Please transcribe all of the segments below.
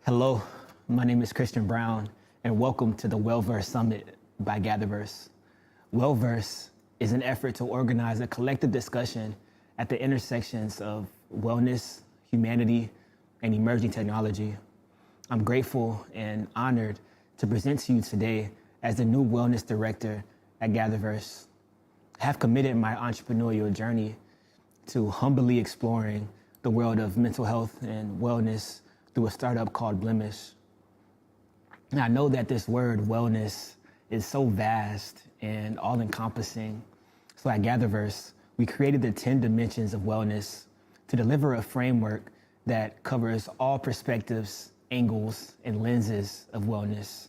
Hello, my name is Christian Brown, and welcome to the WellVerse Summit by GatherVerse. WellVerse is an effort to organize a collective discussion at the intersections of wellness, humanity, and emerging technology. I'm grateful and honored to present to you today as the new wellness director at GatherVerse. I have committed my entrepreneurial journey to humbly exploring the world of mental health and wellness through a startup called Blemish. And I know that this word wellness is so vast and all-encompassing. So at GatherVerse, we created the 10 dimensions of wellness to deliver a framework that covers all perspectives, angles, and lenses of wellness.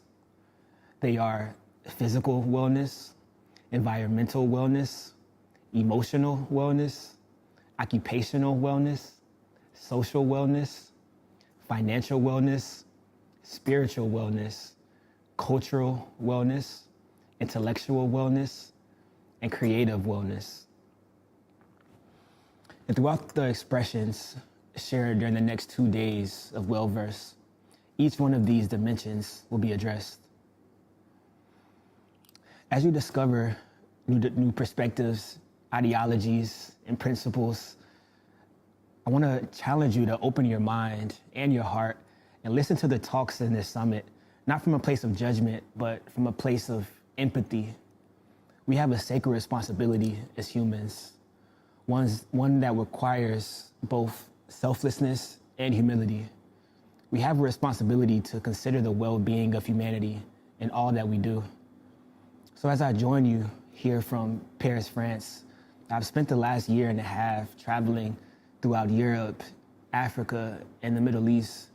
They are physical wellness, environmental wellness, emotional wellness, occupational wellness, social wellness, financial wellness, spiritual wellness, cultural wellness, intellectual wellness, and creative wellness. And throughout the expressions shared during the next 2 days of WellVerse, each one of these dimensions will be addressed. As you discover new perspectives, ideologies, and principles, I want to challenge you to open your mind and your heart and listen to the talks in this summit, not from a place of judgment, but from a place of empathy. We have a sacred responsibility as humans, one that requires both selflessness and humility. We have a responsibility to consider the well-being of humanity in all that we do. So as I join you here from Paris, France, I've spent the last year and a half traveling throughout Europe, Africa, and the Middle East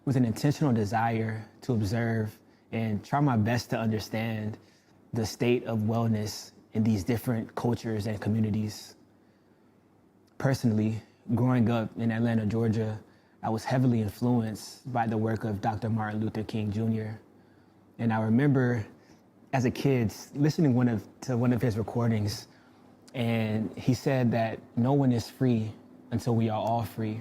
with an intentional desire to observe and try my best to understand the state of wellness in these different cultures and communities. Personally, growing up in Atlanta, Georgia, I was heavily influenced by the work of Dr. Martin Luther King Jr. And I remember as a kid listening to one of his recordings, and he said that no one is free until we are all free.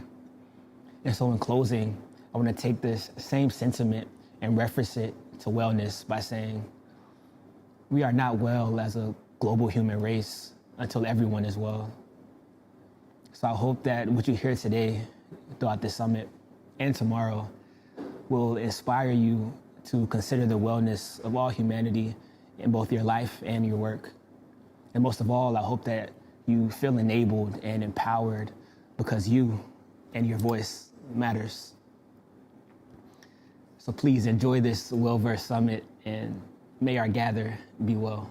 And so in closing, I want to take this same sentiment and reference it to wellness by saying, we are not well as a global human race until everyone is well. So I hope that what you hear today throughout this summit and tomorrow will inspire you to consider the wellness of all humanity in both your life and your work. And most of all, I hope that you feel enabled and empowered because you and your voice matters. So please enjoy this WellVerse Summit, and may our gather be well.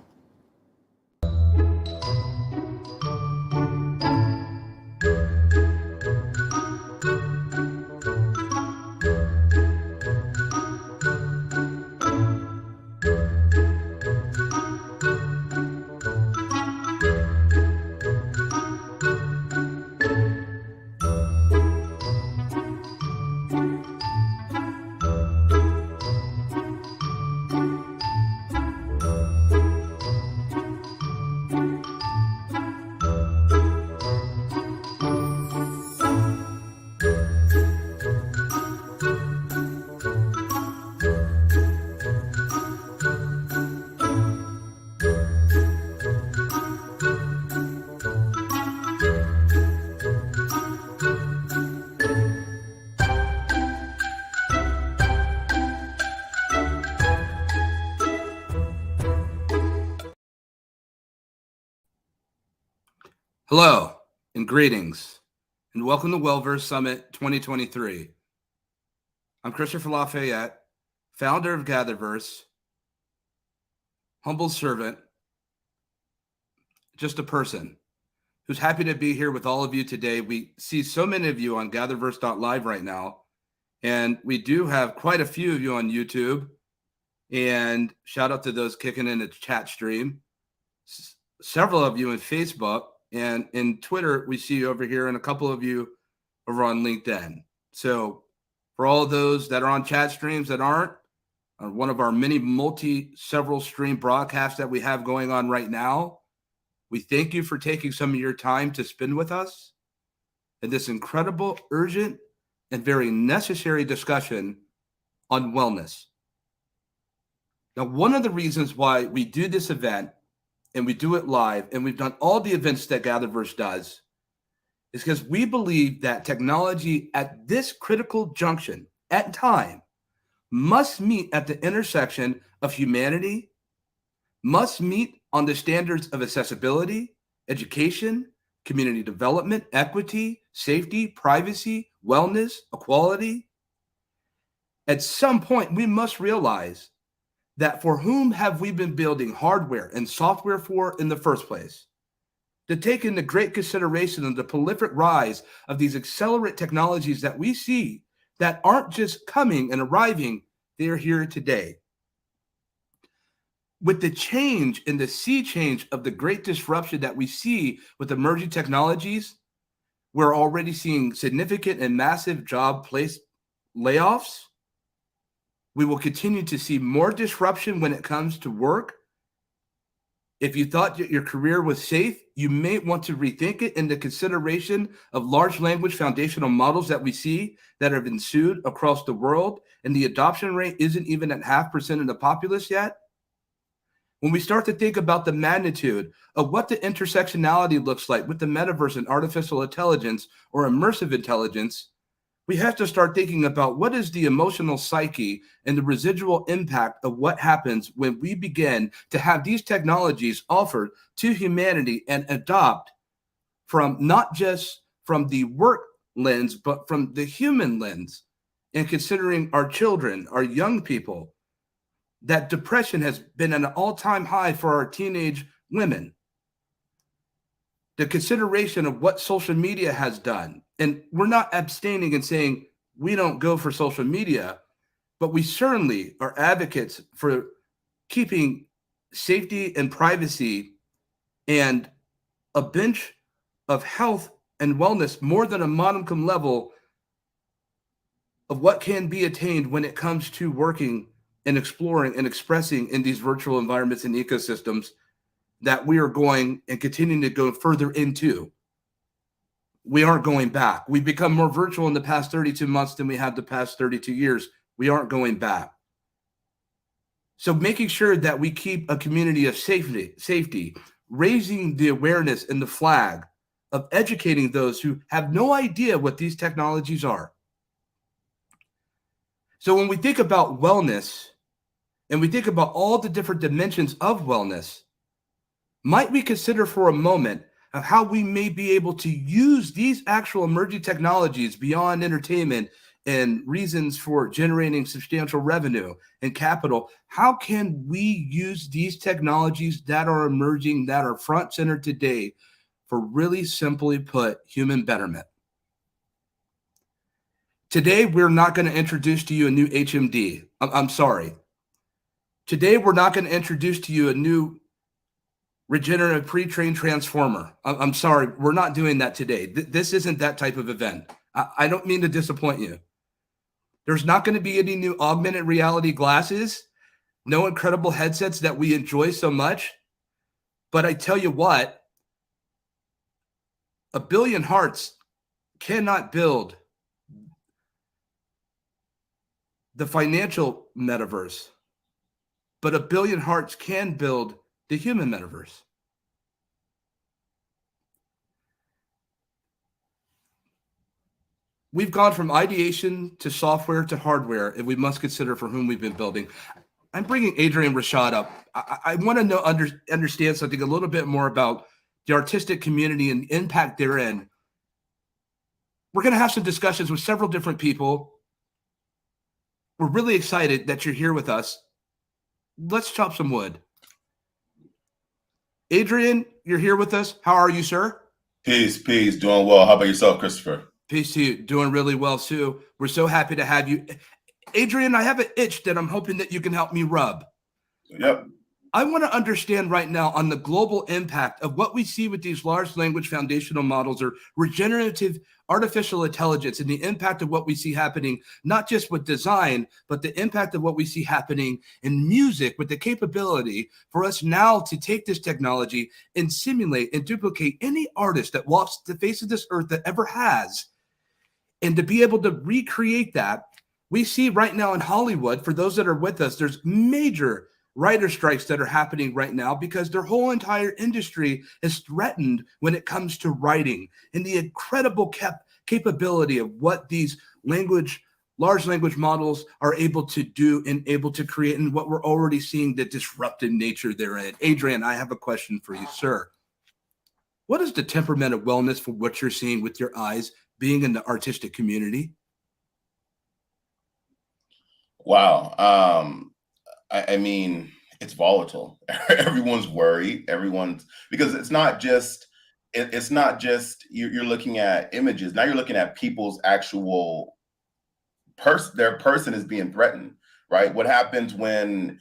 Hello and greetings, and welcome to WellVerse Summit 2023. I'm Christopher Lafayette, founder of GatherVerse, humble servant, just a person who's happy to be here with all of you today. We see so many of you on GatherVerse.live right now, and we do have quite a few of you on YouTube, and shout out to those kicking in the chat stream. Several of you on Facebook. And in Twitter, we see you over here, and a couple of you over on LinkedIn. So for all of those that are on chat streams that aren't, one of our many several stream broadcasts that we have going on right now, we thank you for taking some of your time to spend with us in this incredible, urgent, and very necessary discussion on wellness. Now, one of the reasons why we do this event and we do it live, and we've done all the events that GatherVerse does, is because we believe that technology at this critical junction at time must meet at the intersection of humanity, must meet on the standards of accessibility, education, community development, equity, safety, privacy, wellness, equality. At some point, we must realize that for whom have we been building hardware and software for in the first place? To take into great consideration of the prolific rise of these accelerate technologies that we see that aren't just coming and arriving, they're here today. With the change and the sea change of the great disruption that we see with emerging technologies, we're already seeing significant and massive job place layoffs. We will continue to see more disruption when it comes to work. If you thought that your career was safe, you may want to rethink it in the consideration of large language foundational models that we see that have ensued across the world, and the adoption rate isn't even at 0.5% of the populace yet. When we start to think about the magnitude of what the intersectionality looks like with the metaverse and artificial intelligence or immersive intelligence, we have to start thinking about what is the emotional psyche and the residual impact of what happens when we begin to have these technologies offered to humanity and adopt from not just from the work lens, but from the human lens, and considering our children, our young people. That depression has been at an all-time high for our teenage women. The consideration of what social media has done. And we're not abstaining and saying we don't go for social media, but we certainly are advocates for keeping safety and privacy and a bench of health and wellness more than a modicum level of what can be attained when it comes to working and exploring and expressing in these virtual environments and ecosystems that we are going and continuing to go further into. We aren't going back. We've become more virtual in the past 32 months than we have the past 32 years. We aren't going back. So making sure that we keep a community of safety, raising the awareness and the flag of educating those who have no idea what these technologies are. So when we think about wellness and we think about all the different dimensions of wellness, might we consider for a moment of how we may be able to use these actual emerging technologies beyond entertainment and reasons for generating substantial revenue and capital? How can we use these technologies that are emerging, that are front center today, for really simply put, human betterment? Today, we're not going to introduce to you a new HMD. I'm sorry. Today, we're not going to introduce to you a new regenerative pre-trained transformer. I'm sorry, we're not doing that today. This isn't that type of event. I don't mean to disappoint you. There's not going to be any new augmented reality glasses, no incredible headsets that we enjoy so much. But I tell you what, 1 billion hearts cannot build the financial metaverse, but 1 billion hearts can build the human metaverse. We've gone from ideation to software to hardware, and we must consider for whom we've been building. I'm bringing Adrian Rashad up. I want to understand something a little bit more about the artistic community and the impact therein. We're going to have some discussions with several different people. We're really excited that you're here with us. Let's chop some wood. Adrian, you're here with us. How are you, sir? Peace. Doing well. How about yourself, Christopher? Peace to you. Doing really well, too. We're so happy to have you. Adrian, I have an itch that I'm hoping that you can help me rub. Yep. I want to understand right now on the global impact of what we see with these large language foundational models or regenerative artificial intelligence and the impact of what we see happening, not just with design, but the impact of what we see happening in music with the capability for us now to take this technology and simulate and duplicate any artist that walks the face of this earth that ever has, and to be able to recreate that We see right now in Hollywood, for those that are with us, there's major writer strikes that are happening right now because their whole entire industry is threatened when it comes to writing and the incredible capability of what these large language models are able to do and able to create, and what we're already seeing, the disruptive nature therein. Adrian, I have a question for you, sir. What is the temperament of wellness for what you're seeing with your eyes being in the artistic community? Wow. I mean, it's volatile. Everyone's worried. Because it's not just you're looking at images. Now you're looking at people's actual their person is being threatened, right? What happens when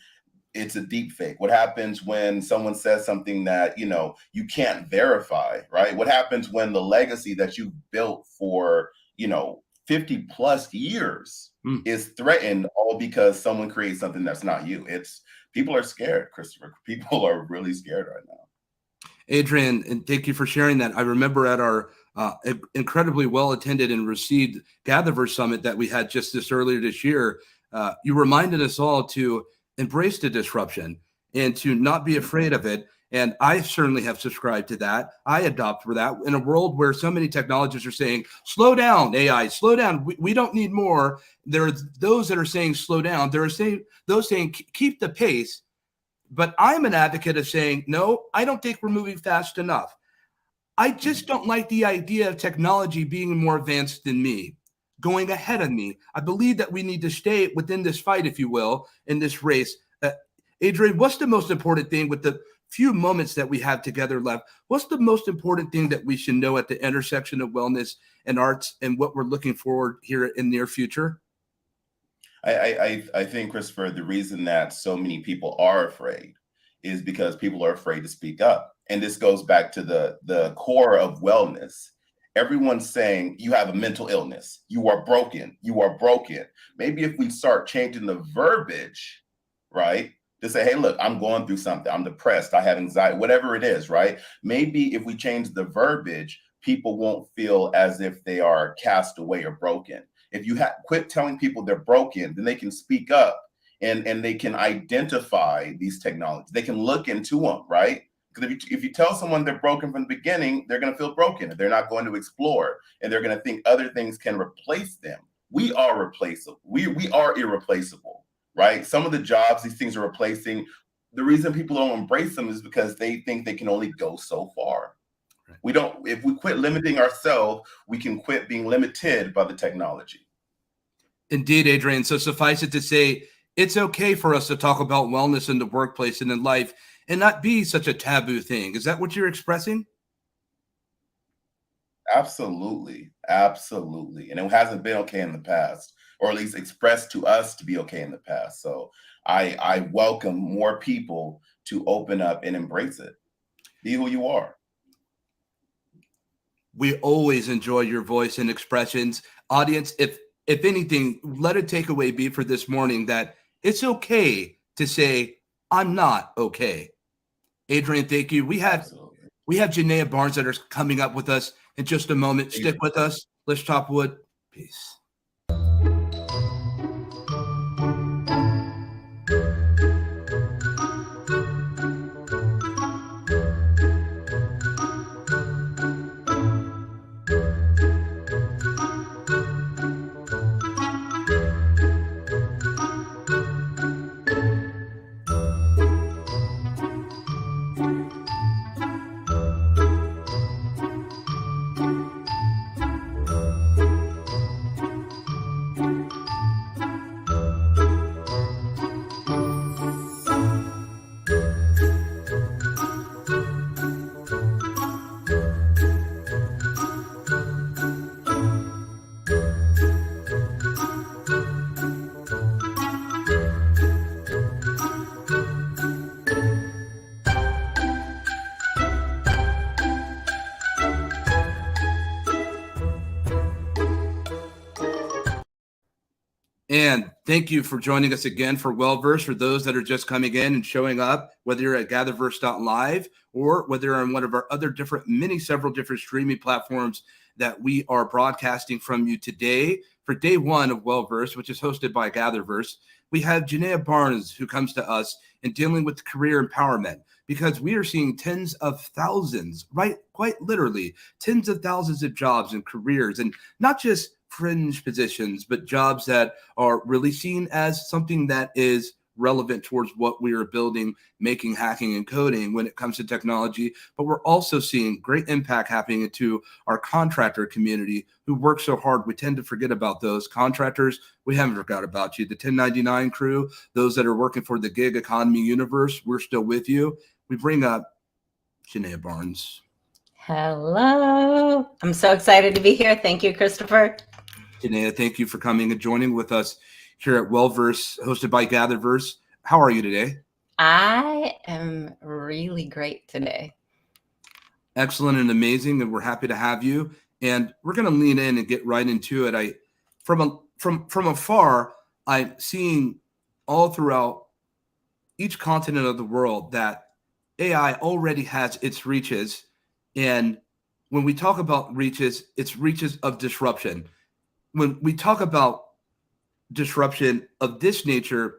it's a deep fake? What happens when someone says something that, you can't verify, right? What happens when the legacy that you built for, 50 plus years is threatened, all because someone creates something that's not you? People are scared, Christopher. People are really scared right now. Adrian, and thank you for sharing that. I remember at our incredibly well attended and received GatherVerse Summit that we had just earlier this year, you reminded us all to embrace the disruption and to not be afraid of it. And I certainly have subscribed to that. I adopt for that in a world where so many technologists are saying, slow down, AI, slow down. We don't need more. There are those that are saying, slow down. There are those saying, keep the pace. But I'm an advocate of saying, no, I don't think we're moving fast enough. I just don't like the idea of technology being more advanced than me, going ahead of me. I believe that we need to stay within this fight, if you will, in this race. Adrian, what's the most important thing with the few moments that we have together left? What's the most important thing that we should know at the intersection of wellness and arts and what we're looking forward here in the near future? I think, Christopher, the reason that so many people are afraid is because people are afraid to speak up. And this goes back to the core of wellness. Everyone's saying you have a mental illness. You are broken. You are broken. Maybe if we start changing the verbiage, right? To say, hey, look, I'm going through something. I'm depressed. I have anxiety, whatever it is, right? Maybe if we change the verbiage, people won't feel as if they are cast away or broken. If you quit telling people they're broken, then they can speak up and they can identify these technologies. They can look into them, right? Because if you tell someone they're broken from the beginning, they're going to feel broken. They're not going to explore, and they're going to think other things can replace them. We are replaceable. We are irreplaceable, right? Some of the jobs these things are replacing, the reason people don't embrace them is because they think they can only go so far. If we quit limiting ourselves, we can quit being limited by the technology. Indeed, Adrian. So suffice it to say, it's okay for us to talk about wellness in the workplace and in life and not be such a taboo thing. Is that what you're expressing? Absolutely. Absolutely. And it hasn't been okay in the past, or at least expressed to us to be okay in the past. So I welcome more people to open up and embrace it. Be who you are. We always enjoy your voice and expressions. Audience, if anything, let a takeaway be for this morning that it's okay to say, I'm not okay. Adrian, thank you. We have Janaea Barnes that are coming up with us in just a moment. Stick with us. Let's chop wood. Peace. And thank you for joining us again for WellVerse. For those that are just coming in and showing up, whether you're at GatherVerse.live or whether you're on one of our other several different streaming platforms that we are broadcasting from you today for day one of WellVerse, which is hosted by GatherVerse, we have Janaea Barnes, who comes to us in dealing with career empowerment, because we are seeing tens of thousands, right? Quite literally, tens of thousands of jobs and careers, and not just fringe positions, but jobs that are really seen as something that is relevant towards what we are building, making, hacking, and coding when it comes to technology. But we're also seeing great impact happening into our contractor community who work so hard. We tend to forget about those contractors. We haven't forgot about you. The 1099 crew, those that are working for the gig economy universe, we're still with you. We bring up Janaea Barnes. Hello. I'm so excited to be here. Thank you, Christopher. Janaea, thank you for coming and joining with us here at WellVerse, hosted by GatherVerse. How are you today? I am really great today. Excellent and amazing, and we're happy to have you. And we're going to lean in and get right into it. From afar, I'm seeing all throughout each continent of the world that AI already has its reaches. And when we talk about reaches, it's reaches of disruption. When we talk about disruption of this nature,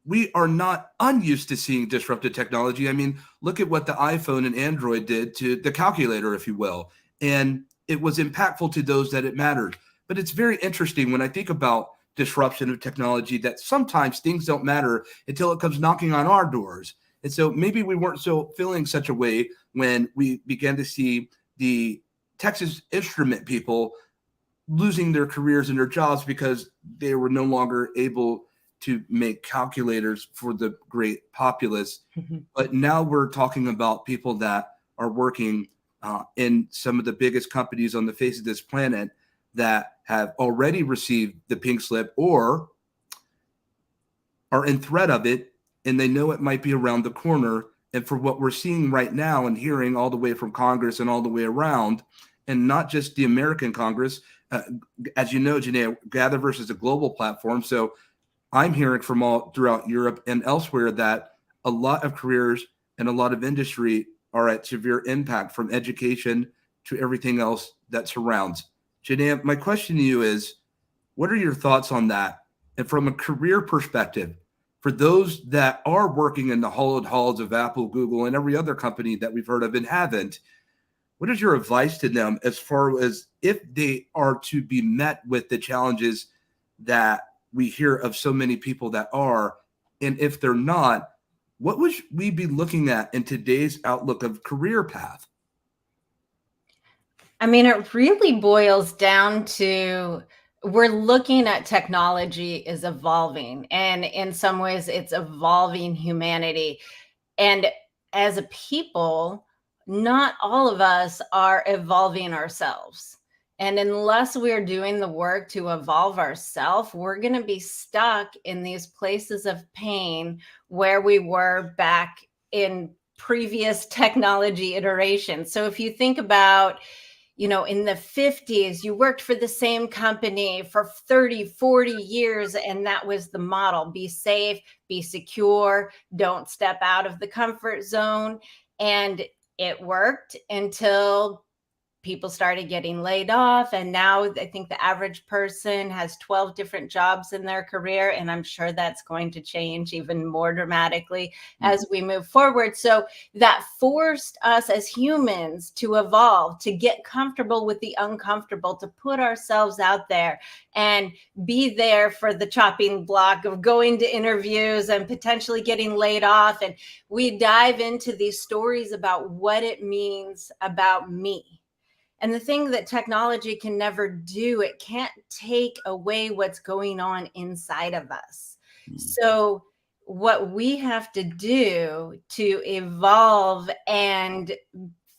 we are not unused to seeing disruptive technology. I mean, look at what the iPhone and Android did to the calculator, if you will. And it was impactful to those that it mattered. But it's very interesting when I think about disruption of technology that sometimes things don't matter until it comes knocking on our doors. And so maybe we weren't so feeling such a way when we began to see the Texas Instrument people losing their careers and their jobs because they were no longer able to make calculators for the great populace. But now we're talking about people that are working in some of the biggest companies on the face of this planet that have already received the pink slip or are in threat of it, and they know it might be around the corner. And for what we're seeing right now and hearing all the way from Congress and all the way around, and not just the American Congress, as you know, Janaea, GatherVerse is a global platform. So I'm hearing from all throughout Europe and elsewhere that a lot of careers and a lot of industry are at severe impact, from education to everything else that surrounds. Janaea, my question to you is, what are your thoughts on that? And from a career perspective, for those that are working in the hallowed halls of Apple, Google, and every other company that we've heard of and haven't, what is your advice to them as far as if they are to be met with the challenges that we hear of so many people that are, and if they're not, what would we be looking at in today's outlook of career path? I mean, it really boils down to we're looking at technology is evolving, and in some ways it's evolving humanity. And as a people, not all of us are evolving ourselves. And unless we're doing the work to evolve ourselves, we're going to be stuck in these places of pain where we were back in previous technology iterations. So if you think about, you know, in the 50s, you worked for the same company for 30, 40 years, and that was the model. Be safe, be secure, don't step out of the comfort zone. And it worked until people started getting laid off. And now I think the average person has 12 different jobs in their career. And I'm sure that's going to change even more dramatically as we move forward. So that forced us as humans to evolve, to get comfortable with the uncomfortable, to put ourselves out there and be there for the chopping block of going to interviews and potentially getting laid off. And we dive into these stories about what it means about me. And the thing that technology can never do, it can't take away what's going on inside of us. So what we have to do to evolve and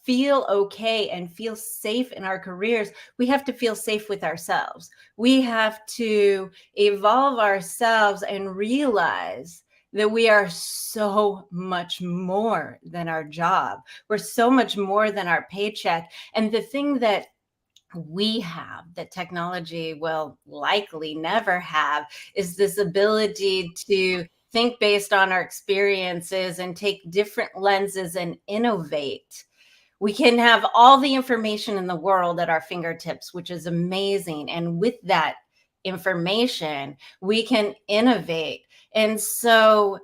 feel okay and feel safe in our careers, we have to feel safe with ourselves. We have to evolve ourselves and realize that we are so much more than our job. We're so much more than our paycheck. And the thing that we have that technology will likely never have is this ability to think based on our experiences and take different lenses and innovate. We can have all the information in the world at our fingertips, which is amazing. And with that, information, we can innovate. And so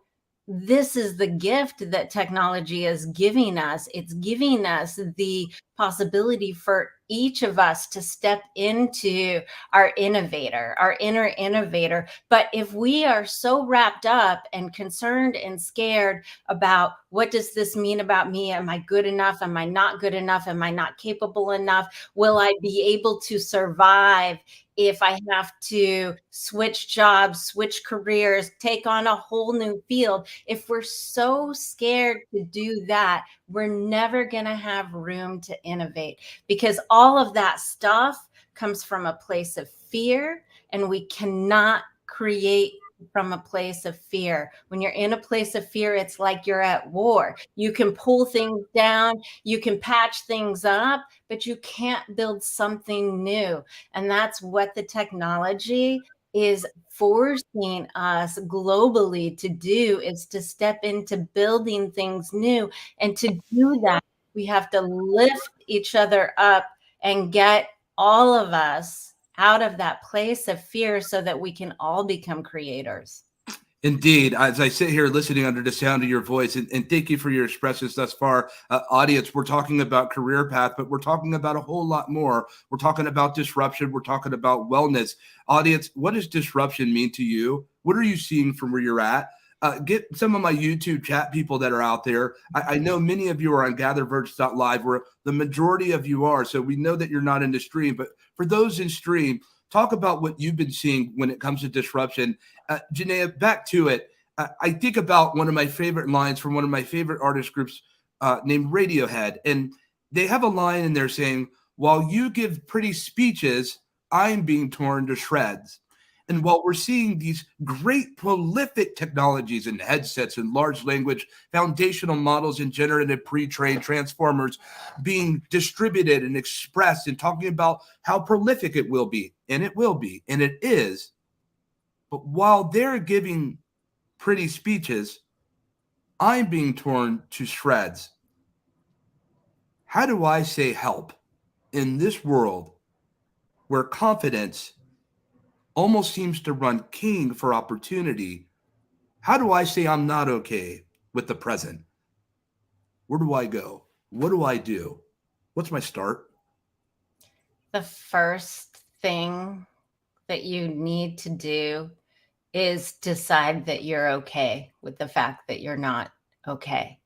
this is the gift that technology is giving us. It's giving us the possibility for each of us to step into our innovator, our inner innovator. But if we are so wrapped up and concerned and scared about what does this mean about me? Am I good enough? Am I not good enough? Am I not capable enough? Will I be able to survive if I have to switch jobs, switch careers, take on a whole new field? If we're so scared to do that, we're never going to have room to innovate, because all of that stuff comes from a place of fear, and we cannot create from a place of fear. When you're in a place of fear, it's like you're at war. You can pull things down, you can patch things up, but you can't build something new. And that's what the technology is forcing us globally to do, is to step into building things new. And to do that, we have to lift each other up and get all of us out of that place of fear so that we can all become creators. Indeed. As I sit here listening under the sound of your voice, and thank you for your expressions thus far, audience, we're talking about career path, but we're talking about a whole lot more. We're talking about disruption. We're talking about wellness. Audience, what does disruption mean to you? What are you seeing from where you're at? Get some of my YouTube chat people that are out there. I know many of you are on GatherVerse.live, where the majority of you are. So we know that you're not in the stream, but for those in stream, talk about what you've been seeing when it comes to disruption. Janaea, back to it. I think about one of my favorite lines from one of my favorite artist groups named Radiohead. And they have a line in there saying, "While you give pretty speeches, I'm being torn to shreds." And while we're seeing these great prolific technologies and headsets and large language foundational models and generative pre-trained transformers being distributed and expressed and talking about how prolific it will be, and it will be, and it is. But while they're giving pretty speeches, I'm being torn to shreds. How do I say help in this world where confidence almost seems to run king for opportunity? How do I say I'm not okay with the present? Where do I go? What do I do? What's my start? The first thing that you need to do is decide that you're okay with the fact that you're not okay.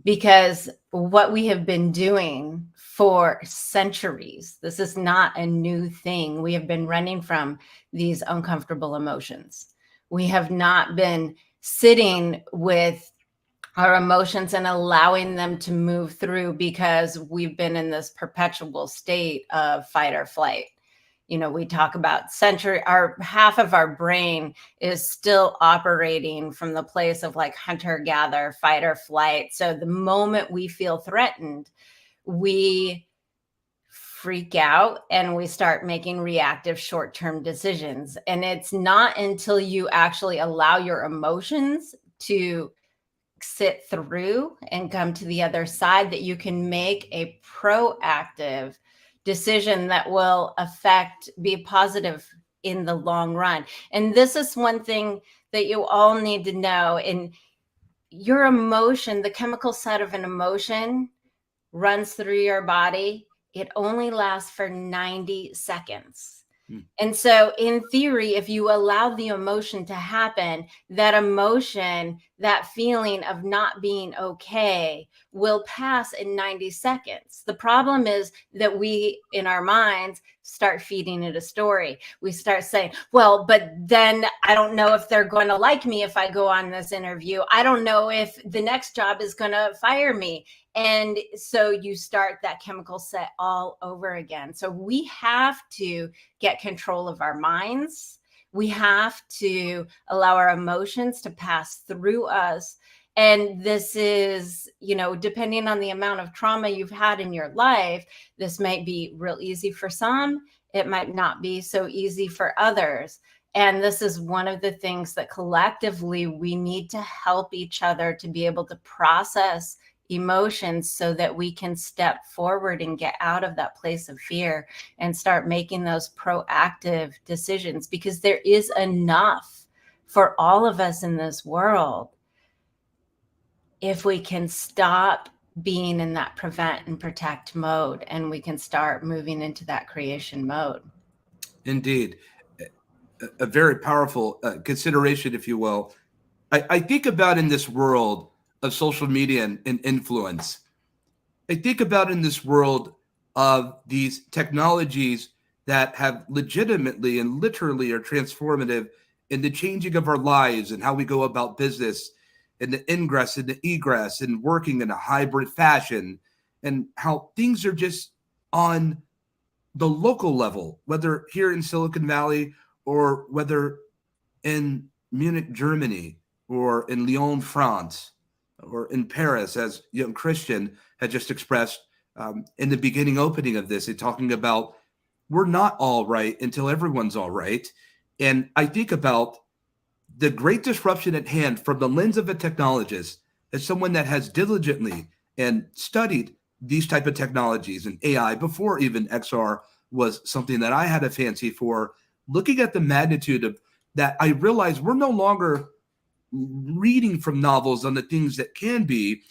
Because what we have been doing for centuries, this is not a new thing. We have been running from these uncomfortable emotions. We have not been sitting with our emotions and allowing them to move through, because we've been in this perpetual state of fight or flight. You know, we talk about half of our brain is still operating from the place of like hunter gatherer, fight or flight. So the moment we feel threatened, we freak out and we start making reactive short-term decisions. And it's not until you actually allow your emotions to sit through and come to the other side that you can make a proactive decision that will be positive in the long run. And this is one thing that you all need to know. In your emotion, the chemical side of an emotion runs through your body. It only lasts for 90 seconds. And so in theory, if you allow the emotion to happen, that emotion, that feeling of not being okay, will pass in 90 seconds. The problem is that we, in our minds, start feeding it a story. We start saying, well, but then I don't know if they're going to like me if I go on this interview. I don't know if the next job is going to fire me. And so you start that chemical set all over again. So we have to get control of our minds. We have to allow our emotions to pass through us. And this is, depending on the amount of trauma you've had in your life, this might be real easy for some. It might not be so easy for others. And this is one of the things that collectively we need to help each other to be able to process emotions so that we can step forward and get out of that place of fear and start making those proactive decisions, because there is enough for all of us in this world if we can stop being in that prevent and protect mode and we can start moving into that creation mode. Indeed. A very powerful consideration, if you will. I think about in this world of social media and influence, I think about in this world of these technologies that have legitimately and literally are transformative in the changing of our lives and how we go about business and the ingress and the egress and working in a hybrid fashion, and how things are just on the local level, whether here in Silicon Valley or whether in Munich, Germany, or in Lyon, France, or in Paris, as young Christian had just expressed in the beginning opening of this, talking about we're not all right until everyone's all right. And I think about the great disruption at hand from the lens of a technologist, as someone that has diligently and studied these type of technologies and AI before even XR was something that I had a fancy for. Looking at the magnitude of that, I realized we're no longer reading from novels on the things that can be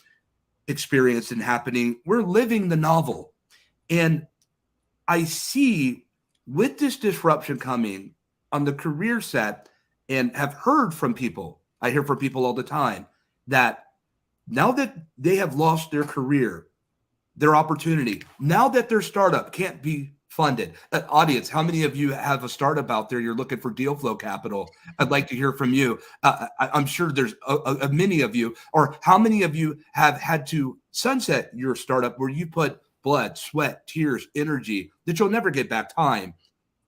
experienced and happening. We're living the novel. And I see with this disruption coming on the career set, and have heard from people, I hear from people all the time, that now that they have lost their career, their opportunity, now that their startup can't be funded. Audience, how many of you have a startup out there? You're looking for deal flow capital. I'd like to hear from you. I'm sure there's many of you, or how many of you have had to sunset your startup where you put blood, sweat, tears, energy that you'll never get back, time,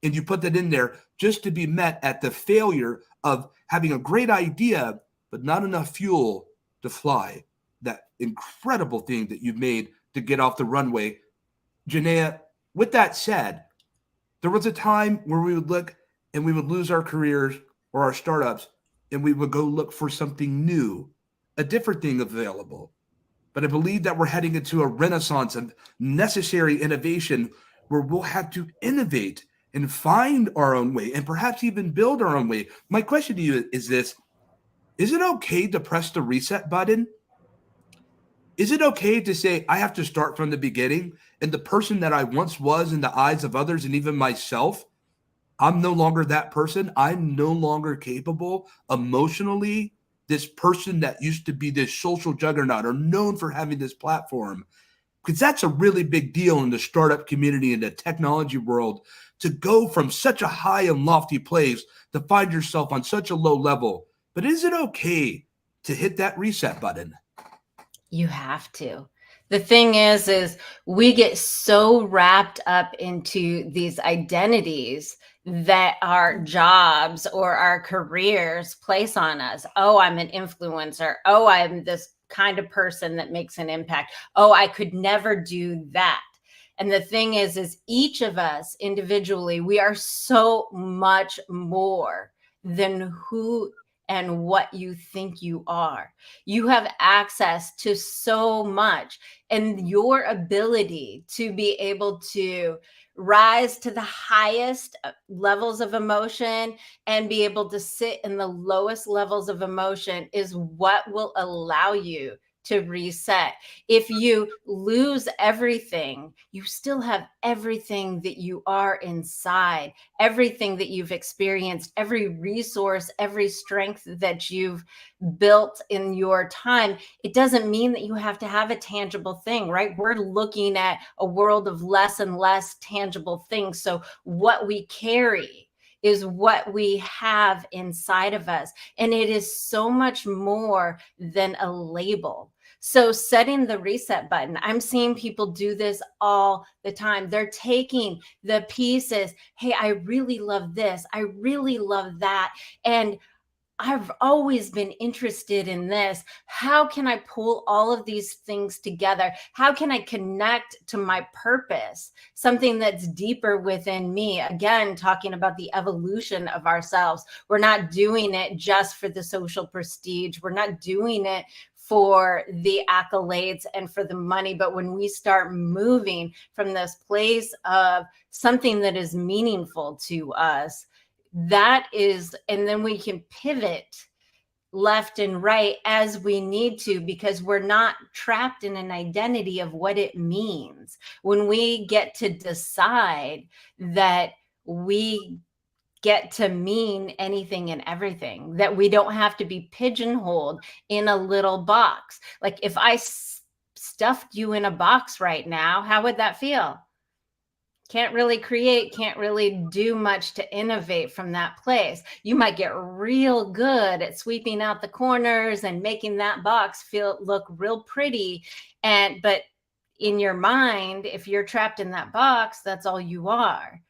and you put that in there just to be met at the failure of having a great idea, but not enough fuel to fly that incredible thing that you've made to get off the runway. Janaea, with that said, there was a time where we would look and we would lose our careers or our startups, and we would go look for something new, a different thing available. But I believe that we're heading into a renaissance of necessary innovation where we'll have to innovate and find our own way and perhaps even build our own way. My question to you is this: is it okay to press the reset button? Is it okay to say, I have to start from the beginning, and the person that I once was in the eyes of others and even myself, I'm no longer that person. I'm no longer capable emotionally. This person that used to be this social juggernaut or known for having this platform, because that's a really big deal in the startup community and the technology world, to go from such a high and lofty place to find yourself on such a low level. But is it okay to hit that reset button? You have to. The thing is we get so wrapped up into these identities that our jobs or our careers place on us. Oh, I'm an influencer. Oh, I'm this kind of person that makes an impact. Oh, I could never do that. And the thing is each of us individually, we are so much more than who and what you think you are. You have access to so much, and your ability to be able to rise to the highest levels of emotion and be able to sit in the lowest levels of emotion is what will allow you to reset. If you lose everything, you still have everything that you are inside, everything that you've experienced, every resource, every strength that you've built in your time. It doesn't mean that you have to have a tangible thing, right? We're looking at a world of less and less tangible things. So what we carry is what we have inside of us. And it is so much more than a label. So setting the reset button, I'm seeing people do this all the time. They're taking the pieces. Hey, I really love this. I really love that. And I've always been interested in this. How can I pull all of these things together? How can I connect to my purpose, something that's deeper within me? Again, talking about the evolution of ourselves. We're not doing it just for the social prestige. We're not doing it for the accolades and for the money. But when we start moving from this place of something that is meaningful to us, that is, and then we can pivot left and right as we need to, because we're not trapped in an identity of what it means. When we get to decide that we get to mean anything and everything, that we don't have to be pigeonholed in a little box. Like if I stuffed you in a box right now, how would that feel? Can't really create, can't really do much to innovate from that place. You might get real good at sweeping out the corners and making that box look real pretty. But in your mind, if you're trapped in that box, that's all you are.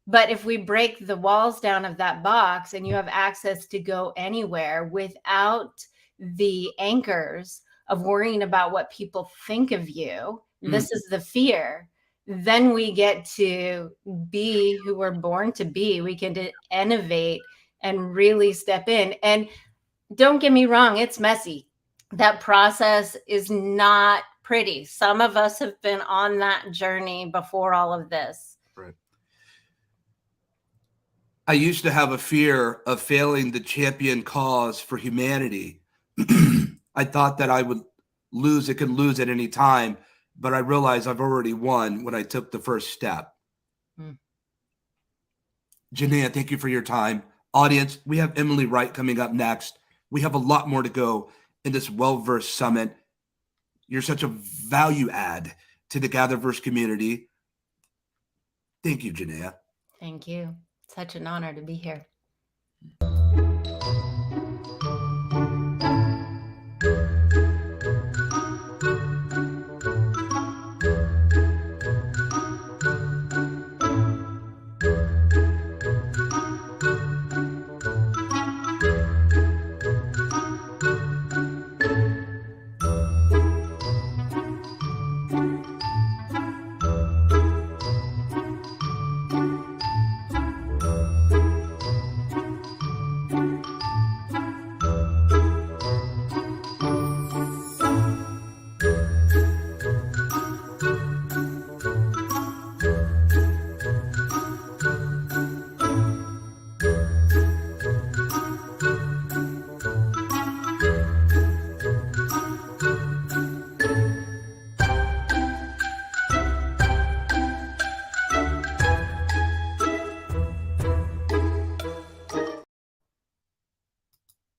But if we break the walls down of that box and you have access to go anywhere without the anchors of worrying about what people think of you, this is the fear. Then we get to be who we're born to be. We can innovate and really step in. And don't get me wrong, it's messy. That process is not pretty. Some of us have been on that journey before all of this. Right. I used to have a fear of failing the champion cause for humanity. I thought that I would lose. It could lose at any time. But I realized I've already won when I took the first step. Janaea, thank you for your time. Audience, we have Emily Wright coming up next. We have a lot more to go in this WellVerse Summit. You're such a value add to the GatherVerse community. Thank you, Janaea. Thank you. Such an honor to be here.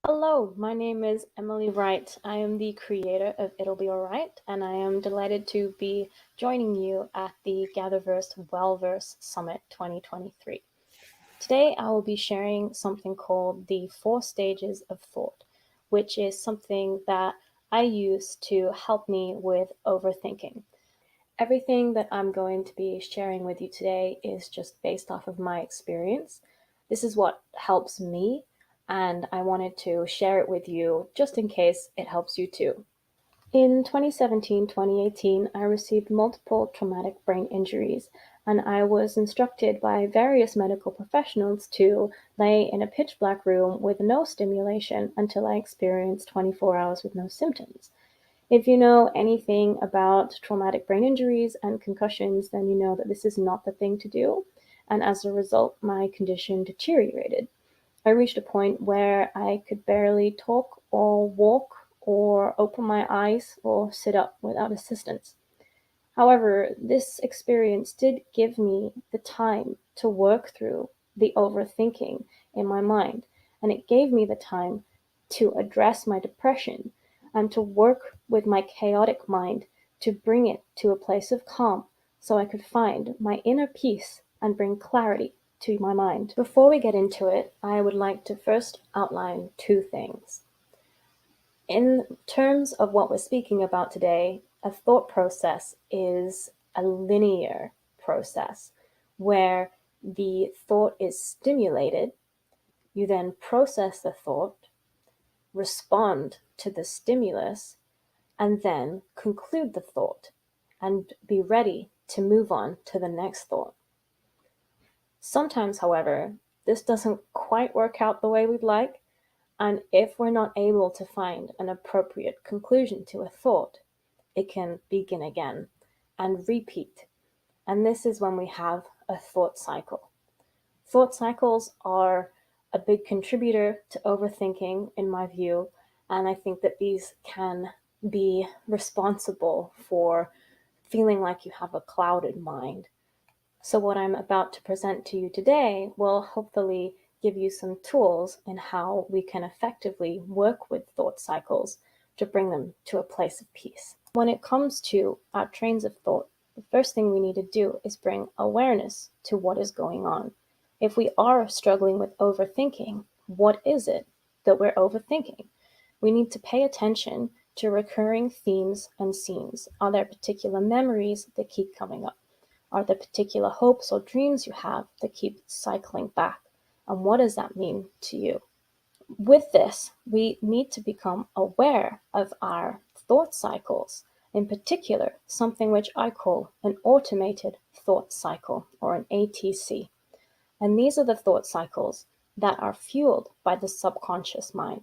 Hello, my name is Emily Wright. I am the creator of It'll Be Alright, and I am delighted to be joining you at the GatherVerse WellVerse Summit 2023. Today, I will be sharing something called the 4 stages of thought, which is something that I use to help me with overthinking. Everything that I'm going to be sharing with you today is just based off of my experience. This is what helps me, and I wanted to share it with you just in case it helps you too. In 2017-2018, I received multiple traumatic brain injuries, and I was instructed by various medical professionals to lay in a pitch black room with no stimulation until I experienced 24 hours with no symptoms. If you know anything about traumatic brain injuries and concussions, then you know that this is not the thing to do, and as a result, my condition deteriorated. I reached a point where I could barely talk or walk or open my eyes or sit up without assistance. However, this experience did give me the time to work through the overthinking in my mind, and it gave me the time to address my depression and to work with my chaotic mind to bring it to a place of calm so I could find my inner peace and bring clarity to my mind. Before we get into it, I would like to first outline 2 things. In terms of what we're speaking about today, a thought process is a linear process where the thought is stimulated, you then process the thought, respond to the stimulus, and then conclude the thought and be ready to move on to the next thought. Sometimes, however, this doesn't quite work out the way we'd like, And if we're not able to find an appropriate conclusion to a thought, it can begin again and repeat. And this is when we have a thought cycle. Thought cycles are a big contributor to overthinking, in my view, and I think that these can be responsible for feeling like you have a clouded mind. So what I'm about to present to you today will hopefully give you some tools in how we can effectively work with thought cycles to bring them to a place of peace. When it comes to our trains of thought, the first thing we need to do is bring awareness to what is going on. If we are struggling with overthinking, what is it that we're overthinking? We need to pay attention to recurring themes and scenes. Are there particular memories that keep coming up? Are there particular hopes or dreams you have that keep cycling back? And what does that mean to you? With this, we need to become aware of our thought cycles, in particular, something which I call an automated thought cycle, or an ATC. And these are the thought cycles that are fueled by the subconscious mind.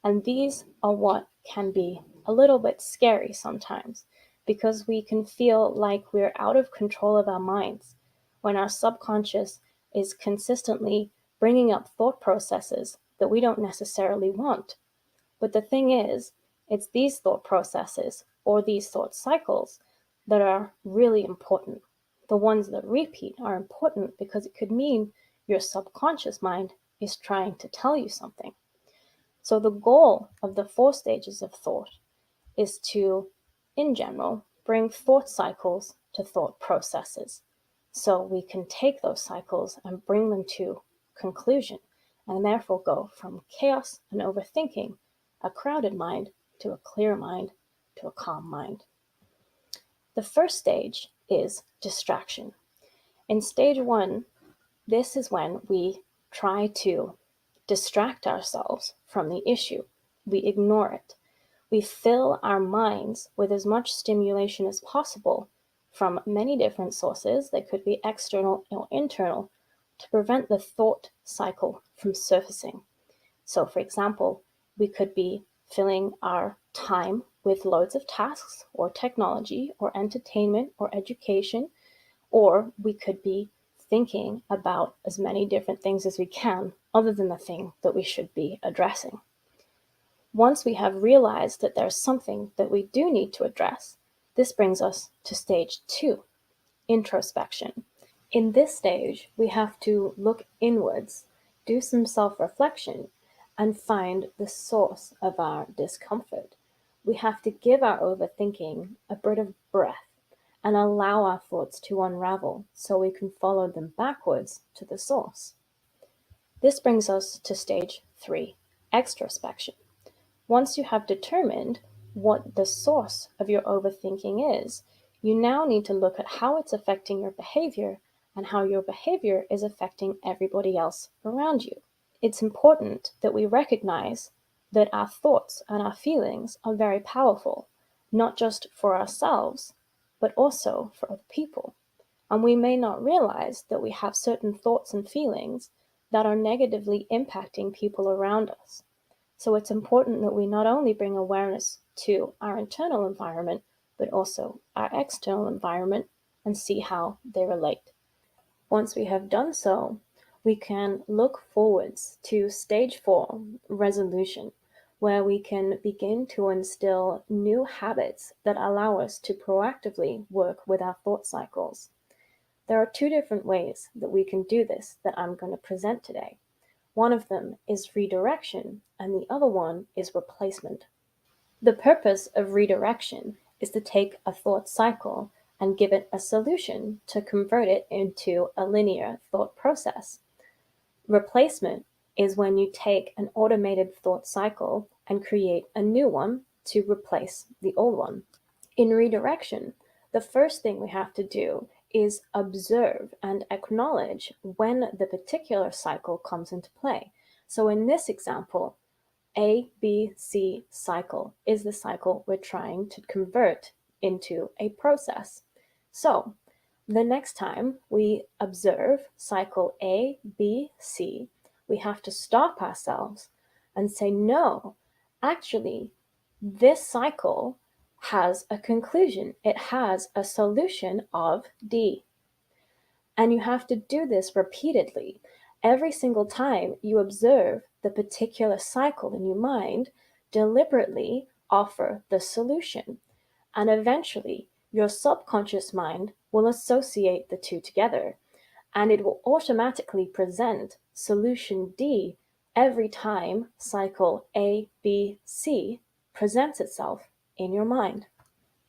And these are what can be a little bit scary sometimes, because we can feel like we're out of control of our minds when our subconscious is consistently bringing up thought processes that we don't necessarily want. But the thing is, it's these thought processes or these thought cycles that are really important. The ones that repeat are important because it could mean your subconscious mind is trying to tell you something. So the goal of the 4 stages of thought is to, in general, bring thought cycles to thought processes. So we can take those cycles and bring them to conclusion, and therefore go from chaos and overthinking, a crowded mind, to a clear mind, to a calm mind. The first stage is distraction. In stage 1, this is when we try to distract ourselves from the issue. We ignore it. We fill our minds with as much stimulation as possible from many different sources that could be external or internal to prevent the thought cycle from surfacing. So, for example, we could be filling our time with loads of tasks or technology or entertainment or education, or we could be thinking about as many different things as we can other than the thing that we should be addressing. Once we have realized that there's something that we do need to address, this brings us to stage 2, introspection. In this stage, we have to look inwards, do some self-reflection, and find the source of our discomfort. We have to give our overthinking a bit of breath and allow our thoughts to unravel so we can follow them backwards to the source. This brings us to stage 3, extrospection. Once you have determined what the source of your overthinking is, you now need to look at how it's affecting your behavior and how your behavior is affecting everybody else around you. It's important that we recognize that our thoughts and our feelings are very powerful, not just for ourselves, but also for other people. And we may not realize that we have certain thoughts and feelings that are negatively impacting people around us. So it's important that we not only bring awareness to our internal environment, but also our external environment and see how they relate. Once we have done so, we can look forwards to stage 4, resolution, where we can begin to instill new habits that allow us to proactively work with our thought cycles. There are 2 different ways that we can do this that I'm going to present today. One of them is redirection, and the other one is replacement. The purpose of redirection is to take a thought cycle and give it a solution to convert it into a linear thought process. Replacement is when you take an automated thought cycle and create a new one to replace the old one. In redirection, the first thing we have to do is observe and acknowledge when the particular cycle comes into play. So in this example, A, B, C cycle is the cycle we're trying to convert into a process. So the next time we observe cycle A, B, C, we have to stop ourselves and say, no, actually, this cycle has a conclusion. It has a solution of D. And you have to do this repeatedly. Every single time you observe the particular cycle in your mind, deliberately offer the solution. And eventually, your subconscious mind will associate the two together, and it will automatically present solution D every time cycle A, B, C presents itself in your mind.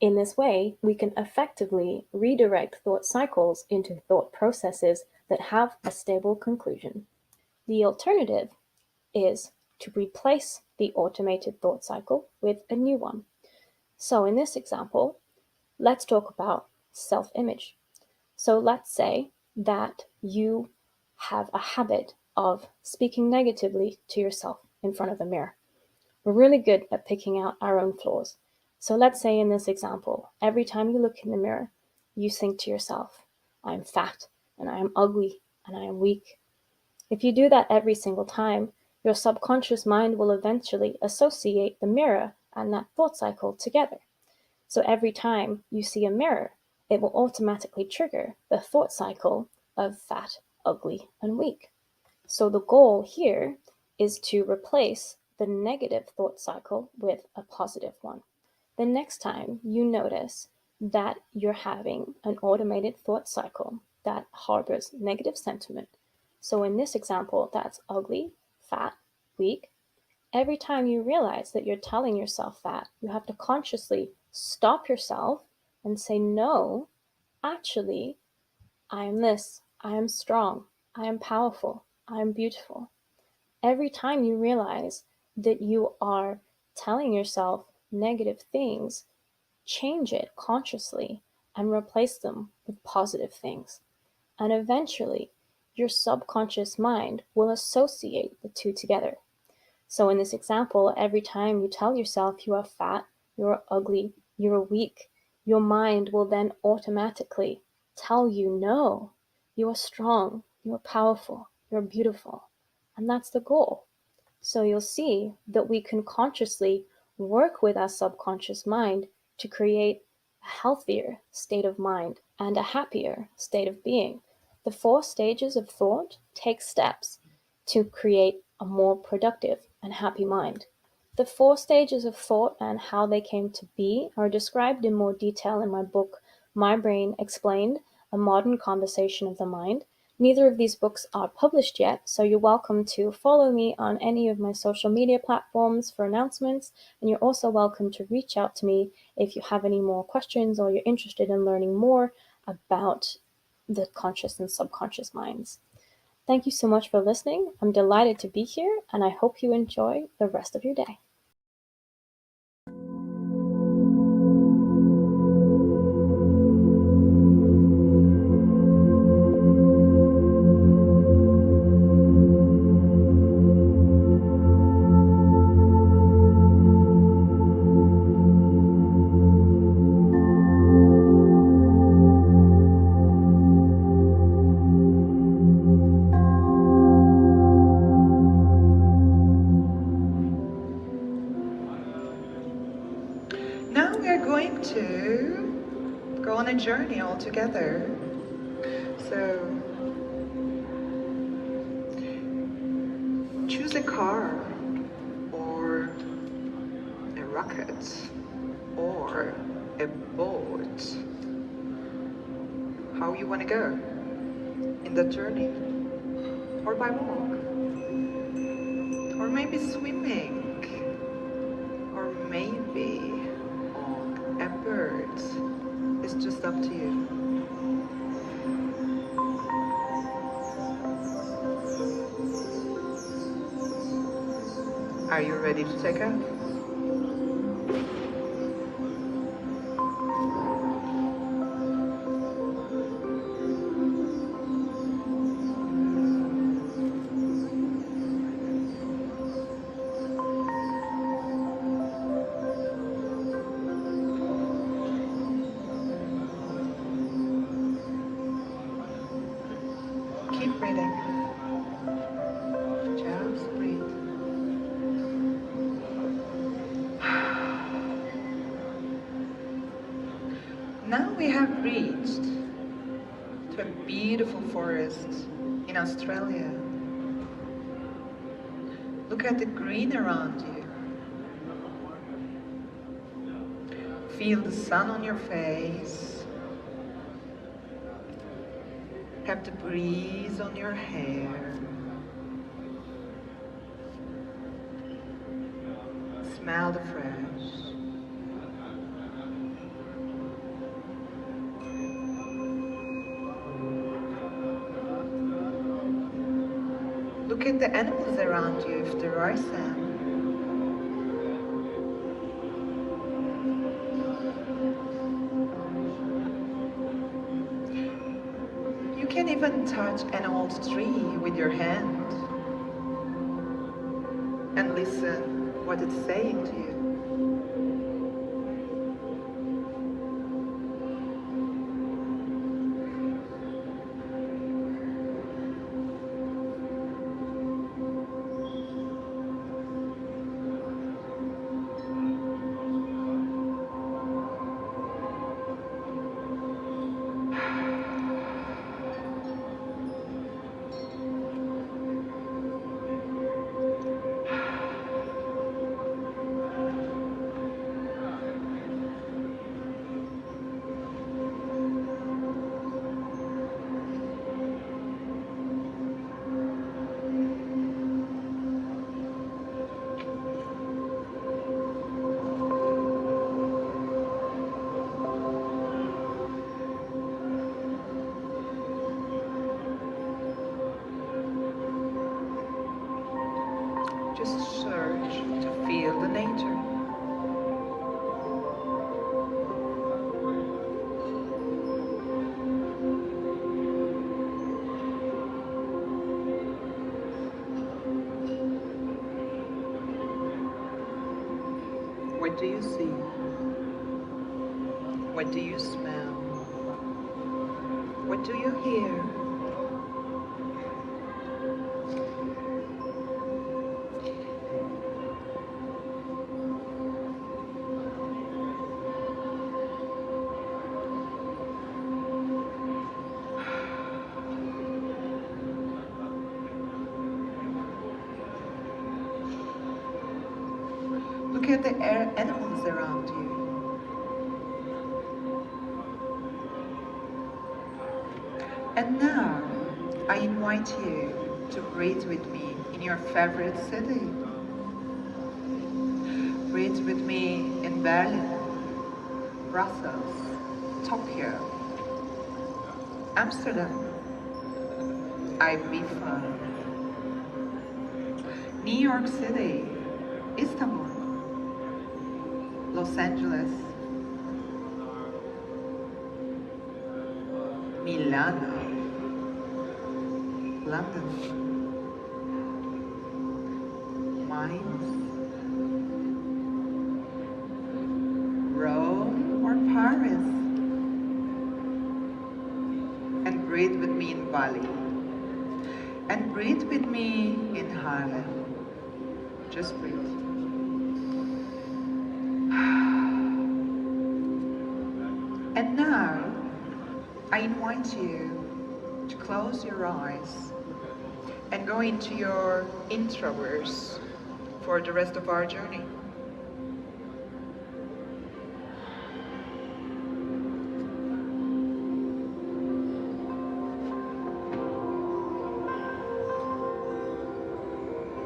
In this way, we can effectively redirect thought cycles into thought processes that have a stable conclusion. The alternative is to replace the automated thought cycle with a new one. So in this example, let's talk about self-image. So let's say that you have a habit of speaking negatively to yourself in front of the mirror. We're really good at picking out our own flaws. So let's say in this example, every time you look in the mirror, you think to yourself, I am fat, and I am ugly, and I am weak. If you do that every single time, your subconscious mind will eventually associate the mirror and that thought cycle together. So every time you see a mirror, it will automatically trigger the thought cycle of fat, ugly, and weak. So the goal here is to replace the negative thought cycle with a positive one. The next time you notice that you're having an automated thought cycle that harbors negative sentiment, so in this example, that's ugly, fat, weak, every time you realize that you're telling yourself that, you have to consciously stop yourself and say, no, actually, I am this, I am strong, I am powerful, I am beautiful. Every time you realize that you are telling yourself negative things, change it consciously and replace them with positive things. And eventually, your subconscious mind will associate the two together. So in this example, every time you tell yourself you are fat, you are ugly, you are weak, your mind will then automatically tell you, no, you are strong, you are powerful, you're beautiful. And that's the goal. So you'll see that we can consciously work with our subconscious mind to create a healthier state of mind and a happier state of being. The 4 stages of thought take steps to create a more productive and happy mind. The 4 stages of thought and how they came to be are described in more detail in my book, My Brain Explained, A Modern Conversation of the Mind. Neither of these books are published yet, so you're welcome to follow me on any of my social media platforms for announcements, and you're also welcome to reach out to me if you have any more questions or you're interested in learning more about the conscious and subconscious minds. Thank you so much for listening. I'm delighted to be here, and I hope you enjoy the rest of your day. Now we are going to go on a journey all together. So choose a car or a rocket or a boat. How you want to go in the journey, or by walk, or maybe swimming, or maybe on a bird. It's just up to you. Are you ready to take off? Keep breathing. Just breathe. have reached to a beautiful forest in Australia. Look at the green around you. Feel the sun on your face. Have the breeze on your hair. Smell the fresh. Look at the animals around you if there are some. You can even touch an old tree with your hand and listen what it's saying to you. Just search to feel the nature. What do you see? What do you smell? What do you hear? Look at the animals around you. And now, I invite you to breathe with me in your favorite city. Breathe with me in Berlin, Brussels, Tokyo, Amsterdam, Ibiza, New York City, Istanbul, Los Angeles, Milano, London, Mainz, Rome or Paris. And breathe with me in Bali. And breathe with me in Harlem. Just breathe. And now, I invite you to close your eyes and go into your introverse for the rest of our journey.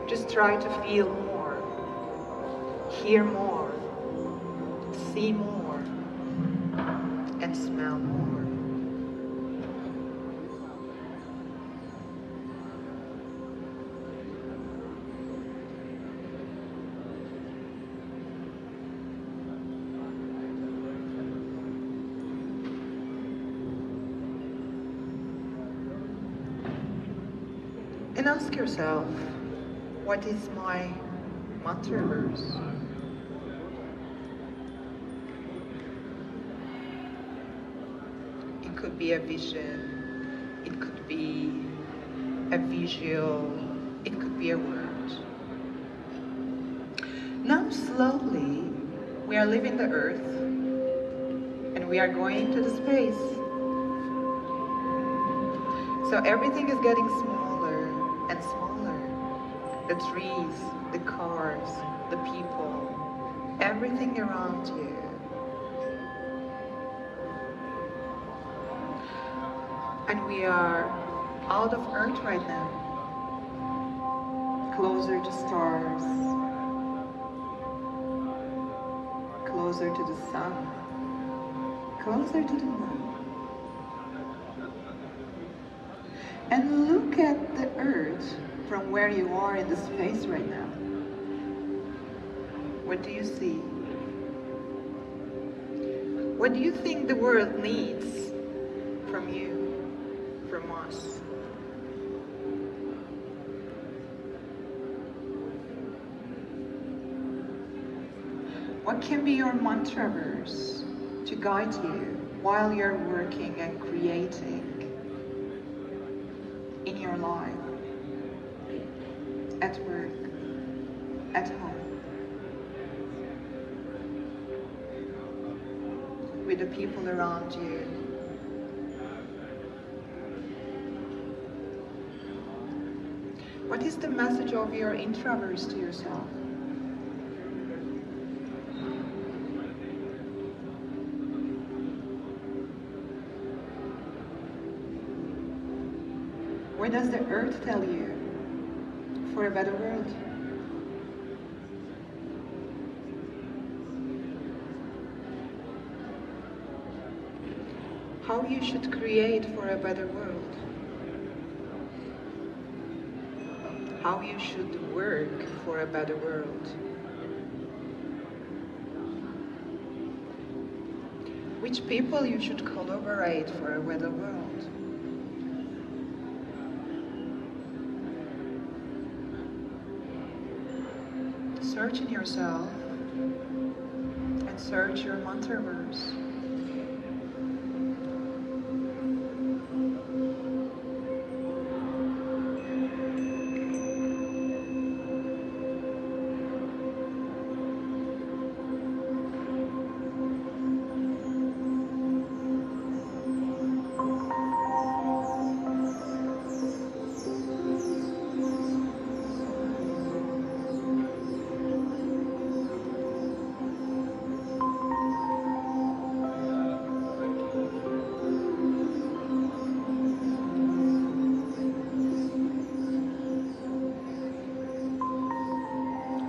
Just try to feel more, hear more, see more, and smell more. And ask yourself, what is my mantra verse? It could be a vision, it could be a visual, it could be a word. Now slowly, we are leaving the earth and and we are going into the space. So everything is getting smaller and smaller. The trees, the cars, the people, everything around you. And we are out of Earth right now, closer to stars, closer to the sun, closer to the moon. And look at the Earth from where you are in the space right now. What do you see? What do you think the world needs from you, from us? What can be your mantra verse to guide you while you're working and creating in your life, at work, at home, with the people around you? What is the message of your introverts to yourself? What does the earth tell you for a better world? How you should create for a better world? How you should work for a better world? Which people you should collaborate for a better world? Search in yourself and search your mantra verse.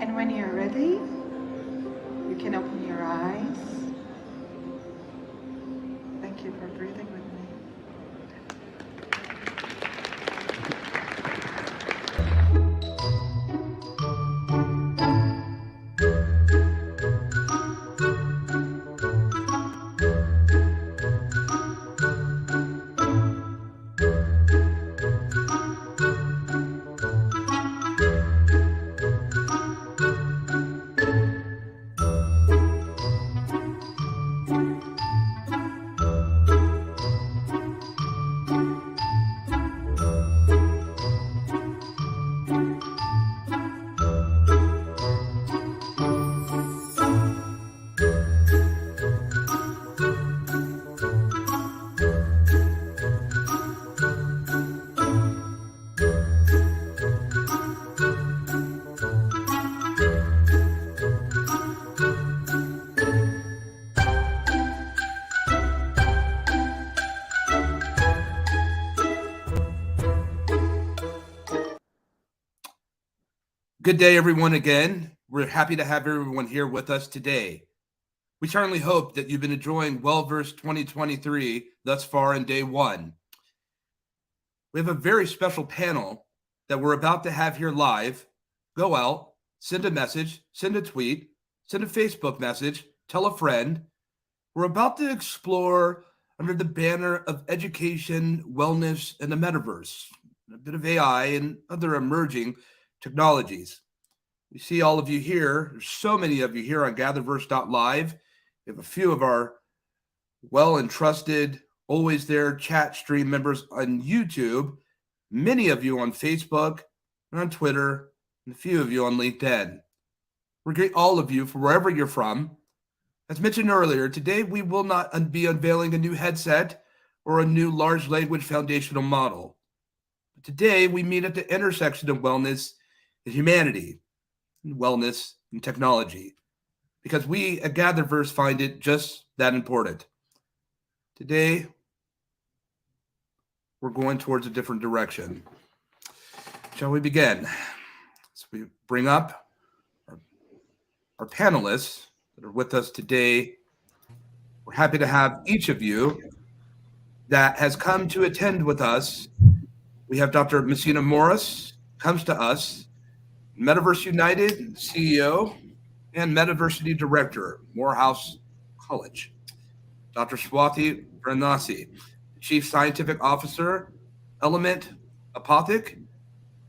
And when you're ready, you can open your eyes. Thank you for breathing with me. Good day, everyone, again. We're happy to have everyone here with us today. We certainly hope that you've been enjoying WellVerse 2023 thus far in day one. We have a very special panel that we're about to have here live. Go out, send a message, send a tweet, send a Facebook message, tell a friend. We're about to explore under the banner of education, wellness, and the metaverse, a bit of AI and other emerging technologies. We see all of you here. There's so many of you here on GatherVerse.live. We have a few of our well and trusted, always there chat stream members on YouTube, many of you on Facebook and on Twitter, and a few of you on LinkedIn. We greet all of you from wherever you're from. As mentioned earlier, today we will not be unveiling a new headset or a new large language foundational model. Today we meet at the intersection of wellness and humanity, and wellness and technology, because we at GatherVerse find it just that important. Today we're going towards a different direction. Shall we begin? So we bring up our panelists that are with us today. We're happy to have each of you that has come to attend with us. We have Dr. Messina Morris, comes to us, Metaverse United CEO and Metaversity Director, Morehouse College. Dr. Swati Varanasi, Chief Scientific Officer, Element Apothic,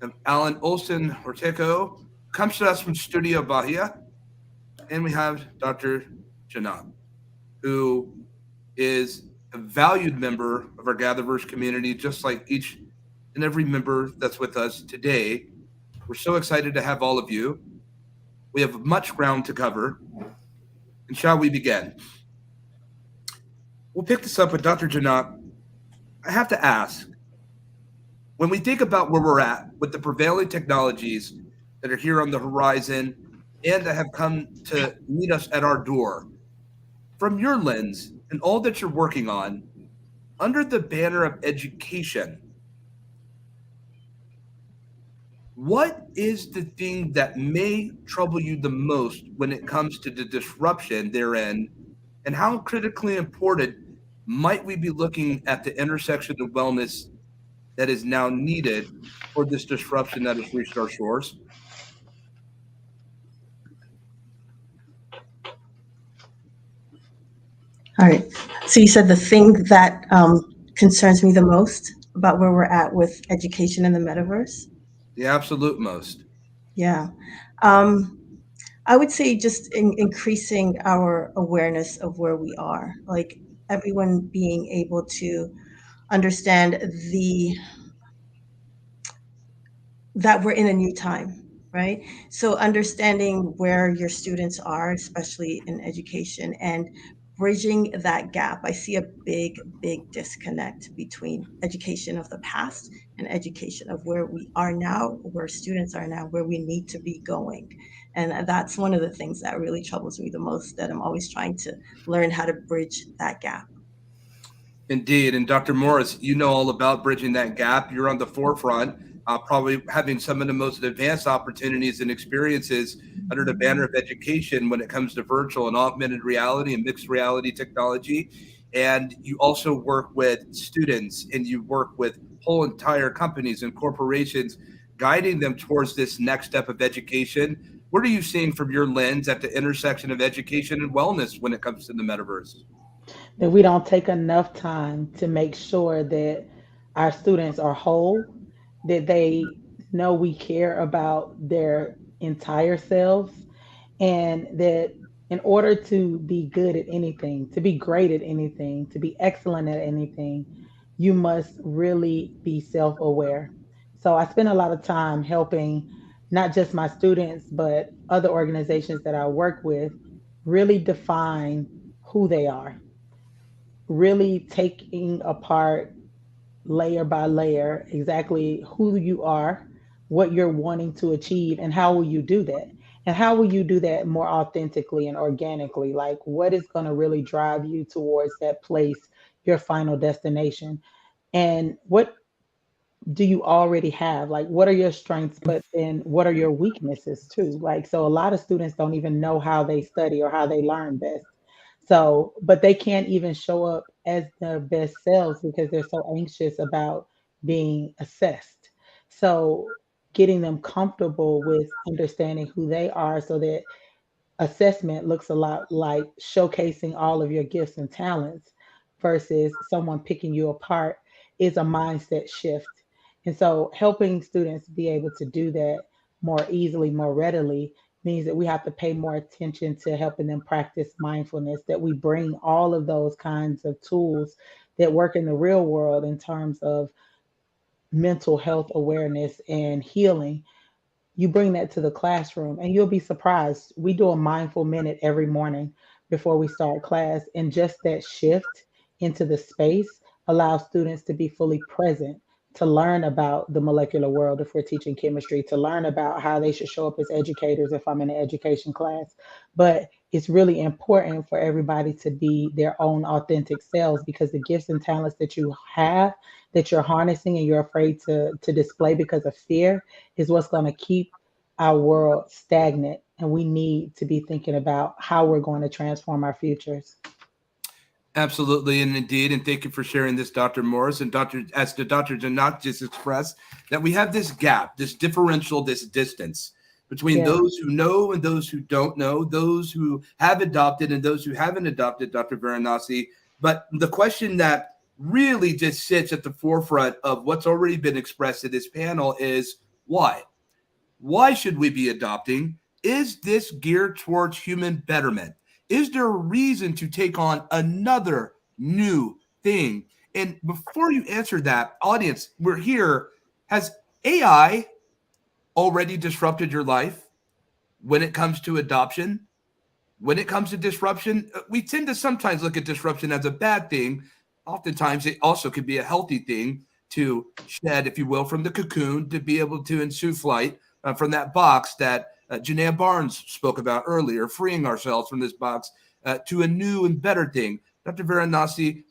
and Alan Olson Orteco, comes to us from Studio Bahia. And we have Dr. Janab, who is a valued member of our GatherVerse community, just like each and every member that's with us today. We're so excited to have all of you. We have much ground to cover. And shall we begin? We'll pick this up with Dr. Janab. I have to ask, when we think about where we're at with the prevailing technologies that are here on the horizon and that have come to meet us at our door, from your lens and all that you're working on, under the banner of education, what is the thing that may trouble you the most when it comes to the disruption therein, and how critically important might we be looking at the intersection of wellness that is now needed for this disruption that has reached our shores? All right. So you said the thing that concerns me the most about where we're at with education in the metaverse? The absolute most. Yeah. I would say just increasing our awareness of where we are, like everyone being able to understand that we're in a new time, right? So understanding where your students are, especially in education, and bridging that gap. I see a big, big disconnect between education of the past and education of where we are now, where students are now, where we need to be going. And that's one of the things that really troubles me the most, that I'm always trying to learn how to bridge that gap. Indeed. And Dr. Morris, you know all about bridging that gap. You're on the forefront, probably having some of the most advanced opportunities and experiences under the banner of education when it comes to virtual and augmented reality and mixed reality technology. And you also work with students and you work with whole entire companies and corporations, guiding them towards this next step of education. What are you seeing from your lens at the intersection of education and wellness when it comes to the metaverse? That we don't take enough time to make sure that our students are whole, that they know we care about their entire selves, and that in order to be good at anything, to be great at anything, to be excellent at anything, you must really be self aware. So I spend a lot of time helping not just my students, but other organizations that I work with really define who they are, really taking apart layer by layer exactly who you are, what you're wanting to achieve, and how will you do that? And how will you do that more authentically and organically? Like, what is going to really drive you towards that place, your final destination? And what do you already have? Like, what are your strengths, but then what are your weaknesses too? Like, so a lot of students don't even know how they study or how they learn best. So, but they can't even show up as their best selves because they're so anxious about being assessed. So, getting them comfortable with understanding who they are so that assessment looks a lot like showcasing all of your gifts and talents versus someone picking you apart is a mindset shift. And so helping students be able to do that more easily, more readily means that we have to pay more attention to helping them practice mindfulness, that we bring all of those kinds of tools that work in the real world in terms of mental health awareness and healing. You bring that to the classroom and you'll be surprised. We do a mindful minute every morning before we start class. And just that shift into the space allows students to be fully present, to learn about the molecular world if we're teaching chemistry, to learn about how they should show up as educators if I'm in an education class. But it's really important for everybody to be their own authentic selves, because the gifts and talents that you have, that you're harnessing and you're afraid to display because of fear, is what's going to keep our world stagnant. And we need to be thinking about how we're going to transform our futures. Absolutely, and indeed, and thank you for sharing this, Dr. Morris. And as Dr. Janak just expressed, that we have this gap, this differential, this distance between Yeah. those who know and those who don't know, those who have adopted and those who haven't adopted, Dr. Varanasi. But the question that really just sits at the forefront of what's already been expressed in this panel is why? Why should we be adopting? Is this geared towards human betterment? Is there a reason to take on another new thing? And before you answer that, audience, we're here. Has AI already disrupted your life when it comes to adoption? When it comes to disruption, we tend to sometimes look at disruption as a bad thing. Oftentimes, it also could be a healthy thing to shed, if you will, from the cocoon to be able to ensue flight from that box that Janaea Barnes spoke about earlier, freeing ourselves from this box to a new and better thing. Dr. Varanasi,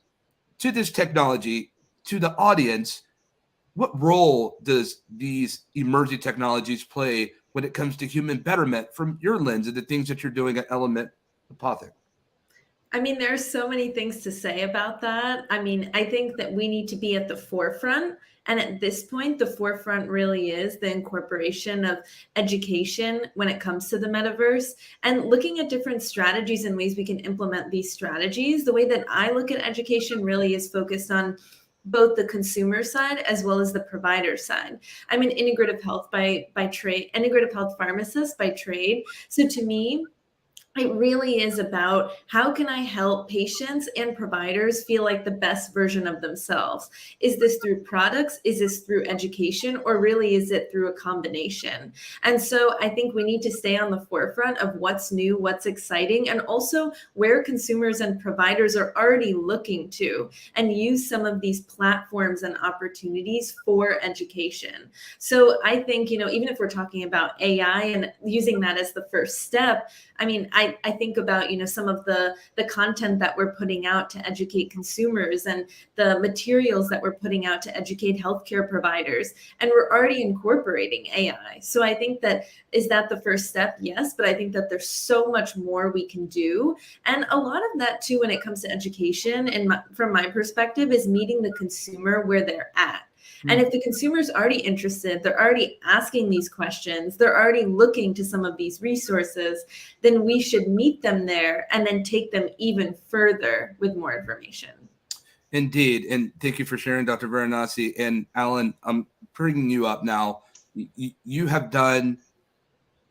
to this technology, to the audience, what role does these emerging technologies play when it comes to human betterment from your lens and the things that you're doing at Element Apothic? I mean, there's so many things to say about that. I mean, I think that we need to be at the forefront. And at this point, the forefront really is the incorporation of education when it comes to the metaverse and looking at different strategies and ways we can implement these strategies. The way that I look at education really is focused on both the consumer side as well as the provider side. I'm an integrative health by trade, integrative health pharmacist by trade. So to me, it really is about how can I help patients and providers feel like the best version of themselves? Is this through products? Is this through education? Or really is it through a combination? And so I think we need to stay on the forefront of what's new, what's exciting, and also where consumers and providers are already looking to and use some of these platforms and opportunities for education. So I think, even if we're talking about AI and using that as the first step, I mean, I think about, some of the content that we're putting out to educate consumers and the materials that we're putting out to educate healthcare providers, and we're already incorporating AI. So I think is that the first step? Yes, but I think that there's so much more we can do. And a lot of that too, when it comes to education, and from my perspective, is meeting the consumer where they're at. And if the consumer's already interested, they're already asking these questions, they're already looking to some of these resources, then we should meet them there and then take them even further with more information. Indeed. And thank you for sharing, Dr. Varanasi. And Alan, I'm bringing you up now. You have done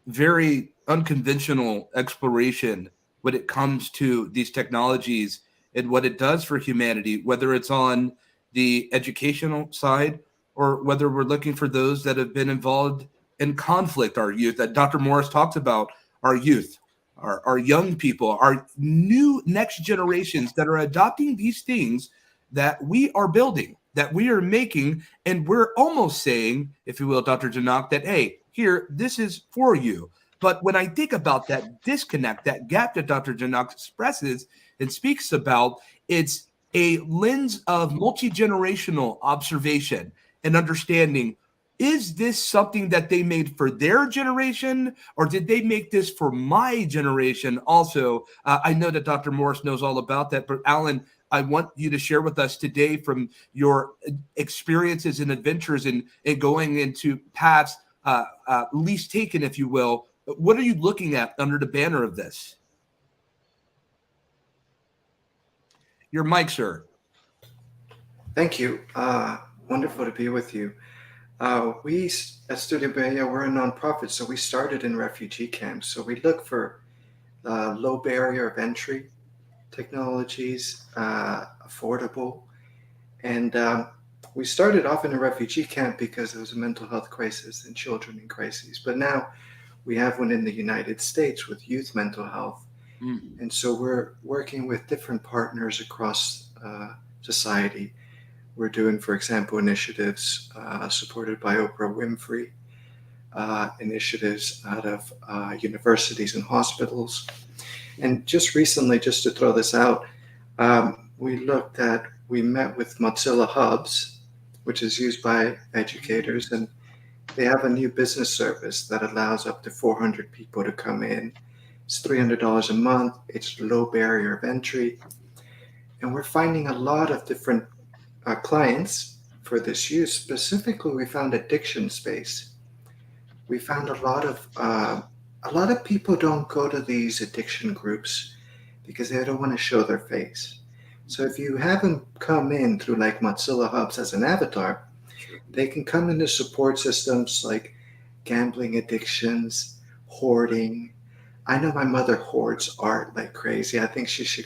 very unconventional exploration when it comes to these technologies and what it does for humanity, whether it's on the educational side or whether we're looking for those that have been involved in conflict, our youth that Dr. Morris talks about, our youth, our young people, our new next generations that are adopting these things that we are building, that we are making. And we're almost saying, if you will, Dr. Janak, that, hey, here, this is for you. But when I think about that disconnect, that gap that Dr. Janak expresses and speaks about, it's a lens of multi-generational observation and understanding. Is this something that they made for their generation, or did they make this for my generation also? I know that Dr. Morris knows all about that, but Alan, I want you to share with us today from your experiences and adventures in going into paths least taken, if you will. What are you looking at under the banner of this? Your mic, sir. Thank you. Wonderful to be with you. We at Studio Bay, we're a nonprofit, so we started in refugee camps. So we look for low barrier of entry technologies, affordable. And we started off in a refugee camp because there was a mental health crisis and children in crises. But now we have one in the United States with youth mental health. Mm. And so we're working with different partners across society. We're doing, for example, initiatives supported by Oprah Winfrey, initiatives out of universities and hospitals. And just recently, just to throw this out, we met with Mozilla Hubs, which is used by educators, and they have a new business service that allows up to 400 people to come in. It's $300 a month. It's low barrier of entry. And we're finding a lot of different clients for this use. Specifically, we found addiction space. We found a lot of people don't go to these addiction groups because they don't want to show their face. So if you have them come in through like Mozilla Hubs as an avatar, they can come into support systems like gambling addictions, hoarding. I know my mother hoards art like crazy. I think she should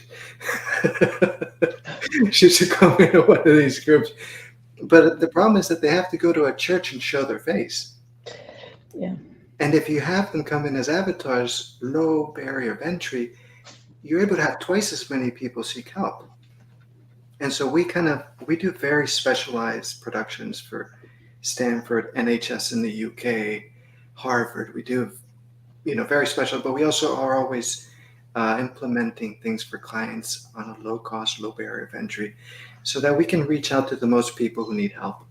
she should come into one of these groups. But the problem is that they have to go to a church and show their face. Yeah. And if you have them come in as avatars, low barrier of entry, you're able to have twice as many people seek help. And so we do very specialized productions for Stanford, NHS in the UK, Harvard. We do very special, but we also are always implementing things for clients on a low cost, low barrier of entry, so that we can reach out to the most people who need help.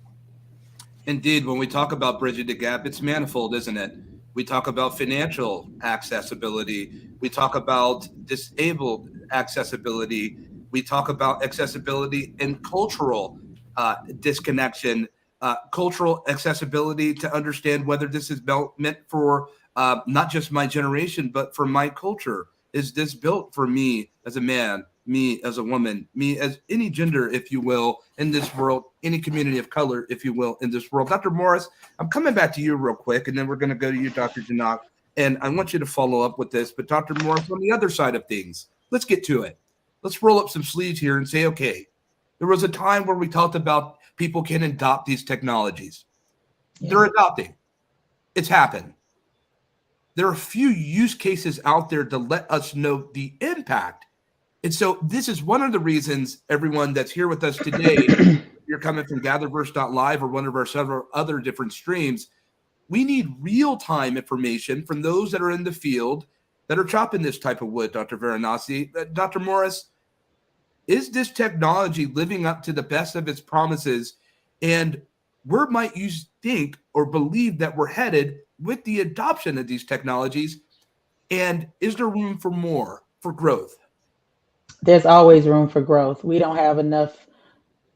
Indeed, when we talk about bridging the gap, it's manifold, isn't it? We talk about financial accessibility. We talk about disabled accessibility. We talk about accessibility and cultural disconnection, cultural accessibility to understand whether this is meant for not just my generation, but for my culture. Is this built for me as a man, me as a woman, me as any gender, if you will, in this world, any community of color, if you will, in this world? Dr. Morris, I'm coming back to you real quick, and then we're going to go to you, Dr. Janak. And I want you to follow up with this. But Dr. Morris, on the other side of things, let's get to it. Let's roll up some sleeves here and say, okay, there was a time where we talked about people can adopt these technologies. Yeah. They're adopting. It's happened. There are a few use cases out there to let us know the impact. And so this is one of the reasons, everyone that's here with us today, you're coming from GatherVerse.live or one of our several other different streams, we need real-time information from those that are in the field that are chopping this type of wood, Dr. Varanasi. Dr. Morris, is this technology living up to the best of its promises? And where might you think or believe that we're headed with the adoption of these technologies? And is there room for more, for growth? There's always room for growth. We don't have enough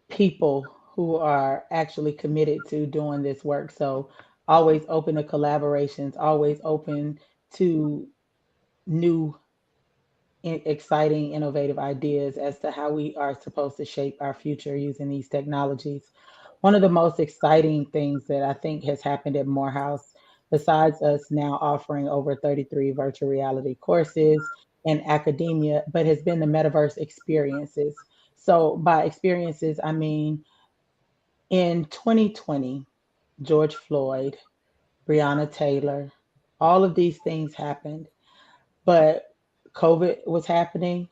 people who are actually committed to doing this work. So always open to collaborations, always open to new, exciting, innovative ideas as to how we are supposed to shape our future using these technologies. One of the most exciting things that I think has happened at Morehouse, besides us now offering over 33 virtual reality courses in academia, but has been the metaverse experiences. So by experiences, I mean in 2020, George Floyd, Breonna Taylor, all of these things happened, but COVID was happening.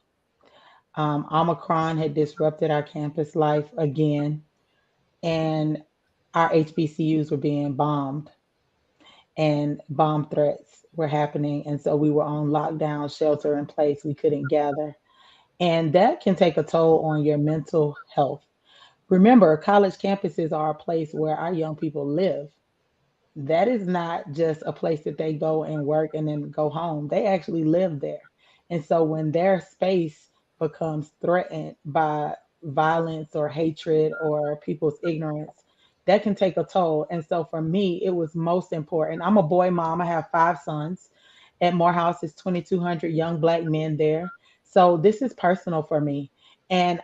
Omicron had disrupted our campus life again, and our HBCUs were being bombed, and bomb threats were happening. And so we were on lockdown, shelter in place. We couldn't gather. And that can take a toll on your mental health. Remember, college campuses are a place where our young people live. That is not just a place that they go and work and then go home. They actually live there. And so when their space becomes threatened by violence or hatred or people's ignorance, that can take a toll. And so for me, it was most important. I'm a boy mom, I have 5 sons. At Morehouse, is 2,200 young Black men there. So this is personal for me. And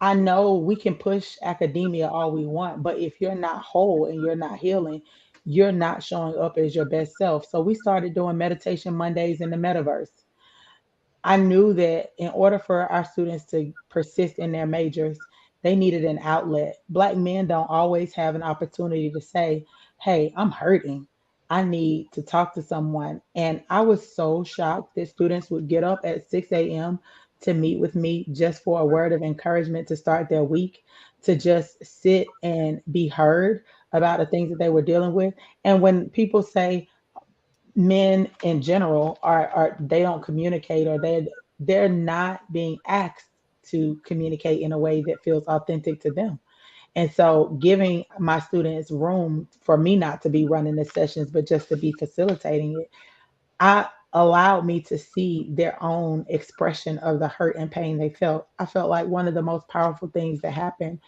I know we can push academia all we want, but if you're not whole and you're not healing, you're not showing up as your best self. So we started doing meditation Mondays in the metaverse. I knew that in order for our students to persist in their majors, they needed an outlet. Black men don't always have an opportunity to say, hey, I'm hurting. I need to talk to someone. And I was so shocked that students would get up at 6 a.m. to meet with me just for a word of encouragement to start their week, to just sit and be heard about the things that they were dealing with. And when people say men in general are they don't communicate, or they're not being asked to communicate in a way that feels authentic to them. And so giving my students room for me not to be running the sessions, but just to be facilitating it, I allowed me to see their own expression of the hurt and pain they felt. I felt like one of the most powerful things that happened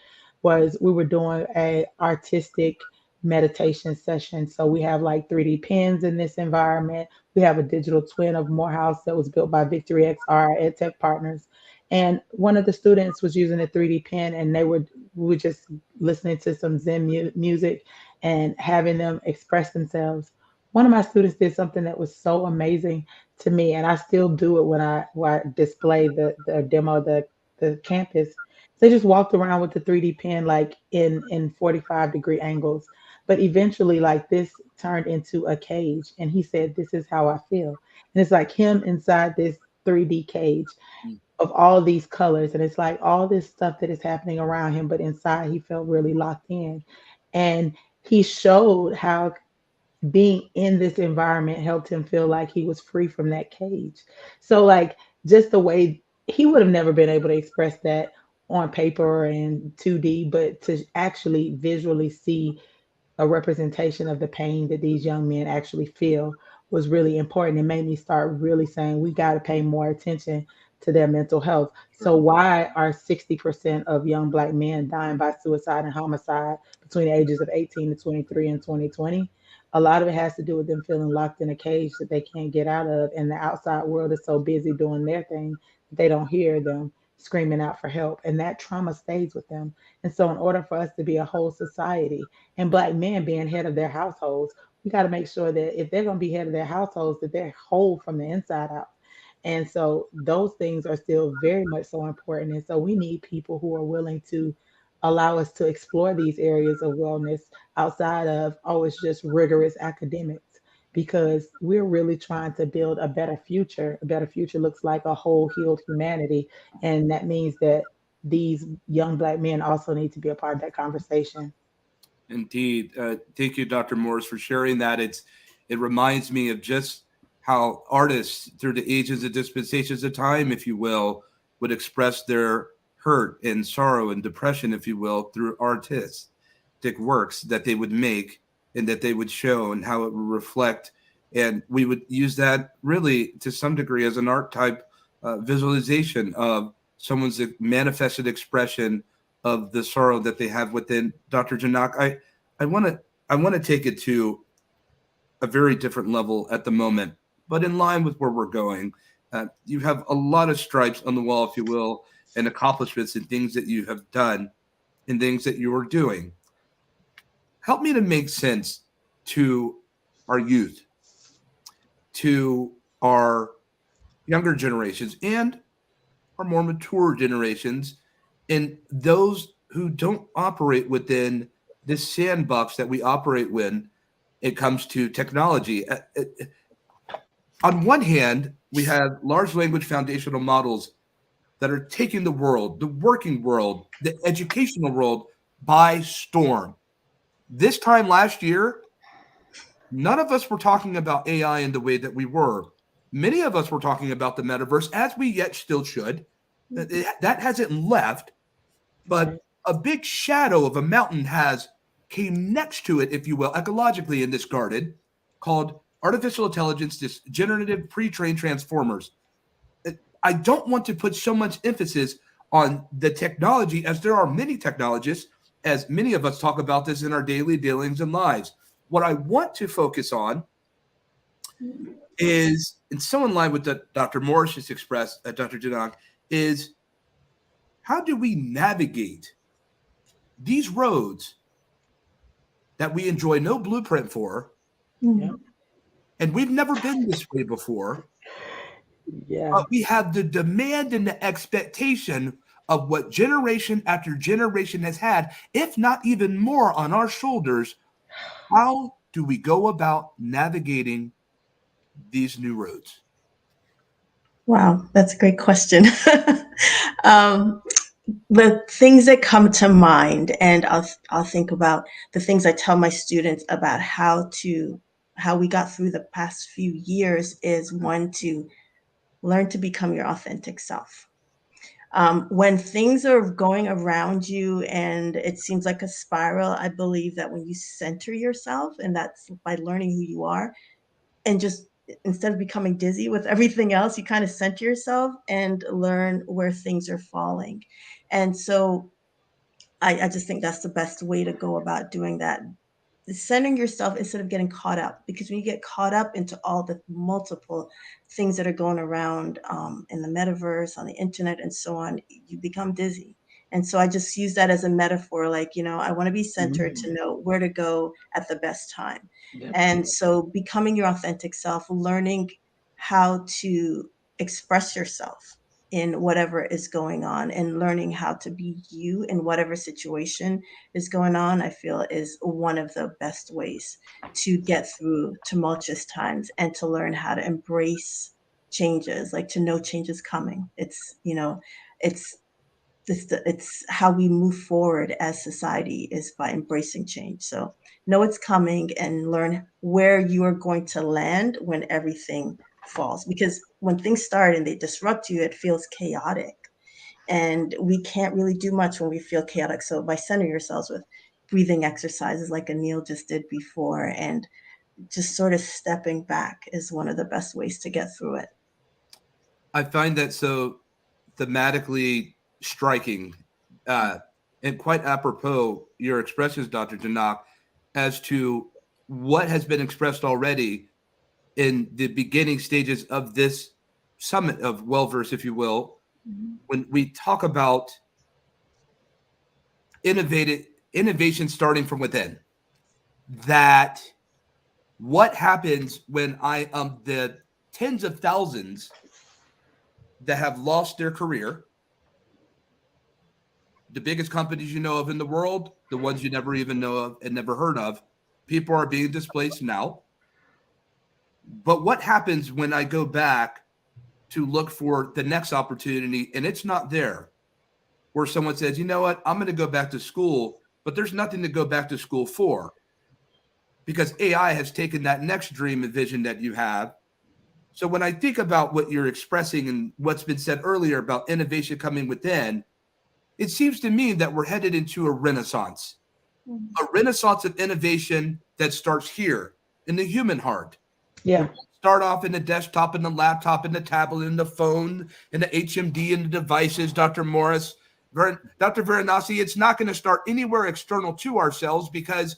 was we were doing a artistic meditation session. So we have like 3D pens in this environment. We have a digital twin of Morehouse that was built by Victory XR EdTech partners. And one of the students was using a 3D pen, and we were just listening to some Zen music and having them express themselves. One of my students did something that was so amazing to me, and I still do it when I display the demo the campus. They just walked around with the 3D pen like in 45-degree angles. But eventually, like, this turned into a cage, and he said, "This is how I feel." And it's like him inside this 3D cage of all these colors, and it's like all this stuff that is happening around him, but inside he felt really locked in. And he showed how being in this environment helped him feel like he was free from that cage. So, like, just the way he would have never been able to express that on paper and 2D, but to actually visually see a representation of the pain that these young men actually feel was really important. It made me start really saying we got to pay more attention to their mental health. So why are 60% of young Black men dying by suicide and homicide between the ages of 18 to 23 in 2020? A lot of it has to do with them feeling locked in a cage that they can't get out of, and the outside world is so busy doing their thing that they don't hear them screaming out for help, and that trauma stays with them. And so in order for us to be a whole society, and Black men being head of their households, we got to make sure that if they're going to be head of their households, that they're whole from the inside out. And so those things are still very much so important. And so we need people who are willing to allow us to explore these areas of wellness outside of, oh, it's just rigorous academics, because we're really trying to build a better future. A better future looks like a whole healed humanity. And that means that these young Black men also need to be a part of that conversation. Indeed. Thank you, Dr. Morris, for sharing that. It reminds me of just how artists through the ages and dispensations of time, if you will, would express their hurt and sorrow and depression, if you will, through artistic works that they would make and that they would show, and how it would reflect. And we would use that really to some degree as an art type visualization of someone's manifested expression of the sorrow that they have within. Dr. Janak, I want to take it to a very different level at the moment, but in line with where we're going. You have a lot of stripes on the wall, if you will, and accomplishments and things that you have done and things that you are doing. Help me to make sense to our youth, to our younger generations, and our more mature generations, and those who don't operate within this sandbox that we operate when it comes to technology. On one hand, we have large language foundational models that are taking the world, the working world, the educational world by storm. This time last year, none of us were talking about AI in the way that we were. Many of us were talking about the metaverse, as we yet still should. That hasn't left, but a big shadow of a mountain has came next to it, if you will, ecologically in this garden, called artificial intelligence, this generative pre-trained transformers. I don't want to put so much emphasis on the technology, as there are many technologists, as many of us talk about this in our daily dealings and lives. What I want to focus on is, and so in line with what Dr. Morris just expressed, Dr. Janak, is how do we navigate these roads that we enjoy no blueprint for, and we've never been this way before. Yeah. But we have the demand and the expectation of what generation after generation has had, if not even more, on our shoulders. How do we go about navigating these new roads? Wow, that's a great question. The things that come to mind, and I'll think about the things I tell my students about how we got through the past few years is one, to learn to become your authentic self. When things are going around you and it seems like a spiral, I believe that when you center yourself, and that's by learning who you are, and just instead of becoming dizzy with everything else, you kind of center yourself and learn where things are falling. And so I just think that's the best way to go about doing that. Centering yourself instead of getting caught up, because when you get caught up into all the multiple things that are going around in the metaverse, on the internet, and so on, you become dizzy. And so I just use that as a metaphor, like, I want to be centered to know where to go at the best time. Yep. And so becoming your authentic self, learning how to express yourself in whatever is going on, and learning how to be you in whatever situation is going on, I feel is one of the best ways to get through tumultuous times and to learn how to embrace changes, like to know change is coming. It's it's how we move forward as society, is by embracing change. So know it's coming and learn where you are going to land when everything falls. Because when things start and they disrupt you, it feels chaotic. And we can't really do much when we feel chaotic. So by centering yourselves with breathing exercises like Anil just did before, and just sort of stepping back, is one of the best ways to get through it. I find that so thematically striking and quite apropos your expressions, Dr. Janak, as to what has been expressed already in the beginning stages of this summit of WellVerse, if you will, when we talk about innovation starting from within. That what happens when the tens of thousands that have lost their career, the biggest companies you know of in the world, the ones you never even know of and never heard of, people are being displaced now. But what happens when I go back to look for the next opportunity and it's not there? Where someone says, you know what, I'm going to go back to school, but there's nothing to go back to school for, because AI has taken that next dream and vision that you have. So when I think about what you're expressing and what's been said earlier about innovation coming within, it seems to me that we're headed into a renaissance of innovation that starts here in the human heart. Yeah. Start off in the desktop and the laptop and the tablet and the phone and the HMD and the devices, Dr. Morris. Dr. Varanasi, it's not going to start anywhere external to ourselves, because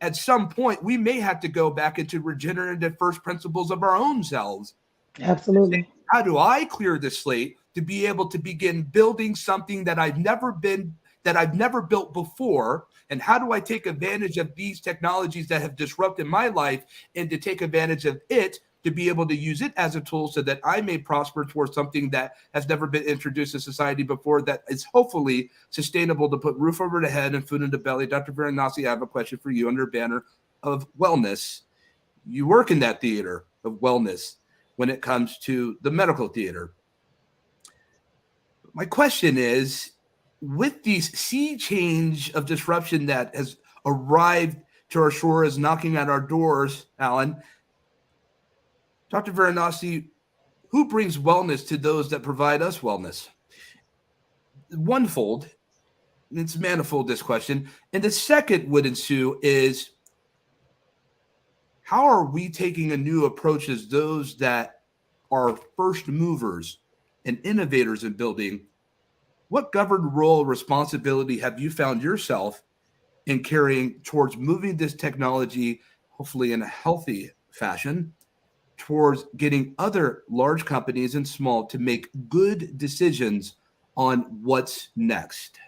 at some point we may have to go back into regenerative first principles of our own selves. Absolutely. How do I clear the slate to be able to begin building something that I've never built before? And how do I take advantage of these technologies that have disrupted my life, and to take advantage of it to be able to use it as a tool so that I may prosper towards something that has never been introduced to society before, that is hopefully sustainable to put roof over the head and food in the belly. Dr. Varanasi, I have a question for you under banner of wellness. You work in that theater of wellness when it comes to the medical theater. My question is, with these sea change of disruption that has arrived to our shore, is knocking at our doors, Alan, Dr. Varanasi, who brings wellness to those that provide us wellness? Onefold, it's manifold, this question. And the second would ensue is, how are we taking a new approach as those that are first movers and innovators in building? What governed role, responsibility have you found yourself in carrying towards moving this technology, hopefully in a healthy fashion, towards getting other large companies and small to make good decisions on what's next?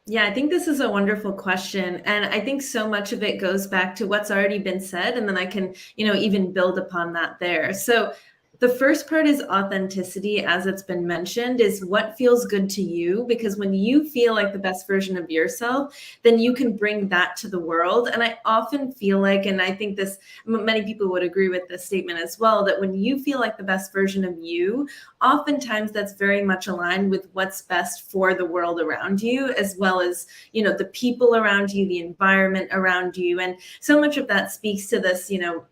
Yeah, I think this is a wonderful question. And I think so much of it goes back to what's already been said. And then I can, even build upon that there. So The first part is authenticity, as it's been mentioned, is what feels good to you, because when you feel like the best version of yourself, then you can bring that to the world. And I often feel like, and I think this, many people would agree with this statement as well, that when you feel like the best version of you, oftentimes that's very much aligned with what's best for the world around you, as well as, you know, the people around you, the environment around you. And so much of that speaks to this, you know,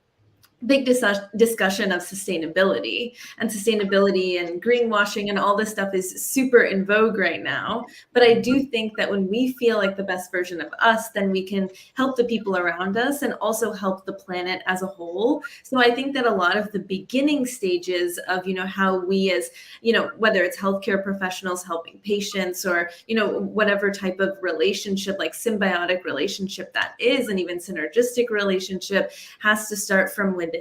big discussion of sustainability and greenwashing and all this stuff is super in vogue right now. But I do think that when we feel like the best version of us, then we can help the people around us and also help the planet as a whole. So I think that a lot of the beginning stages of, you know, how we as, you know, whether it's healthcare professionals helping patients or, you know, whatever type of relationship, like symbiotic relationship that is, and even synergistic relationship, has to start from within.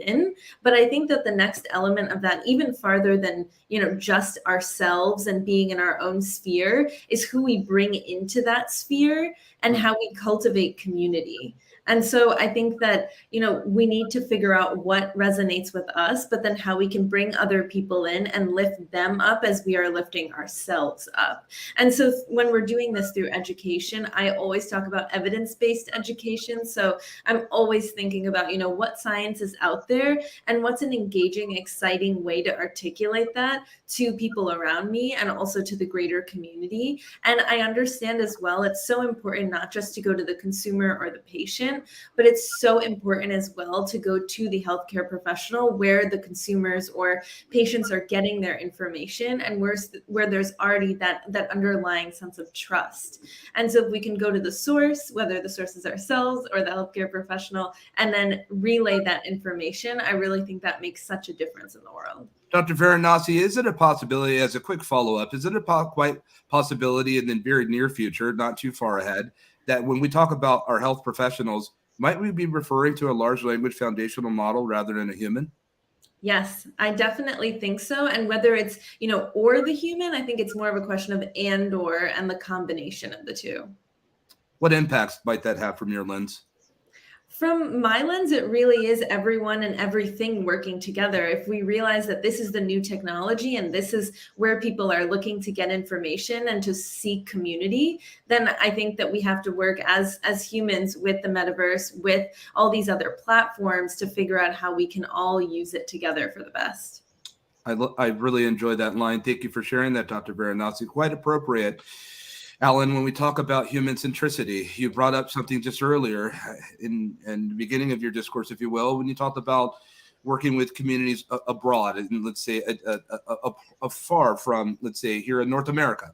But I think that the next element of that, even farther than, you know, just ourselves and being in our own sphere, is who we bring into that sphere and how we cultivate community. And so I think that, you know, we need to figure out what resonates with us, but then how we can bring other people in and lift them up as we are lifting ourselves up. And so when we're doing this through education, I always talk about evidence-based education. So I'm always thinking about, you know, what science is out there and what's an engaging, exciting way to articulate that to people around me and also to the greater community. And I understand as well, it's so important not just to go to the consumer or the patient, but it's so important as well to go to the healthcare professional where the consumers or patients are getting their information and where there's already that underlying sense of trust. And so if we can go to the source, whether the source is ourselves or the healthcare professional, and then relay that information, I really think that makes such a difference in the world. Dr. Varanasi, is it a possibility, as a quick follow-up, is it a quite possibility in the very near future, not too far ahead, that when we talk about our health professionals, might we be referring to a large language foundational model rather than a human? Yes, I definitely think so. And whether it's, you know, or the human, I think it's more of a question of and the combination of the two. What impacts might that have from your lens? From my lens, it really is everyone and everything working together. If we realize that this is the new technology and this is where people are looking to get information and to seek community, then I think that we have to work as humans with the metaverse, with all these other platforms to figure out how we can all use it together for the best. I really enjoyed that line. Thank you for sharing that, Dr. Varanasi. Quite appropriate. Alan, when we talk about human centricity, you brought up something just earlier in the beginning of your discourse, if you will, when you talked about working with communities abroad, and let's say far from, let's say, here in North America,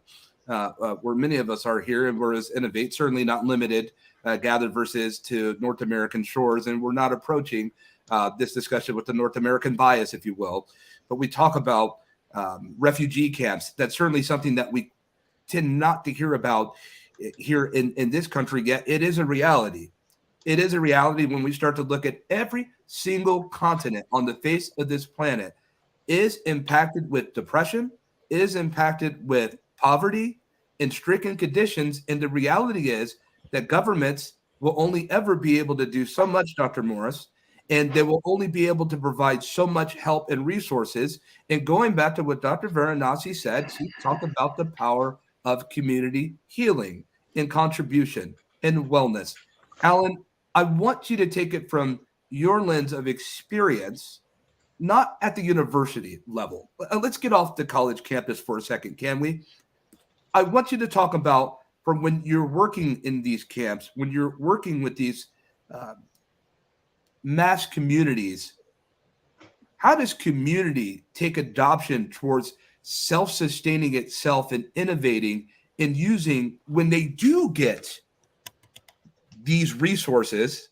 where many of us are here, and we're as innovate, certainly not limited, GatherVerse to North American shores, and we're not approaching this discussion with the North American bias, if you will. But we talk about refugee camps. That's certainly something that we tend not to hear about here in this country yet. It is a reality. It is a reality when we start to look at every single continent on the face of this planet is impacted with depression, is impacted with poverty and stricken conditions. And the reality is that governments will only ever be able to do so much, Dr. Morris, and they will only be able to provide so much help and resources. And going back to what Dr. Varanasi said, she talked about the power of community healing and contribution and wellness. Alan, I want you to take it from your lens of experience, not at the university level. Let's get off the college campus for a second, can we? I want you to talk about from when you're working in these camps, when you're working with these mass communities, how does community take adoption towards self-sustaining itself and innovating and using, when they do get these resources,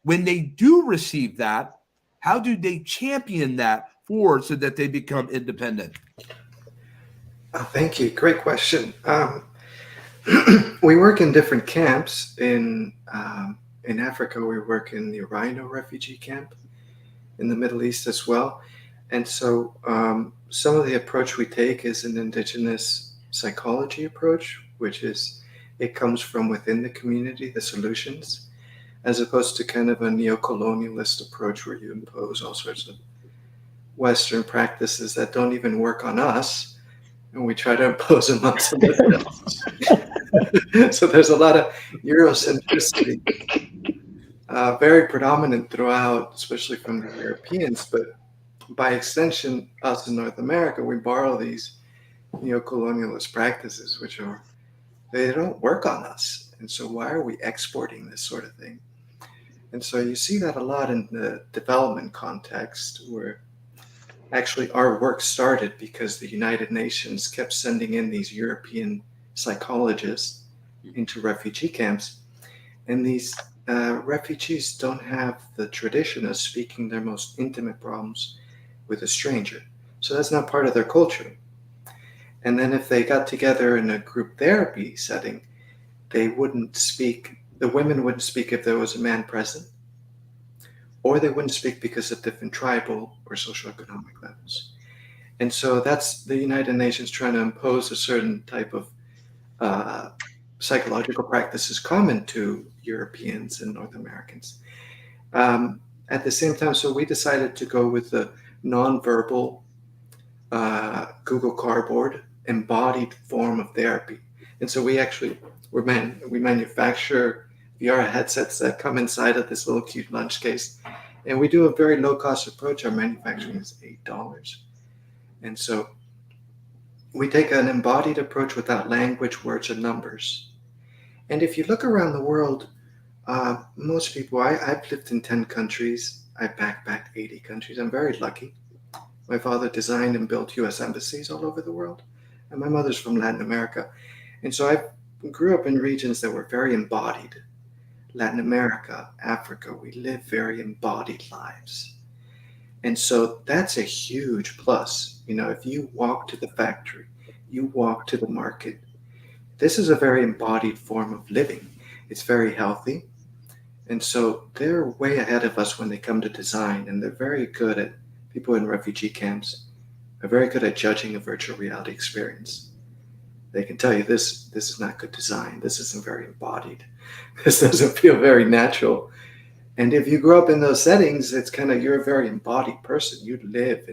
when they do receive that, how do they champion that forward so that they become independent? Thank you. Great question. We work in different camps. In Africa, we work in the Rhino refugee camp, in the Middle East as well. And so some of the approach we take is an indigenous psychology approach, which is it comes from within the community, the solutions, as opposed to kind of a neo-colonialist approach where you impose all sorts of Western practices that don't even work on us, and we try to impose them on somebody else. So there's a lot of Eurocentricity, very predominant throughout, especially from the Europeans, but by extension, us in North America, we borrow these neo-colonialist practices, they don't work on us. And so why are we exporting this sort of thing? And so you see that a lot in the development context, where actually our work started because the United Nations kept sending in these European psychologists into refugee camps. And these refugees don't have the tradition of speaking their most intimate problems with a stranger. So that's not part of their culture. And then if they got together in a group therapy setting, they wouldn't speak, the women wouldn't speak if there was a man present, or they wouldn't speak because of different tribal or socioeconomic levels. And so that's the United Nations trying to impose a certain type of psychological practices common to Europeans and North Americans. At the same time, so we decided to go with the nonverbal Google Cardboard embodied form of therapy. And so we actually, we manufacture VR headsets that come inside of this little cute lunch case. And we do a very low cost approach. Our manufacturing is $8. And so we take an embodied approach without language, words, and numbers. And if you look around the world, most people, I've lived in 10 countries. I've backpacked 80 countries. I'm very lucky. My father designed and built US embassies all over the world. And my mother's from Latin America. And so I grew up in regions that were very embodied. Latin America, Africa, we live very embodied lives. And so that's a huge plus. If you walk to the factory, you walk to the market, this is a very embodied form of living. It's very healthy. And so they're way ahead of us when they come to design, and they're very good at, people in refugee camps are very good at judging a virtual reality experience. They can tell you this is not good design. This isn't very embodied. This doesn't feel very natural. And if you grow up in those settings, it's kind of, you're a very embodied person. You live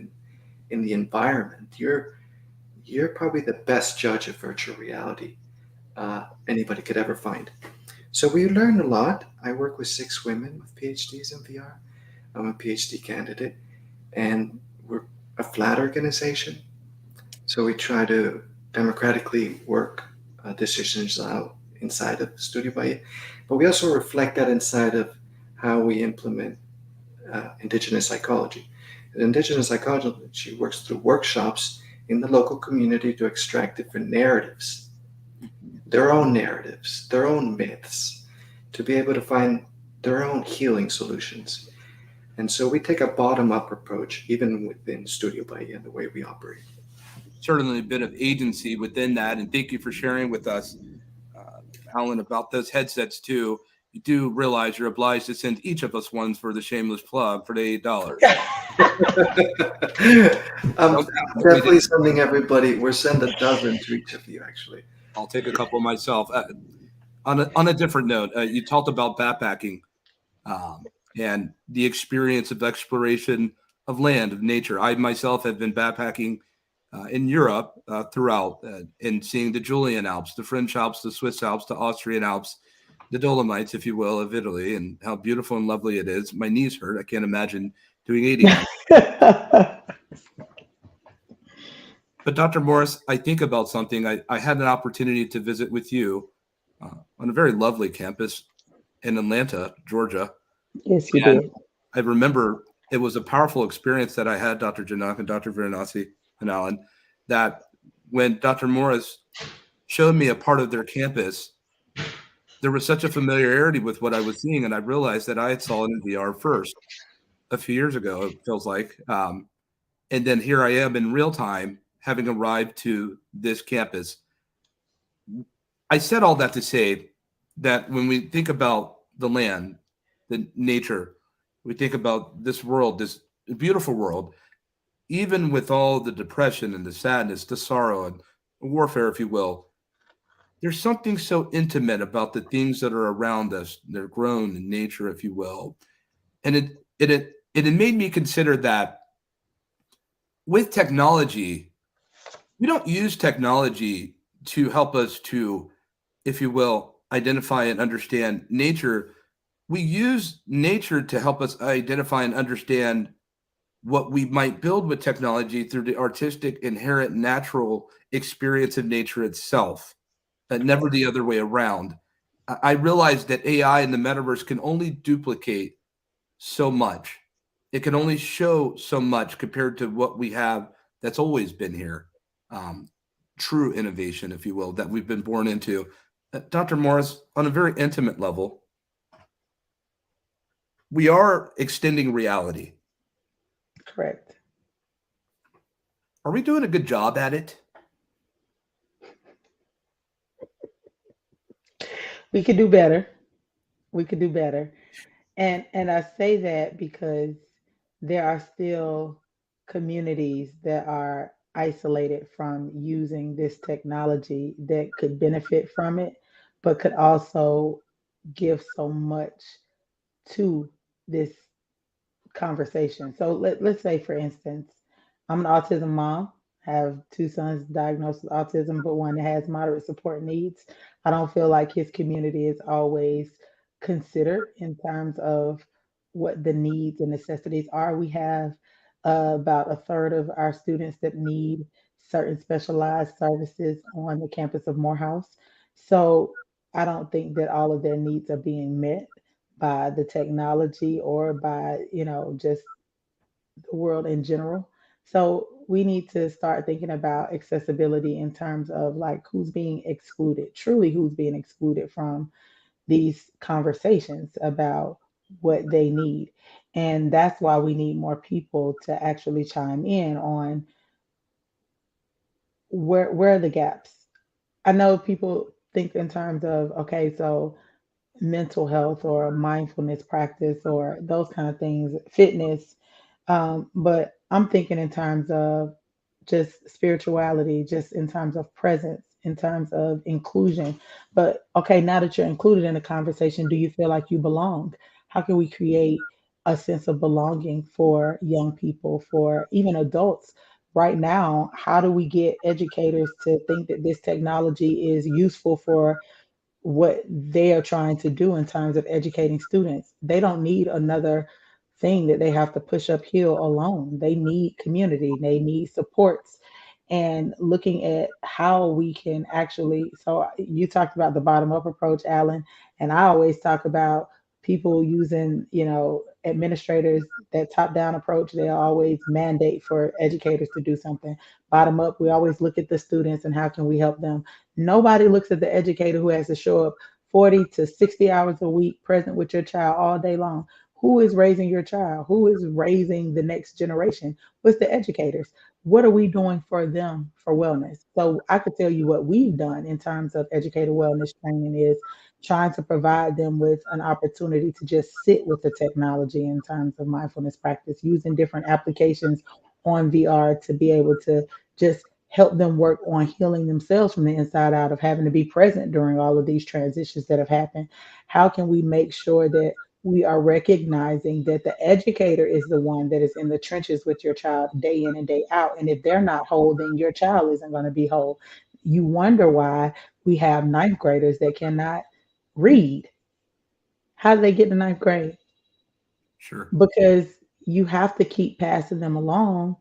in the environment. You're probably the best judge of virtual reality anybody could ever find. So we learned a lot. I work with 6 women with PhDs in VR. I'm a PhD candidate, and we're a flat organization. So we try to democratically work decisions out inside of Studio Bahia. But we also reflect that inside of how we implement indigenous psychology. And indigenous psychology works through workshops in the local community to extract different narratives, their own narratives, their own myths, to be able to find their own healing solutions. And so we take a bottom-up approach, even within Studio Bahia, the way we operate. Certainly a bit of agency within that. And thank you for sharing with us, Alan, about those headsets too. You do realize you're obliged to send each of us ones for the shameless plug for the $8. I'm definitely sending everybody. We're sending a dozen to each of you, actually. I'll take a couple myself. On a different note, you talked about backpacking and the experience of exploration of land, of nature. I myself have been backpacking in Europe throughout and seeing the Julian Alps, the French Alps, the Swiss Alps, the Austrian Alps, the Dolomites, if you will, of Italy, and how beautiful and lovely it is. My knees hurt. I can't imagine doing 80. But Dr. Morris, I think about something. I had an opportunity to visit with you on a very lovely campus in Atlanta, Georgia. Yes, you did. I remember it was a powerful experience that I had, Dr. Janak and Dr. Varanasi and Alan, that when Dr. Morris showed me a part of their campus, there was such a familiarity with what I was seeing, and I realized that I had saw it in VR first a few years ago, it feels like. And then here I am in real time, having arrived to this campus. I said all that to say that when we think about the land, the nature, we think about this world, this beautiful world, even with all the depression and the sadness, the sorrow and warfare, if you will, there's something so intimate about the things that are around us. They're grown in nature, if you will. And it made me consider that with technology, we don't use technology to help us to, if you will, identify and understand nature. We use nature to help us identify and understand what we might build with technology through the artistic, inherent, natural experience of nature itself, never Correct. the other way around. I realize that AI and the metaverse can only duplicate so much. It can only show so much compared to what we have that's always been here. Um, True innovation, if you will, that we've been born into. Dr. Morris, on a very intimate level, we are extending reality. Correct. Are we doing a good job at it? We could do better. We could do better. And I say that because there are still communities that are isolated from using this technology that could benefit from it, but could also give so much to this conversation. So let's say, for instance, I'm an autism mom. I have two sons diagnosed with autism, but one that has moderate support needs. I don't feel like his community is always considered in terms of what the needs and necessities are. We have about a third of our students that need certain specialized services on the campus of Morehouse. So I don't think that all of their needs are being met by the technology or by, just the world in general. So we need to start thinking about accessibility in terms of like who's being excluded, truly who's being excluded from these conversations about what they need. And that's why we need more people to actually chime in on where are the gaps. I know people think in terms of, okay, so mental health or mindfulness practice or those kind of things, fitness. But I'm thinking in terms of just spirituality, just in terms of presence, in terms of inclusion. But okay, now that you're included in the conversation, do you feel like you belong? How can we create a sense of belonging for young people, for even adults? Right now, how do we get educators to think that this technology is useful for what they are trying to do in terms of educating students? They don't need another thing that they have to push uphill alone. They need community, they need supports. And looking at how we can actually, so you talked about the bottom up approach, Alan, and I always talk about people using, administrators, that top down approach. They always mandate for educators to do something. Bottom up, we always look at the students and how can we help them. Nobody looks at the educator who has to show up 40 to 60 hours a week present with your child all day long. Who is raising your child? Who is raising the next generation? What's the educators? What are we doing for them for wellness? So I could tell you what we've done in terms of educator wellness training is trying to provide them with an opportunity to just sit with the technology in terms of mindfulness practice, using different applications on VR to be able to just help them work on healing themselves from the inside out of having to be present during all of these transitions that have happened. How can we make sure that we are recognizing that the educator is the one that is in the trenches with your child day in and day out? And if they're not whole, then your child isn't going to be whole. You wonder why we have ninth graders that cannot read. How do they get to ninth grade? Sure. Because you have to keep passing them along,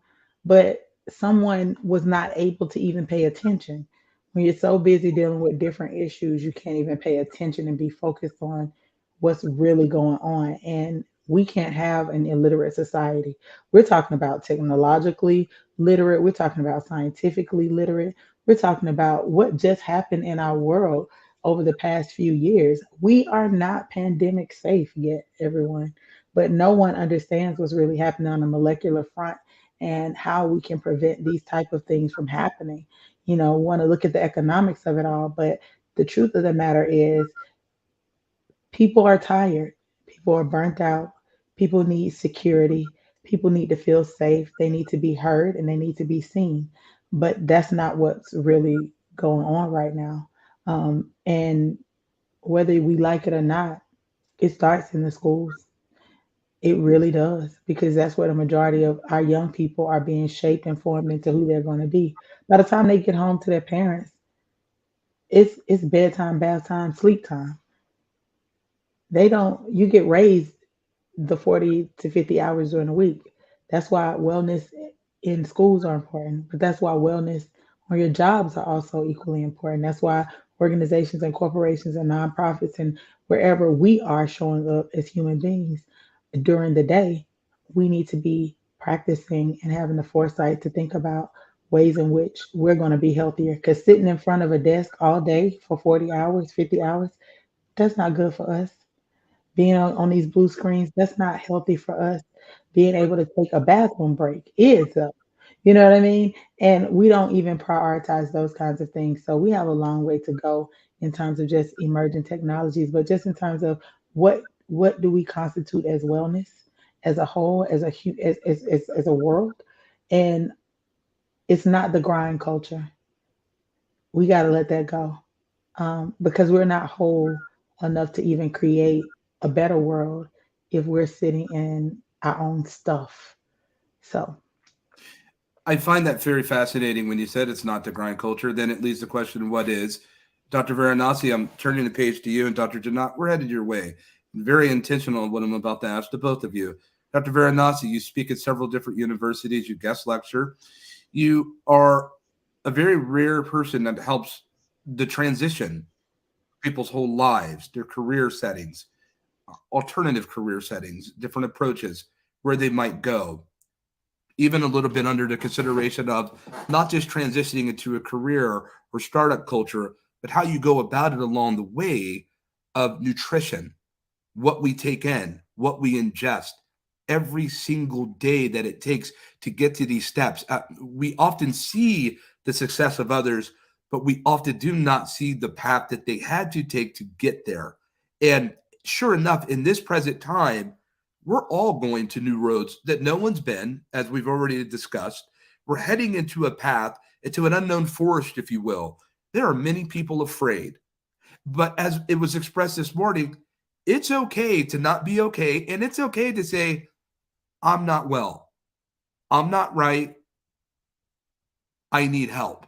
but someone was not able to even pay attention. When you're so busy dealing with different issues, you can't even pay attention and be focused on what's really going on. And we can't have an illiterate society. We're talking about technologically literate, we're talking about scientifically literate, we're talking about what just happened in our world over the past few years. We are not pandemic safe yet, everyone, but no one understands what's really happening on a molecular front and how we can prevent these type of things from happening. Want to look at the economics of it all, but the truth of the matter is people are tired, people are burnt out, people need security, people need to feel safe, they need to be heard and they need to be seen. But that's not what's really going on right now. And whether we like it or not, it starts in the schools. It really does, because that's where the majority of our young people are being shaped and formed into who they're going to be. By the time they get home to their parents, it's bedtime, bath time, sleep time. They don't, you get raised the 40 to 50 hours during the week. That's why wellness in schools are important, but that's why wellness on your jobs are also equally important. That's why organizations and corporations and nonprofits and wherever we are showing up as human beings during the day, we need to be practicing and having the foresight to think about ways in which we're going to be healthier. Because sitting in front of a desk all day for 40 hours, 50 hours, that's not good for us. Being on these blue screens, that's not healthy for us. Being able to take a bathroom break is, you know what I mean? And we don't even prioritize those kinds of things. So we have a long way to go in terms of just emerging technologies, but just in terms of what do we constitute as wellness as a whole, as a as a world? And it's not the grind culture. We got to let that go, because we're not whole enough to even create a better world if we're sitting in our own stuff. So, I find that very fascinating when you said it's not the grind culture. Then it leads the question, what is? Dr. Varanasi, I'm turning the page to you, and Dr. Janat, we're headed your way. I'm very intentional in what I'm about to ask to both of you. Dr. Varanasi, you speak at several different universities, you guest lecture. You are a very rare person that helps the transition people's whole lives, their career settings, alternative career settings, different approaches, where they might go, even a little bit under the consideration of not just transitioning into a career or startup culture, but how you go about it along the way of nutrition, what we take in, what we ingest every single day that it takes to get to these steps. We often see the success of others, but we often do not see the path that they had to take to get there. And sure enough, in this present time, we're all going to new roads that no one's been, as we've already discussed. We're heading into a path, into an unknown forest, if you will. There are many people afraid. But as it was expressed this morning, it's okay to not be okay. And it's okay to say, I'm not well. I'm not right. I need help.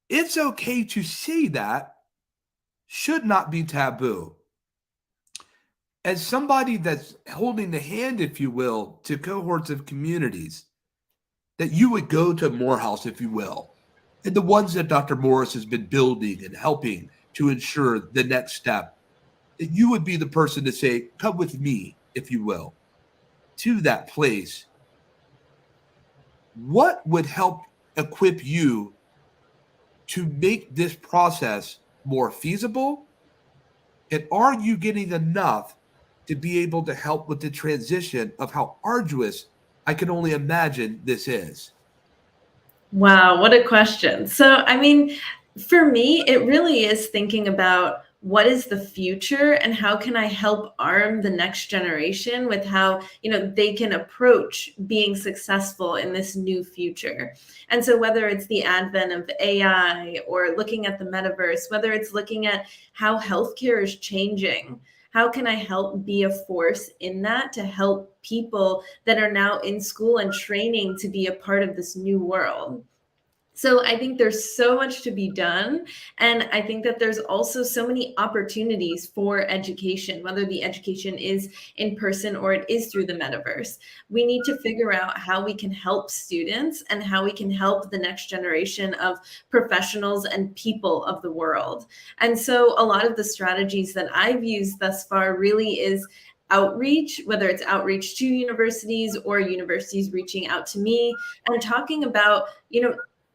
It's okay to say that, should not be taboo. As somebody that's holding the hand, if you will, to cohorts of communities, that you would go to Morehouse, if you will, and the ones that Dr. Morris has been building and helping to ensure the next step, that you would be the person to say, come with me, if you will, to that place. What would help equip you to make this process more feasible? And are you getting enough to be able to help with the transition of how arduous I can only imagine this is? Wow, what a question. So, I mean, for me, it really is thinking about what is the future and how can I help arm the next generation with how, they can approach being successful in this new future. And so whether it's the advent of AI or looking at the metaverse, whether it's looking at how healthcare is changing, how can I help be a force in that to help people that are now in school and training to be a part of this new world? So I think there's so much to be done. And I think that there's also so many opportunities for education, whether the education is in person or it is through the metaverse. We need to figure out how we can help students and how we can help the next generation of professionals and people of the world. And so a lot of the strategies that I've used thus far really is outreach, whether it's outreach to universities or universities reaching out to me and talking about,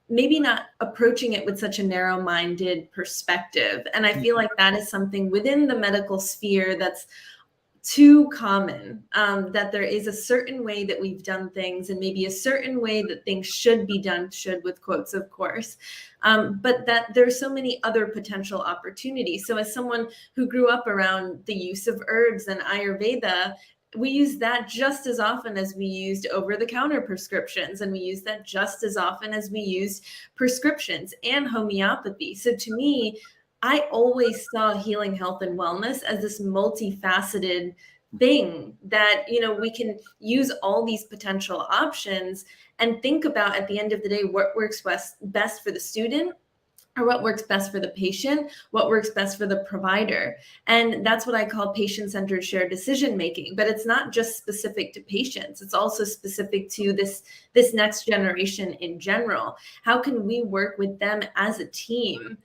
maybe not approaching it with such a narrow-minded perspective. And I feel like that is something within the medical sphere that's too common, that there is a certain way that we've done things and maybe a certain way that things should be done, should with quotes, of course, but that there's so many other potential opportunities. So as someone who grew up around the use of herbs and Ayurveda, we use that just as often as we used over-the-counter prescriptions, and we use that just as often as we used prescriptions and homeopathy. So to me, I always saw healing, health, and wellness as this multifaceted thing that, you know, we can use all these potential options and think about at the end of the day what works best for the student, or what works best for the patient, what works best for the provider. And that's what I call patient-centered shared decision making. But it's not just specific to patients, it's also specific to this next generation in general. How can we work with them as a team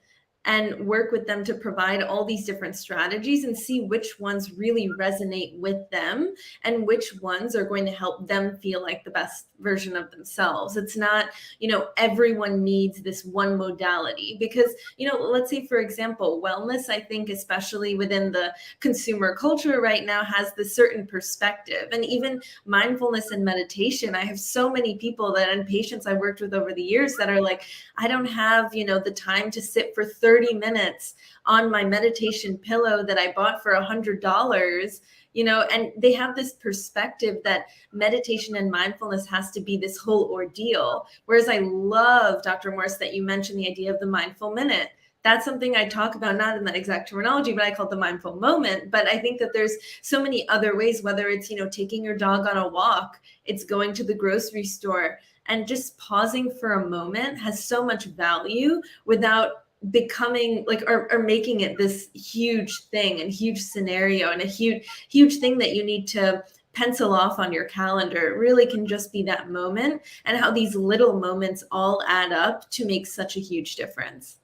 and work with them to provide all these different strategies and see which ones really resonate with them and which ones are going to help them feel like the best version of themselves. It's not, you know, everyone needs this one modality, because, you know, let's say, for example, wellness, I think, especially within the consumer culture right now, has this certain perspective. And even mindfulness and meditation, I have so many people that, and patients I've worked with over the years, that are like, I don't have, you know, the time to sit for 30 minutes on my meditation pillow that I bought for $100, you know, and they have this perspective that meditation and mindfulness has to be this whole ordeal. Whereas I love, Dr. Morse, that you mentioned the idea of the mindful minute. That's something I talk about, not in that exact terminology, but I call it the mindful moment. But I think that there's so many other ways, whether it's, you know, taking your dog on a walk, it's going to the grocery store, and just pausing for a moment has so much value without becoming like, or making it this huge thing and huge scenario and a huge thing that you need to pencil off on your calendar. It really can just be that moment, and how these little moments all add up to make such a huge difference.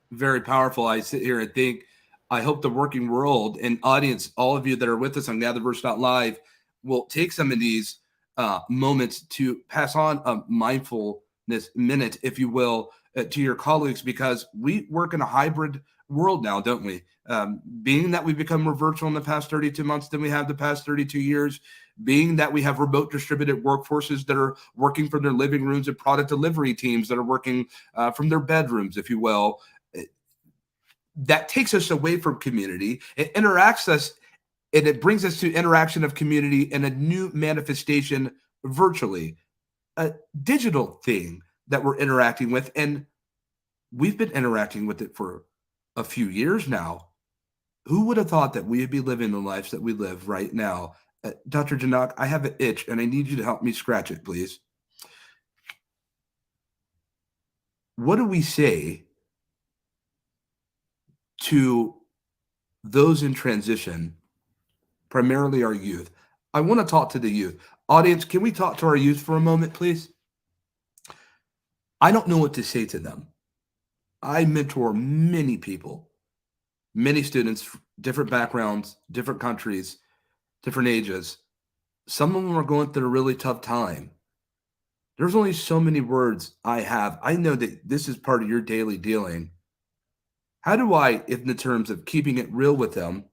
Very powerful. I sit here and think, I hope the working world and audience, all of you that are with us on GatherVerse.live, will take some of these moments to pass on a mindfulness minute, if you will, to your colleagues, because we work in a hybrid world now, don't we? Being that we've become more virtual in the past 32 months than we have the past 32 years, being that we have remote distributed workforces that are working from their living rooms, and product delivery teams that are working from their bedrooms, if you will, that takes us away from community. It interacts us, and it brings us to interaction of community in a new manifestation virtually, a digital thing that we're interacting with. And we've been interacting with it for a few years now. Who would have thought that we would be living the lives that we live right now? Dr. Janak, I have an itch, and I need you to help me scratch it, please. What do we say to those in transition, primarily our youth? I want to talk to the youth. Audience, can we talk to our youth for a moment, please? I don't know what to say to them. I mentor many people, many students, different backgrounds, different countries, different ages. Some of them are going through a really tough time. There's only so many words I have. I know that this is part of your daily dealing. How do I, in the terms of keeping it real with them,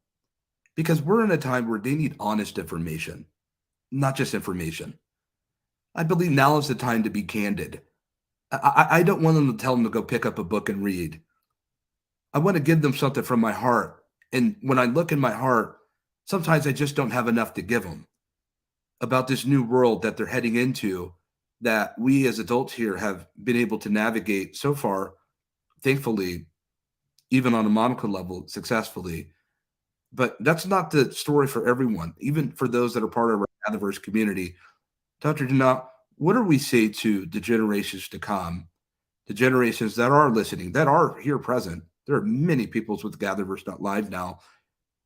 because we're in a time where they need honest information, not just information. I believe now is the time to be candid. I don't want them to tell them to go pick up a book and read. I want to give them something from my heart. And when I look in my heart, sometimes I just don't have enough to give them about this new world that they're heading into, that we as adults here have been able to navigate so far, thankfully, even on a monocle level, successfully. But that's not the story for everyone, even for those that are part of our GatherVerse community. Dr. Janat, what do we say to the generations to come, the generations that are listening, that are here present? There are many peoples with GatherVerse.live now.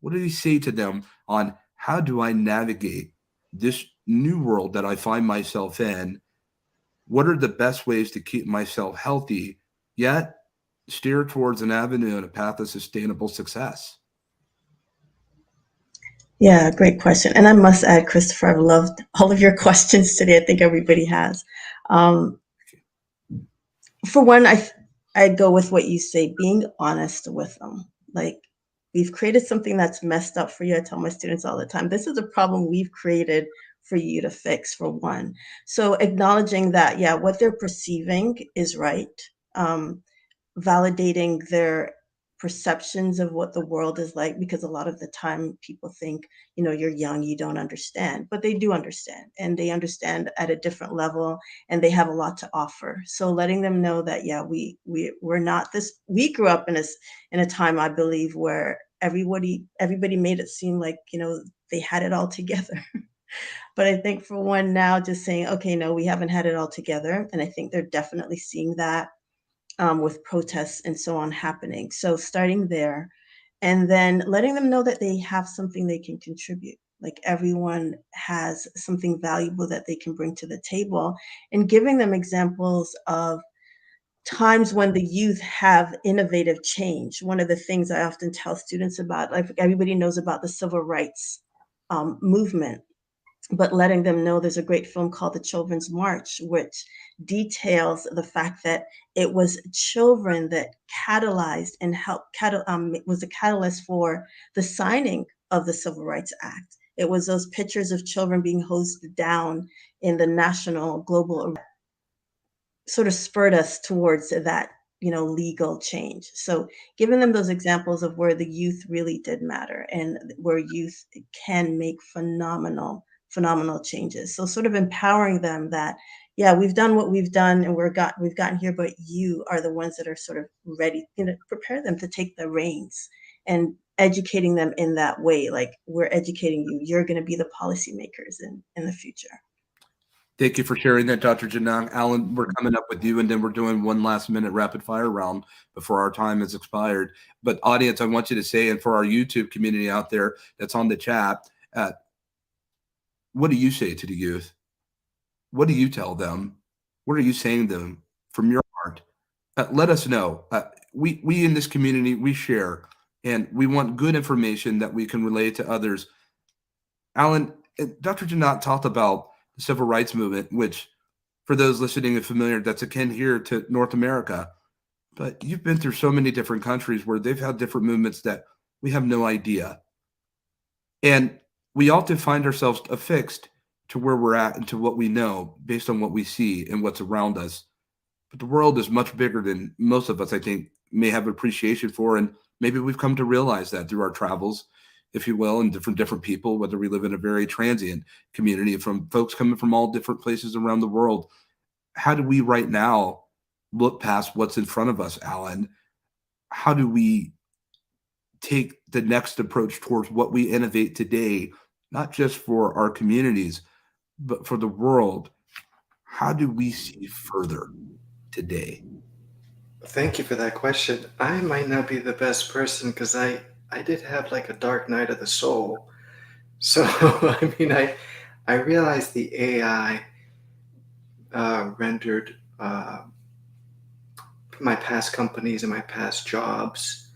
What do we say to them on how do I navigate this new world that I find myself in? What are the best ways to keep myself healthy, yet steer towards an avenue and a path of sustainable success? Yeah, great question. And I must add, Christopher, I've loved all of your questions today. I think everybody has. For one, I go with what you say, being honest with them. Like, we've created something that's messed up for you. I tell my students all the time, this is a problem we've created for you to fix, for one. So acknowledging that, yeah, what they're perceiving is right. Validating their perceptions of what the world is like, because a lot of the time people think, you're young, you don't understand, but they do understand, and they understand at a different level, and they have a lot to offer. So letting them know that, yeah, we're not this, we grew up in a time, I believe, where everybody made it seem like, they had it all together. But I think for one now, just saying, okay, no, we haven't had it all together. And I think they're definitely seeing that with protests and so on happening. So starting there, and then letting them know that they have something they can contribute. Like everyone has something valuable that they can bring to the table, and giving them examples of times when the youth have innovative change. One of the things I often tell students about, like everybody knows about the civil rights movement, but letting them know there's a great film called The Children's March, which details the fact that it was children that catalyzed and helped, was a catalyst for the signing of the Civil Rights Act. It was those pictures of children being hosed down in the national global sort of spurred us towards that, legal change. So giving them those examples of where the youth really did matter and where youth can make phenomenal changes. So sort of empowering them that, yeah, we've done what we've done and we've gotten here, but you are the ones that are sort of ready, prepare them to take the reins and educating them in that way. Like, we're educating you, you're going to be the policymakers in the future. Thank you for sharing that, Dr. Janang. Alan, we're coming up with you, and then we're doing one last minute rapid fire round before our time has expired. But audience, I want you to say, and for our YouTube community out there that's on the chat, what do you say to the youth? What do you tell them? What are you saying to them from your heart? Let us know. We in this community, we share, and we want good information that we can relay to others. Alan, Dr. Janang talked about the civil rights movement, which for those listening and familiar, that's akin here to North America. But you've been through so many different countries where they've had different movements that we have no idea. And we often find ourselves affixed to where we're at and to what we know based on what we see and what's around us. But the world is much bigger than most of us, I think, may have appreciation for. And maybe we've come to realize that through our travels, if you will, and different people, whether we live in a very transient community from folks coming from all different places around the world. How do we right now look past what's in front of us, Alan? How do we take the next approach towards what we innovate today, not just for our communities, but for the world? How do we see further today? Thank you for that question. I might not be the best person because I did have like a dark night of the soul. So I mean, I realized the AI rendered my past companies and my past jobs,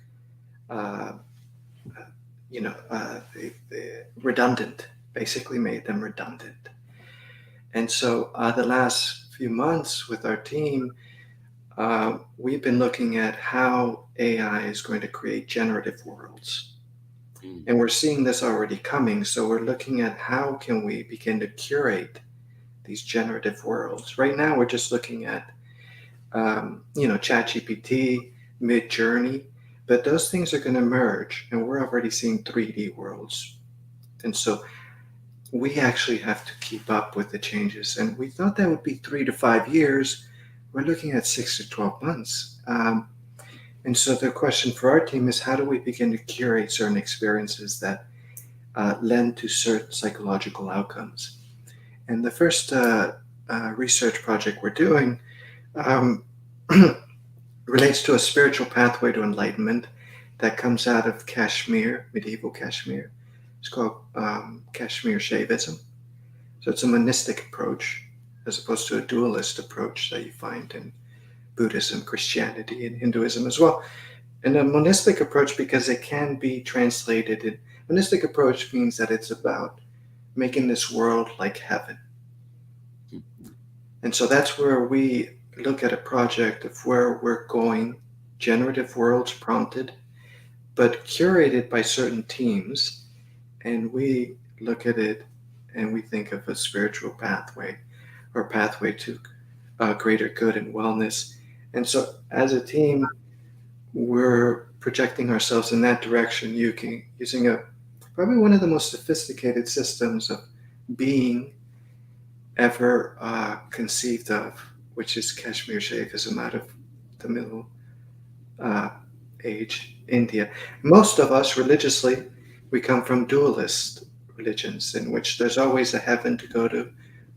redundant. Basically, made them redundant. And so the last few months with our team, we've been looking at how AI is going to create generative worlds. And we're seeing this already coming. So we're looking at how can we begin to curate these generative worlds. Right now, we're just looking at, ChatGPT, Mid-Journey, but those things are going to merge, and we're already seeing 3D worlds. And so we actually have to keep up with the changes. And we thought that would be 3 to 5 years. We're looking at 6 to 12 months. And so the question for our team is, how do we begin to curate certain experiences that lend to certain psychological outcomes? And the first research project we're doing relates to a spiritual pathway to enlightenment that comes out of Kashmir, medieval Kashmir. It's called Kashmir Shaivism. So it's a monistic approach as opposed to a dualist approach that you find in Buddhism, Christianity, and Hinduism as well. And a monistic approach, because it can be translated in monistic approach, means that it's about making this world like heaven. And so that's where we look at a project of where we're going, generative worlds prompted, but curated by certain teams. And we look at it and we think of a spiritual pathway or pathway to greater good and wellness. And so as a team, we're projecting ourselves in that direction using probably one of the most sophisticated systems of being ever conceived of, which is Kashmir Shaivism out of the Middle Age. India. Most of us religiously, we come from dualist religions in which there's always a heaven to go to,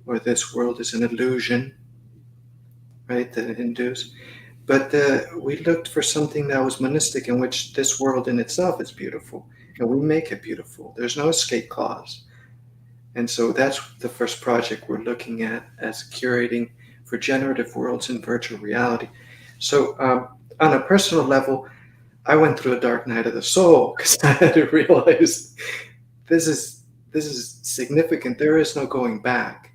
or this world is an illusion, right? The Hindus. But we looked for something that was monistic, in which this world in itself is beautiful, and we make it beautiful. There's no escape clause. And so that's the first project we're looking at as curating for generative worlds in virtual reality. So on a personal level, I went through a dark night of the soul because I had to realize this is significant. There is no going back.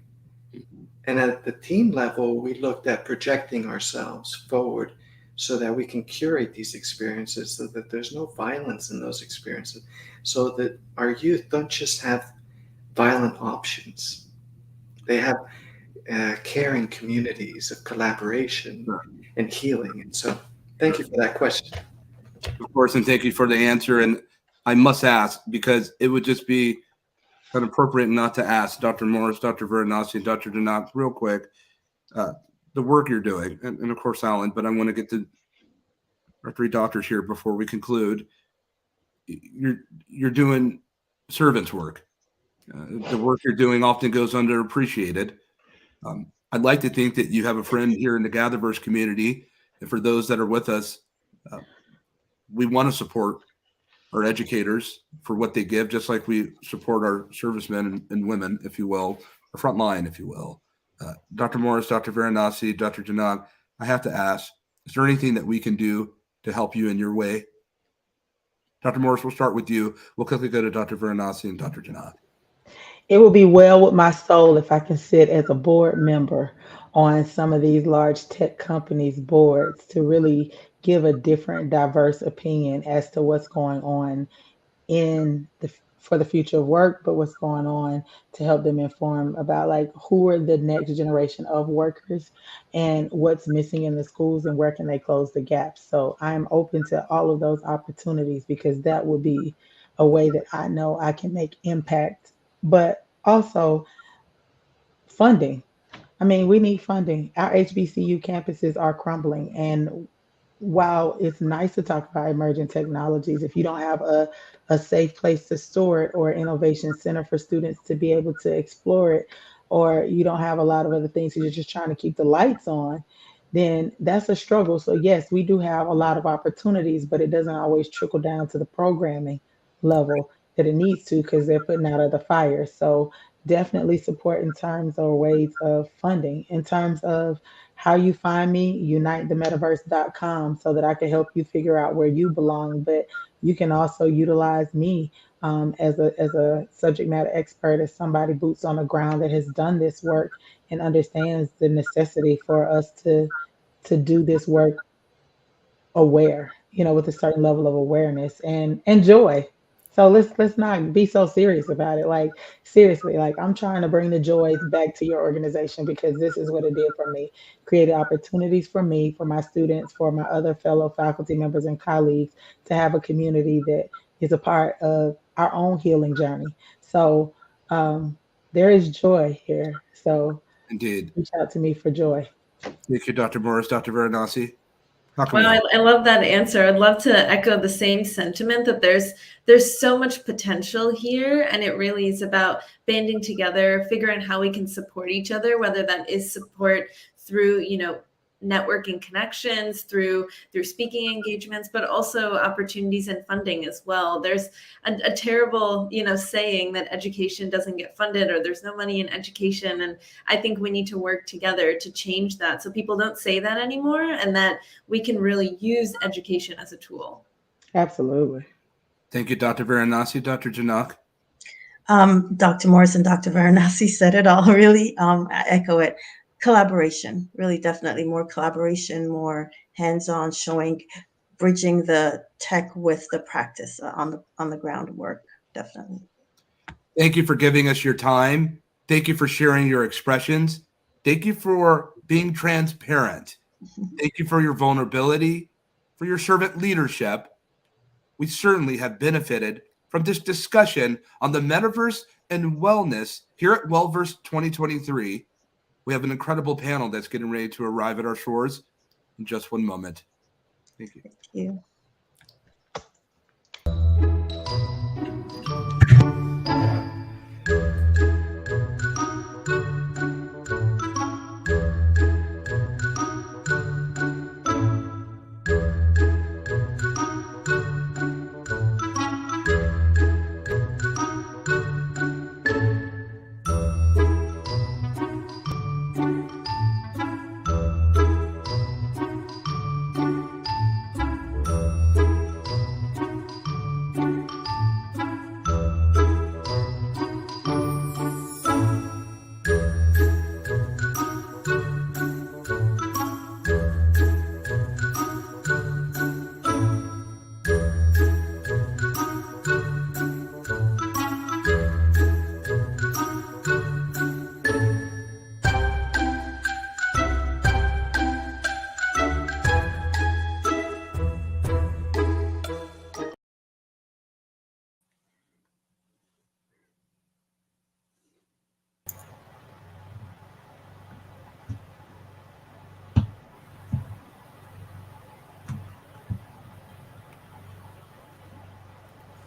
And at the team level, we looked at projecting ourselves forward so that we can curate these experiences so that there's no violence in those experiences, so that our youth don't just have violent options. They have caring communities of collaboration and healing. And so thank you for that question. Of course, and thank you for the answer. And I must ask, because it would just be inappropriate not to ask Dr. Morris, Dr. Varanasi, and Dr. Janak real quick, the work you're doing, and of course, Alan, but I want to get to our three doctors here before we conclude. You're doing servants work. The work you're doing often goes underappreciated. I'd like to think that you have a friend here in the GatherVerse community, and for those that are with us, we want to support our educators for what they give, just like we support our servicemen and women, if you will, or front line, if you will. Dr. Morris, Dr. Varanasi, Dr. Janak, I have to ask, is there anything that we can do to help you in your way? Dr. Morris, we'll start with you. We'll quickly go to Dr. Varanasi and Dr. Janak. It will be well with my soul if I can sit as a board member on some of these large tech companies' boards to really give a different, diverse opinion as to what's going on for the future of work, but what's going on to help them inform about like who are the next generation of workers and what's missing in the schools and where can they close the gaps. So I'm open to all of those opportunities because that would be a way that I know I can make impact, but also funding. I mean, we need funding. Our HBCU campuses are crumbling. And while it's nice to talk about emerging technologies, if you don't have a safe place to store it or innovation center for students to be able to explore it, or you don't have a lot of other things, you're just trying to keep the lights on, then that's a struggle. So yes, we do have a lot of opportunities, but it doesn't always trickle down to the programming level that it needs to because they're putting out of the fire. So definitely support in terms or ways of funding. In terms of how you find me, unitethemetaverse.com so that I can help you figure out where you belong. But you can also utilize me as a subject matter expert, as somebody boots on the ground that has done this work and understands the necessity for us to do this work aware, with a certain level of awareness and joy. So let's not be so serious about it. Like seriously, like I'm trying to bring the joy back to your organization because this is what it did for me. Created opportunities for me, for my students, for my other fellow faculty members and colleagues to have a community that is a part of our own healing journey. So there is joy here. So Indeed. reach out to me for joy. Thank you, Dr. Morris, Dr. Varanasi. Well, I love that answer. I'd love to echo the same sentiment that there's so much potential here, and it really is about banding together, figuring how we can support each other, whether that is support through, networking connections, through speaking engagements, but also opportunities and funding as well. There's a terrible, saying that education doesn't get funded or there's no money in education. And I think we need to work together to change that so people don't say that anymore and that we can really use education as a tool. Absolutely. Thank you, Dr. Varanasi. Dr. Janak. Dr. Morris and Dr. Varanasi said it all, really. I echo it. Collaboration, really, definitely more collaboration, more hands-on, bridging the tech with the practice on the ground work, definitely. Thank you for giving us your time. Thank you for sharing your expressions. Thank you for being transparent. Thank you for your vulnerability, for your servant leadership. We certainly have benefited from this discussion on the metaverse and wellness here at WellVerse 2023. We have an incredible panel that's getting ready to arrive at our shores in just one moment. Thank you. Thank you.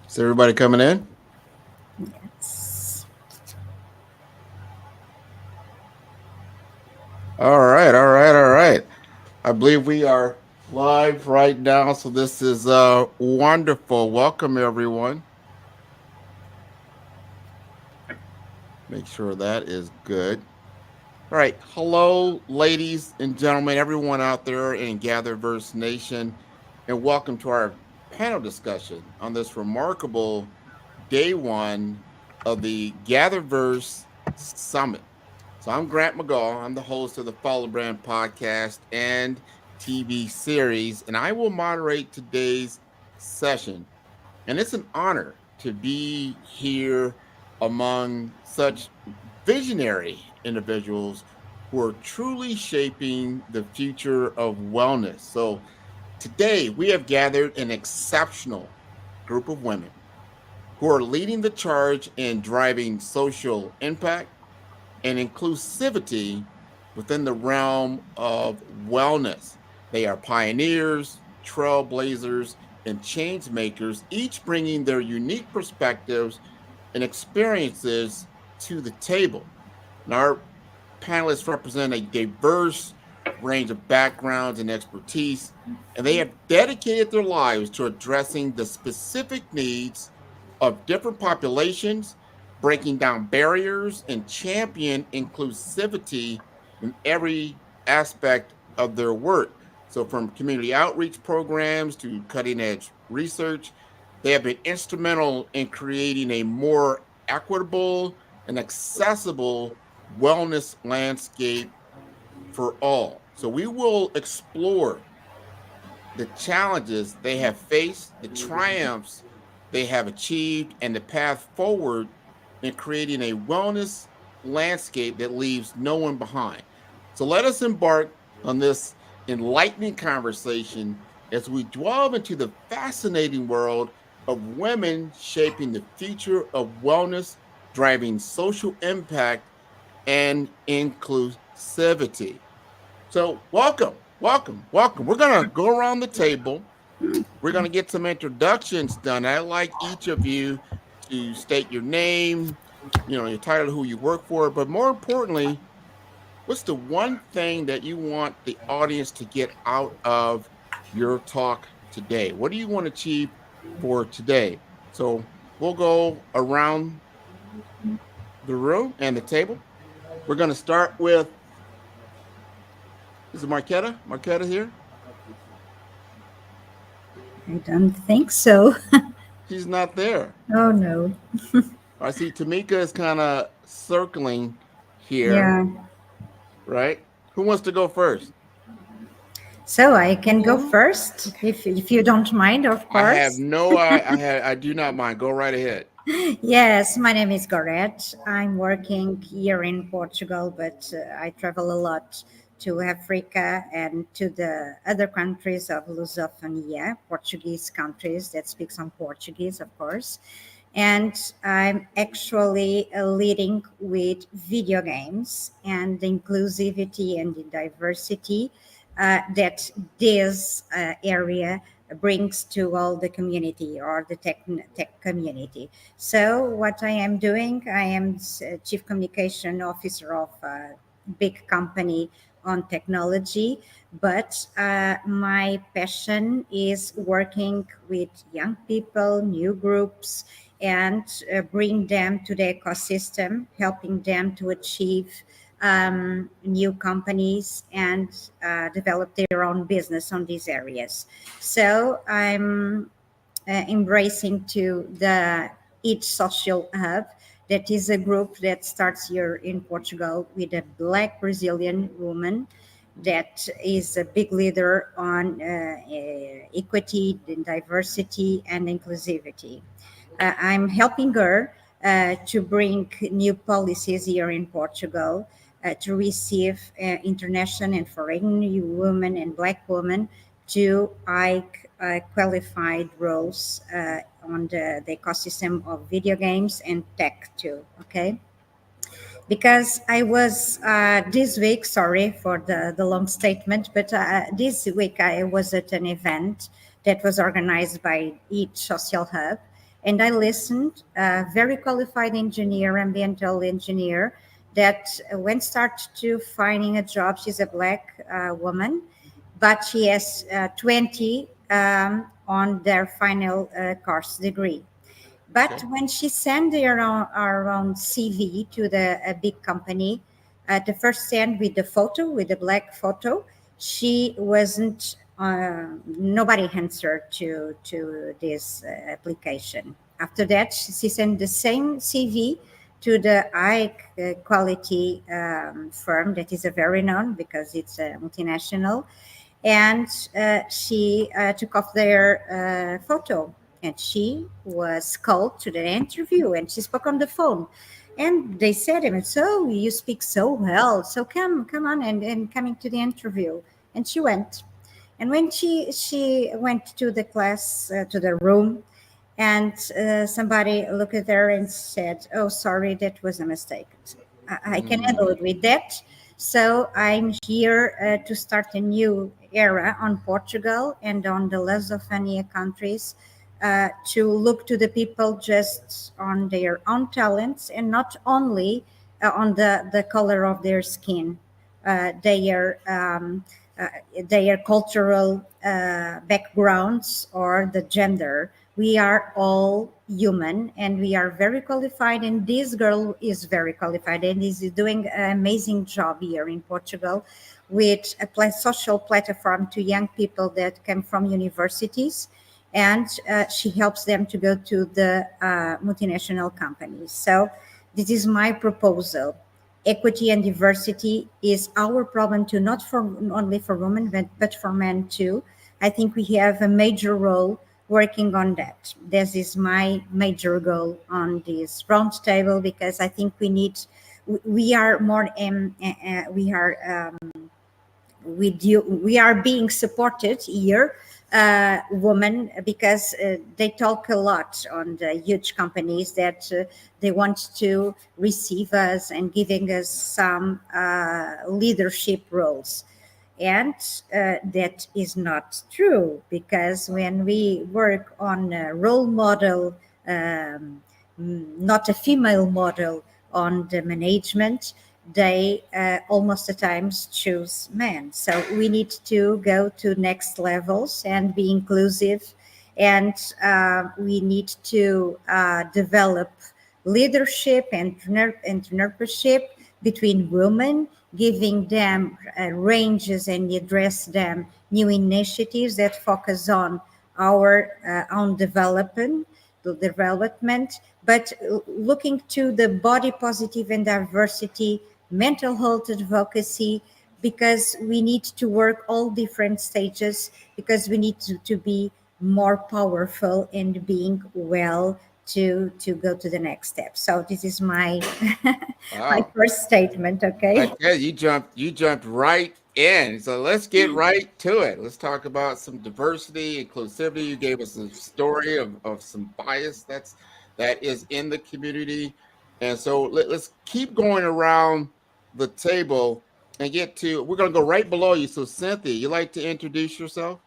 Is everybody coming in? Yes. All right, all right, all right. I believe we are live right now, so this is wonderful. Welcome, everyone. Make sure that is good. All right. Hello, ladies and gentlemen, everyone out there in GatherVerse Nation, and welcome to our panel discussion on this remarkable day one of the GatherVerse Summit. So I'm Grant McGaw. I'm the host of the Follow Brand podcast and TV series, and I will moderate today's session. And it's an honor to be here among such visionary individuals who are truly shaping the future of wellness. So today we have gathered an exceptional group of women who are leading the charge in driving social impact and inclusivity within the realm of wellness. They are pioneers, trailblazers, and change makers, each bringing their unique perspectives and experiences to the table. And our panelists represent a diverse range of backgrounds and expertise, and they have dedicated their lives to addressing the specific needs of different populations, breaking down barriers, and champion inclusivity in every aspect of their work. So, from community outreach programs to cutting edge research, they have been instrumental in creating a more equitable and accessible wellness landscape for all. So we will explore the challenges they have faced, the triumphs they have achieved, and the path forward in creating a wellness landscape that leaves no one behind. So let us embark on this enlightening conversation as we delve into the fascinating world of women shaping the future of wellness, driving social impact and inclusivity. So, welcome, welcome, welcome. We're going to go around the table. We're going to get some introductions done. I'd like each of you to state your name, your title, who you work for, but more importantly, what's the one thing that you want the audience to get out of your talk today? What do you want to achieve for today? So, we'll go around the room and the table. We're going to start with, is it Marquetta? Marquetta here? I don't think so. She's not there. Oh, no. I see Tamika is kind of circling here. Yeah. Right? Who wants to go first? So I can go first, if you don't mind, of course. I do not mind. Go right ahead. Yes, my name is Gorette. I'm working here in Portugal, but I travel a lot to Africa and to the other countries of Lusophonia, Portuguese countries that speaks on Portuguese, of course. And I'm actually leading with video games and the inclusivity and the diversity that this area brings to all the community or the tech community. So what I am doing, I am Chief Communication Officer of a big company on technology, but my passion is working with young people, new groups, and bring them to the ecosystem, helping them to achieve new companies and develop their own business on these areas. So I'm embracing to the Each Social Hub. That is a group that starts here in Portugal with a Black Brazilian woman that is a big leader on equity, diversity, and inclusivity. I'm helping her to bring new policies here in Portugal to receive international and foreign women and Black women to high qualified roles on the ecosystem of video games and tech too. Okay. Because I was this week, sorry for the long statement, but this week I was at an event that was organized by Each Social Hub. And I listened, a very qualified engineer, ambiental engineer, that when start to finding a job, she's a black woman, but she has 20 on their final course degree. But Okay. when she sent her own CV to the a big company, the first send with the photo, with the black photo, she wasn't. Nobody answered to this application. After that, she sent the same CV to the high quality firm that is a very known because it's a multinational, and she took off their photo, and she was called to the interview, and she spoke on the phone, and they said to me, so you speak so well, so come on and coming to the interview. And she went, and when she went to the class, to the room, and somebody looked at her and said, oh, sorry, that was a mistake. I can handle it with that. So I'm here to start a new era on Portugal and on the Lusophone countries, to look to the people just on their own talents and not only on the color of their skin, uh, their um, uh, their cultural backgrounds or the gender. We are all human, and we are very qualified, and this girl is very qualified and is doing an amazing job here in Portugal with a social platform to young people that come from universities, and she helps them to go to the multinational companies. So this is my proposal. Equity and diversity is our problem too, not for only for women, but for men too. I think we have a major role working on that. This is my major goal on this round table, because I think we are more, we are being supported here, women, because they talk a lot on the huge companies that they want to receive us and giving us some leadership roles. And that is not true, because when we work on a role model, not a female model on the management, they almost at times choose men. So we need to go to next levels and be inclusive, and we need to develop leadership and entrepreneurship between women, giving them ranges and address them new initiatives that focus on our own development, but looking to the body positive and diversity, mental health advocacy, because we need to work all different stages, because we need to be more powerful and being well to go to the next step. So this is my my Wow. first statement. Okay. I tell you, you jumped right in. So let's get right to it. Let's talk about some diversity, inclusivity. You gave us a story of some bias that is in the community. And so let's keep going around the table and get to, we're going to go right below you. So Cynthia, you like to introduce yourself?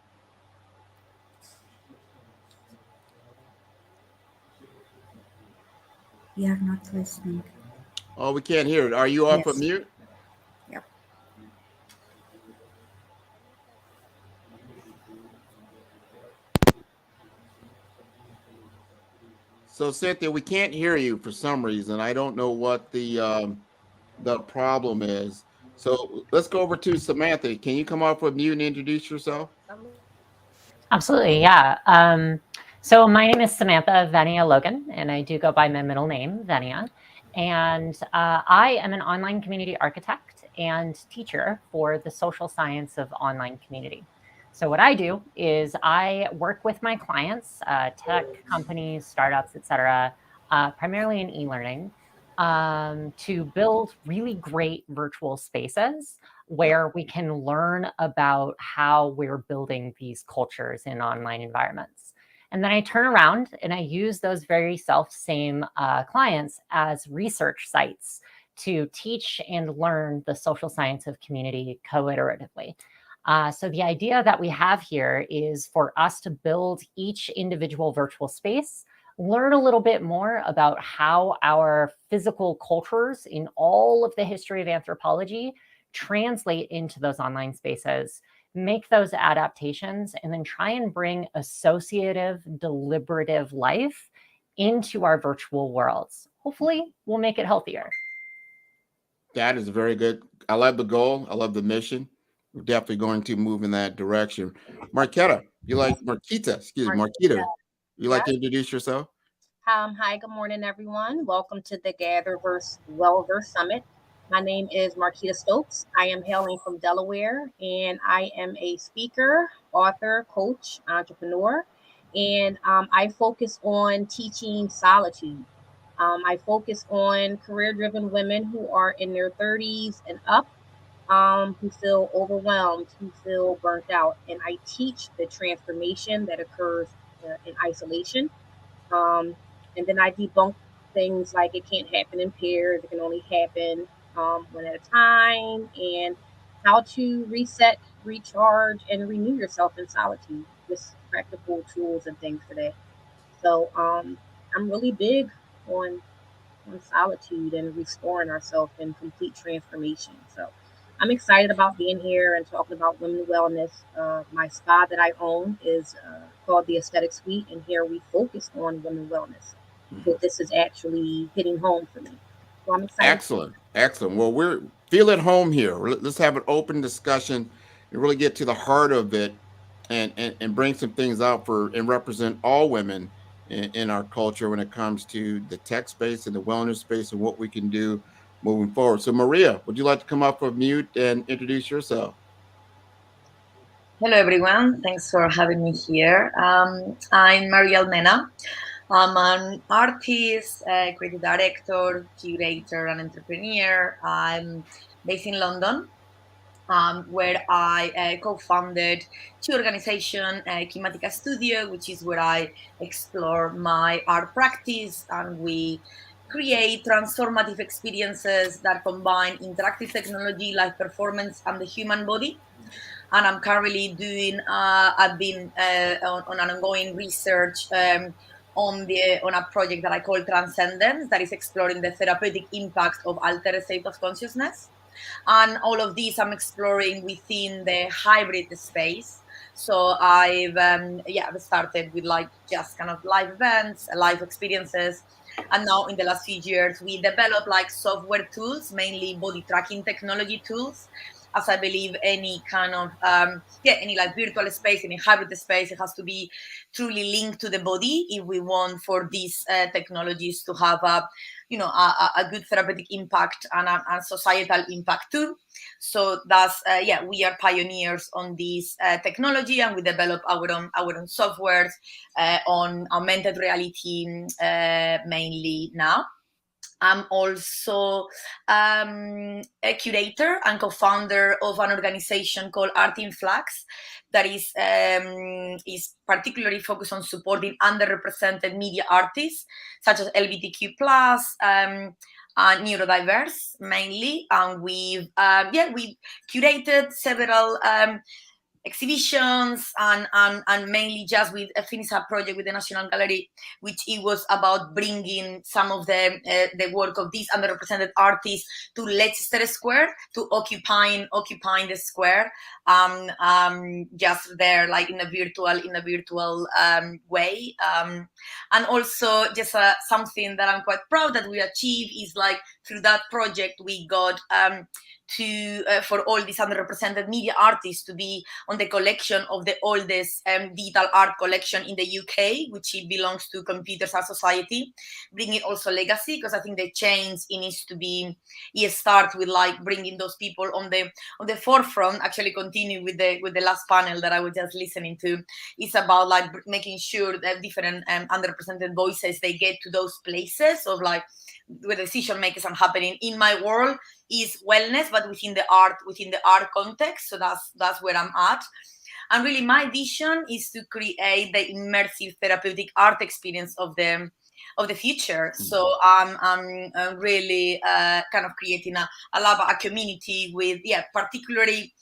You are not listening. Oh, we can't hear it. Are you off of Yes. mute? Yep. So Cynthia, we can't hear you for some reason. I don't know what the problem is. So let's go over to Samantha. Can you come off with mute and introduce yourself? Absolutely, yeah. So my name is Samantha Vania Logan, and I do go by my middle name, Vania. And I am an online community architect and teacher for the social science of online community. So what I do is I work with my clients, tech companies, startups, et cetera, primarily in e-learning, to build really great virtual spaces where we can learn about how we're building these cultures in online environments. And then I turn around and I use those very same clients as research sites to teach and learn the social science of community co-iteratively. So the idea that we have here is for us to build each individual virtual space learn a little bit more about how our physical cultures in all of the history of anthropology translate into those online spaces, make those adaptations, and then try and bring associative, deliberative life into our virtual worlds. Hopefully, we'll make it healthier. That is very good. I love the goal. I love the mission. We're definitely going to move in that direction. Marquita, Marquita, you like to introduce yourself? Hi, good morning, everyone. Welcome to the GatherVerse WellVerse Summit. My name is Marquita Stokes. I am hailing from Delaware, and I am a speaker, author, coach, entrepreneur, and I focus on teaching solitude. I focus on career-driven women who are in their 30s and up, who feel overwhelmed, who feel burnt out, and I teach the transformation that occurs in isolation. Um, and then I debunk things like it can't happen in pairs, it can only happen one at a time, and how to reset, recharge, and renew yourself in solitude. Just practical tools and things for that. So I'm really big on solitude and restoring ourselves and complete transformation. So I'm excited about being here and talking about women wellness. My spa that I own is called the Aesthetic Suite, and here we focus on women wellness. So this is actually hitting home for me. So I'm excited. Excellent. Excellent. Well, we're feel at home here. Let's have an open discussion and really get to the heart of it and bring some things out for and represent all women in our culture when it comes to the tech space and the wellness space and what we can do moving forward. So Maria, would you like to come up of mute and introduce yourself? Hello, everyone. Thanks for having me here. I'm Maria Almena. I'm an artist, creative director, curator, and entrepreneur. I'm based in London, where I co-founded two organizations, Kimatica Studio, which is where I explore my art practice, and we create transformative experiences that combine interactive technology, live performance, and the human body. And I'm currently doing, I've been on an ongoing research on a project that I call Transcendence, that is exploring the therapeutic impact of altered state of consciousness. And all of these I'm exploring within the hybrid space. So I've started with like just kind of live events, live experiences. And now in the last few years, we developed like software tools, mainly body tracking technology tools, as I believe any kind of, any like virtual space, any hybrid space, it has to be truly linked to the body if we want for these technologies to have a good therapeutic impact and a societal impact too. So that's, we are pioneers on this technology, and we develop our own software on augmented reality mainly now. I'm also a curator and co-founder of an organization called Art in Flux that is particularly focused on supporting underrepresented media artists such as LGBTQ+, neurodiverse mainly. And we've curated several exhibitions and mainly just with finished a project with the National Gallery, which it was about bringing some of the work of these underrepresented artists to Leicester Square, to occupying the square, just there like in a virtual way, and also just something that I'm quite proud that we achieved is like through that project we got for all these underrepresented media artists to be on the collection of the oldest digital art collection in the UK, which it belongs to Computers Art Society, bringing also legacy, because I think the change it needs to be, it starts with like bringing those people on the forefront. Actually continue with the last panel that I was just listening to. It's about like making sure that different underrepresented voices, they get to those places of like where decision makers are happening. In my world is wellness, but within the art context. So that's where I'm at. And really my vision is to create the immersive therapeutic art experience of the future. So I'm really kind of creating a lab, a community with particularly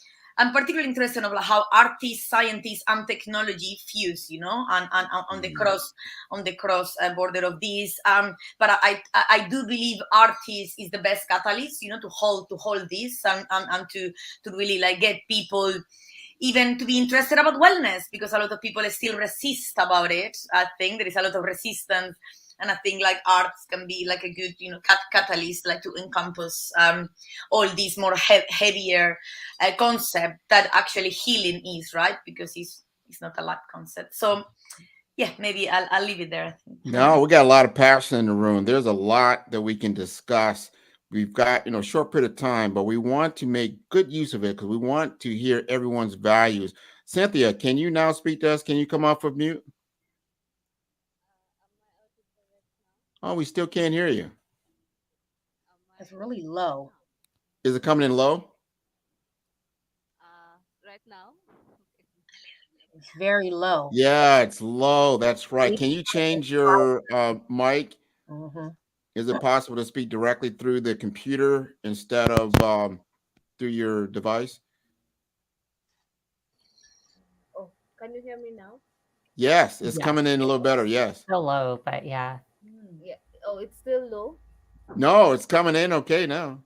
I'm particularly interested in how artists, scientists, and technology fuse, and on the cross border of this. But I do believe artists is the best catalyst, to hold this and to really get people even to be interested about wellness, because a lot of people still resist about it. I think there is a lot of resistance, and I think arts can be a good catalyst, to encompass all these more heavier concept that actually healing is, right? Because it's not a light concept. So yeah, maybe I'll leave it there, I think. No, we got a lot of passion in the room. There's a lot that we can discuss. We've got, a short period of time, but we want to make good use of it because we want to hear everyone's values. Cynthia, can you now speak to us? Can you come off of mute? Oh, we still can't hear you. It's really low. Is it coming in low? Right now? It's very low. Yeah, it's low. That's right. Can you change your mic? Mm-hmm. Is it possible to speak directly through the computer instead of through your device? Oh, can you hear me now? Yes, it's coming in a little better. Yes. Still low, but yeah. Yeah. Oh, it's still low? No, it's coming in okay now.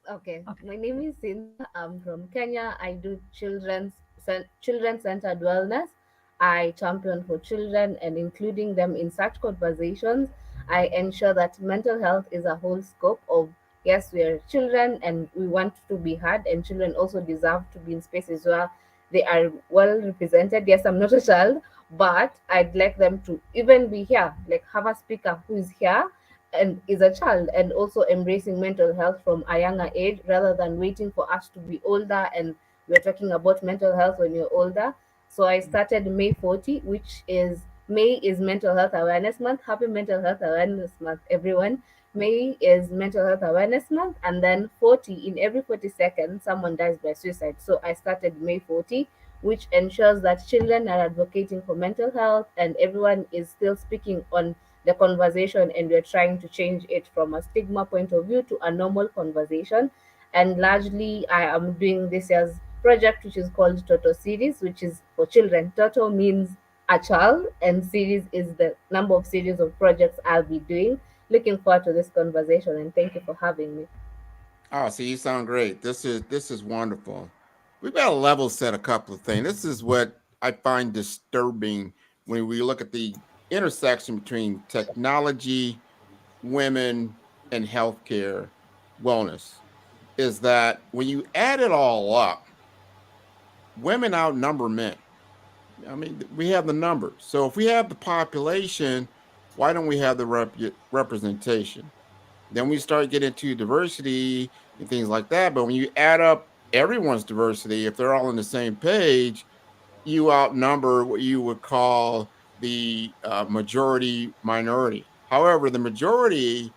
Okay. My name is Cynthia. I'm from Kenya. I do children-centered wellness. I champion for children and including them in such conversations. I ensure that mental health is a whole scope of, yes, we are children and we want to be heard, and children also deserve to be in spaces where they are well represented. Yes, I'm not a child, but I'd like them to even be here, have a speaker who is here and is a child, and also embracing mental health from a younger age rather than waiting for us to be older and we're talking about mental health when you're older. So I started May 40, which is May is Mental Health Awareness Month. Happy Mental Health Awareness Month, everyone. May is Mental Health Awareness Month, and then 40, in every 40 seconds, someone dies by suicide. So I started May 40, which ensures that children are advocating for mental health and everyone is still speaking on the conversation, and we're trying to change it from a stigma point of view to a normal conversation. And largely, I am doing this year's project, which is called Toto Series, which is for children. Toto means a child, and series is the number of series of projects I'll be doing. Looking forward to this conversation, and thank you for having me. Oh, see, you sound great. This is wonderful. We've got to level set a couple of things. This is what I find disturbing when we look at the intersection between technology, women, and healthcare wellness, is that when you add it all up, women outnumber men. I mean, we have the numbers. So if we have the population, why don't we have the representation? Then we start getting into diversity and things like that. But when you add up everyone's diversity, if they're all on the same page, you outnumber what you would call the majority minority. However, the majority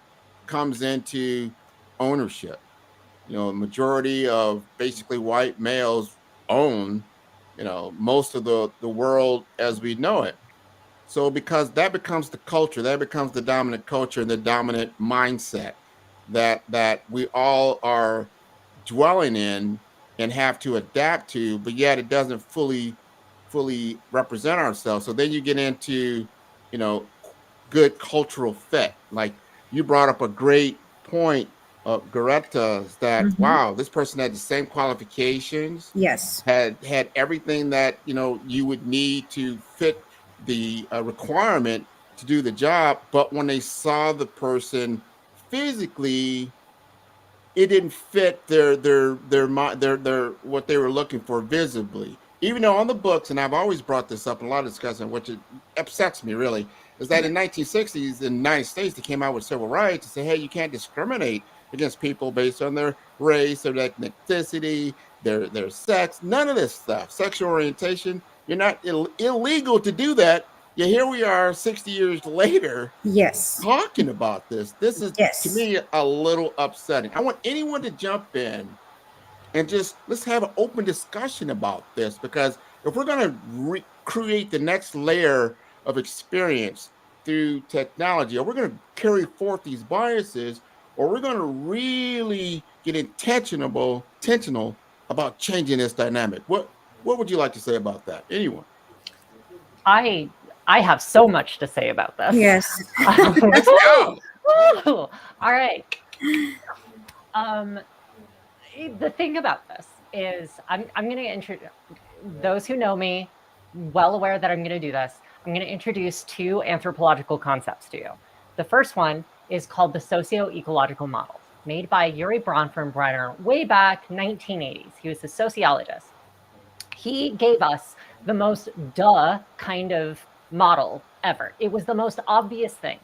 comes into ownership. Majority of basically white males own, most of the world as we know it. So because that becomes the culture, that becomes the dominant culture and the dominant mindset that we all are dwelling in and have to adapt to, but yet it doesn't fully represent ourselves. So then you get into, good cultural fit. Like you brought up a great point, Goretta's, that wow, this person had the same qualifications. Yes. Had everything that you would need to fit the requirement to do the job, but when they saw the person physically, it didn't fit their what they were looking for visibly. Even though on the books, and I've always brought this up in a lot of discussion, which upsets me really, is that in 1960s in the United States, they came out with civil rights to say, hey, you can't discriminate against people based on their race, their ethnicity, their sex, none of this stuff, sexual orientation. You're not illegal to do that. Yet here we are 60 years later. Yes. Talking about this. This is, Yes, to me, a little upsetting. I want anyone to jump in and just let's have an open discussion about this, because if we're going to create the next layer of experience through technology, or we're going to carry forth these biases, or we're going to really get intentional about changing this dynamic. What would you like to say about that? Anyone? I have so much to say about this. Yes. Let's go. All right. The thing about this is I'm going to introduce those who know me, well aware that I'm going to do this. I'm going to introduce two anthropological concepts to you. The first one is called the socio-ecological model, made by Yuri Bronfenbrenner way back 1980s. He was a sociologist. He gave us the most duh kind of model ever. It was the most obvious thing.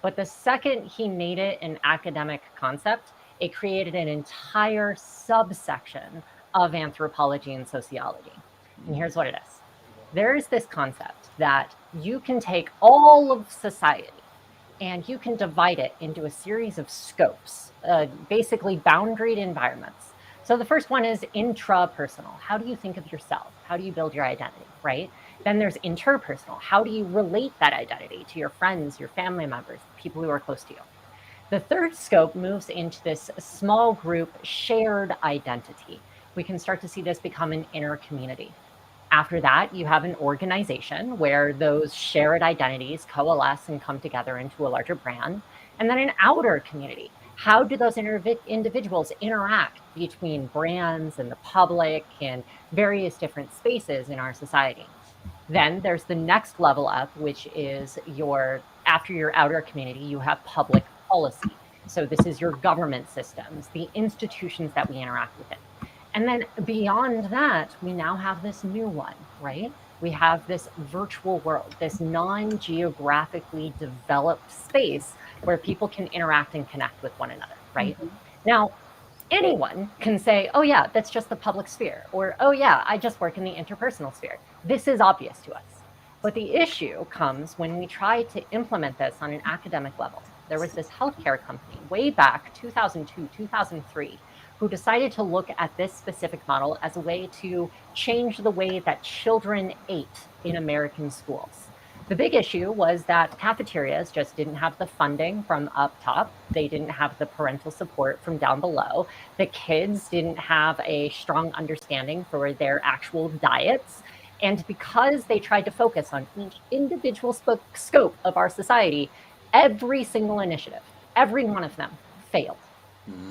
But the second he made it an academic concept, it created an entire subsection of anthropology and sociology. And here's what it is. There is this concept that you can take all of society and you can divide it into a series of scopes, basically boundaried environments. So the first one is intrapersonal. How do you think of yourself? How do you build your identity, right? Then there's interpersonal. How do you relate that identity to your friends, your family members, people who are close to you? The third scope moves into this small group shared identity. We can start to see this become an inner community. After that, you have an organization where those shared identities coalesce and come together into a larger brand. And then an outer community. How do those individuals interact between brands and the public and various different spaces in our society? Then there's the next level up, which is after your outer community, you have public policy. So this is your government systems, the institutions that we interact with. And then beyond that, we now have this new one, right? We have this virtual world, this non-geographically developed space where people can interact and connect with one another, right? Mm-hmm. Now, anyone can say, oh yeah, that's just the public sphere, or oh yeah, I just work in the interpersonal sphere. This is obvious to us. But the issue comes when we try to implement this on an academic level. There was this healthcare company way back 2002, 2003, who decided to look at this specific model as a way to change the way that children ate in American schools. The big issue was that cafeterias just didn't have the funding from up top. They didn't have the parental support from down below. The kids didn't have a strong understanding for their actual diets. And because they tried to focus on each individual scope of our society, every single initiative, every one of them failed.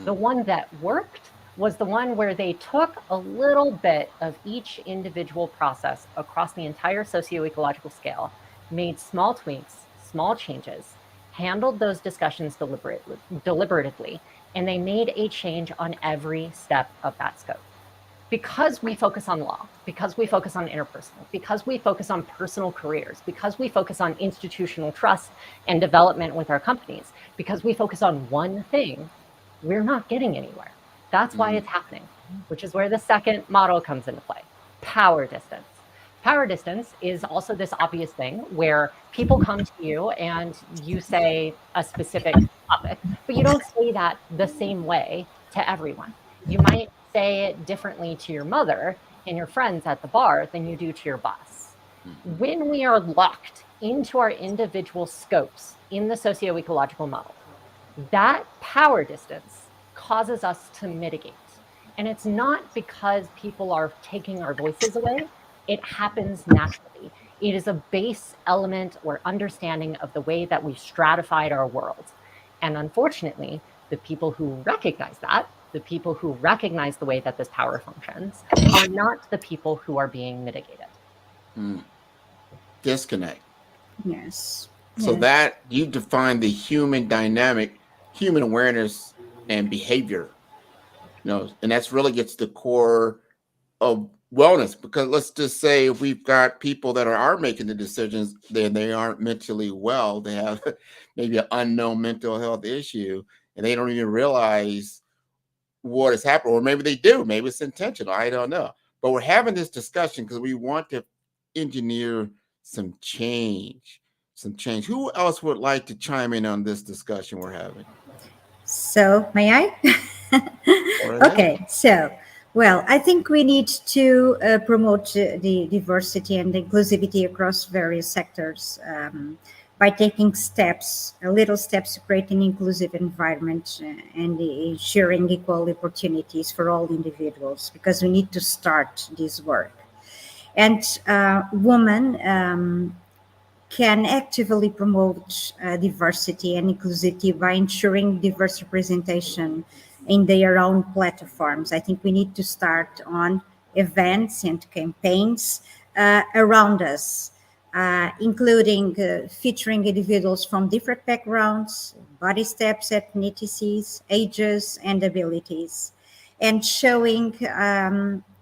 The one that worked was the one where they took a little bit of each individual process across the entire socio-ecological scale, made small tweaks, small changes, handled those discussions deliberatively, and they made a change on every step of that scope. Because we focus on law, because we focus on interpersonal, because we focus on personal careers, because we focus on institutional trust and development with our companies, because we focus on one thing, we're not getting anywhere. That's why it's happening, which is where the second model comes into play, power distance. Power distance is also this obvious thing where people come to you and you say a specific topic, but you don't say that the same way to everyone. You might say it differently to your mother and your friends at the bar than you do to your boss. When we are locked into our individual scopes in the socio-ecological model, that power distance causes us to mitigate. And it's not because people are taking our voices away. It happens naturally. It is a base element or understanding of the way that we've stratified our world. And unfortunately, the people who recognize that, the people who recognize the way that this power functions, are not the people who are being mitigated. Disconnect. Yes. So that you define the human dynamic, human awareness and behavior, and that's really gets to the core of wellness. Because let's just say if we've got people that are making the decisions, then they aren't mentally well. They have maybe an unknown mental health issue, and they don't even realize what is happening, or maybe they do. Maybe it's intentional. I don't know. But we're having this discussion because we want to engineer some change. Who else would like to chime in on this discussion we're having? So, may I? Okay, so, well, I think we need to promote the diversity and inclusivity across various sectors. by taking steps, little steps to create an inclusive environment and ensuring equal opportunities for all individuals, because we need to start this work. And women can actively promote diversity and inclusivity by ensuring diverse representation in their own platforms. I think we need to start on events and campaigns around us, including featuring individuals from different backgrounds, body types, ethnicities, ages, and abilities, and showing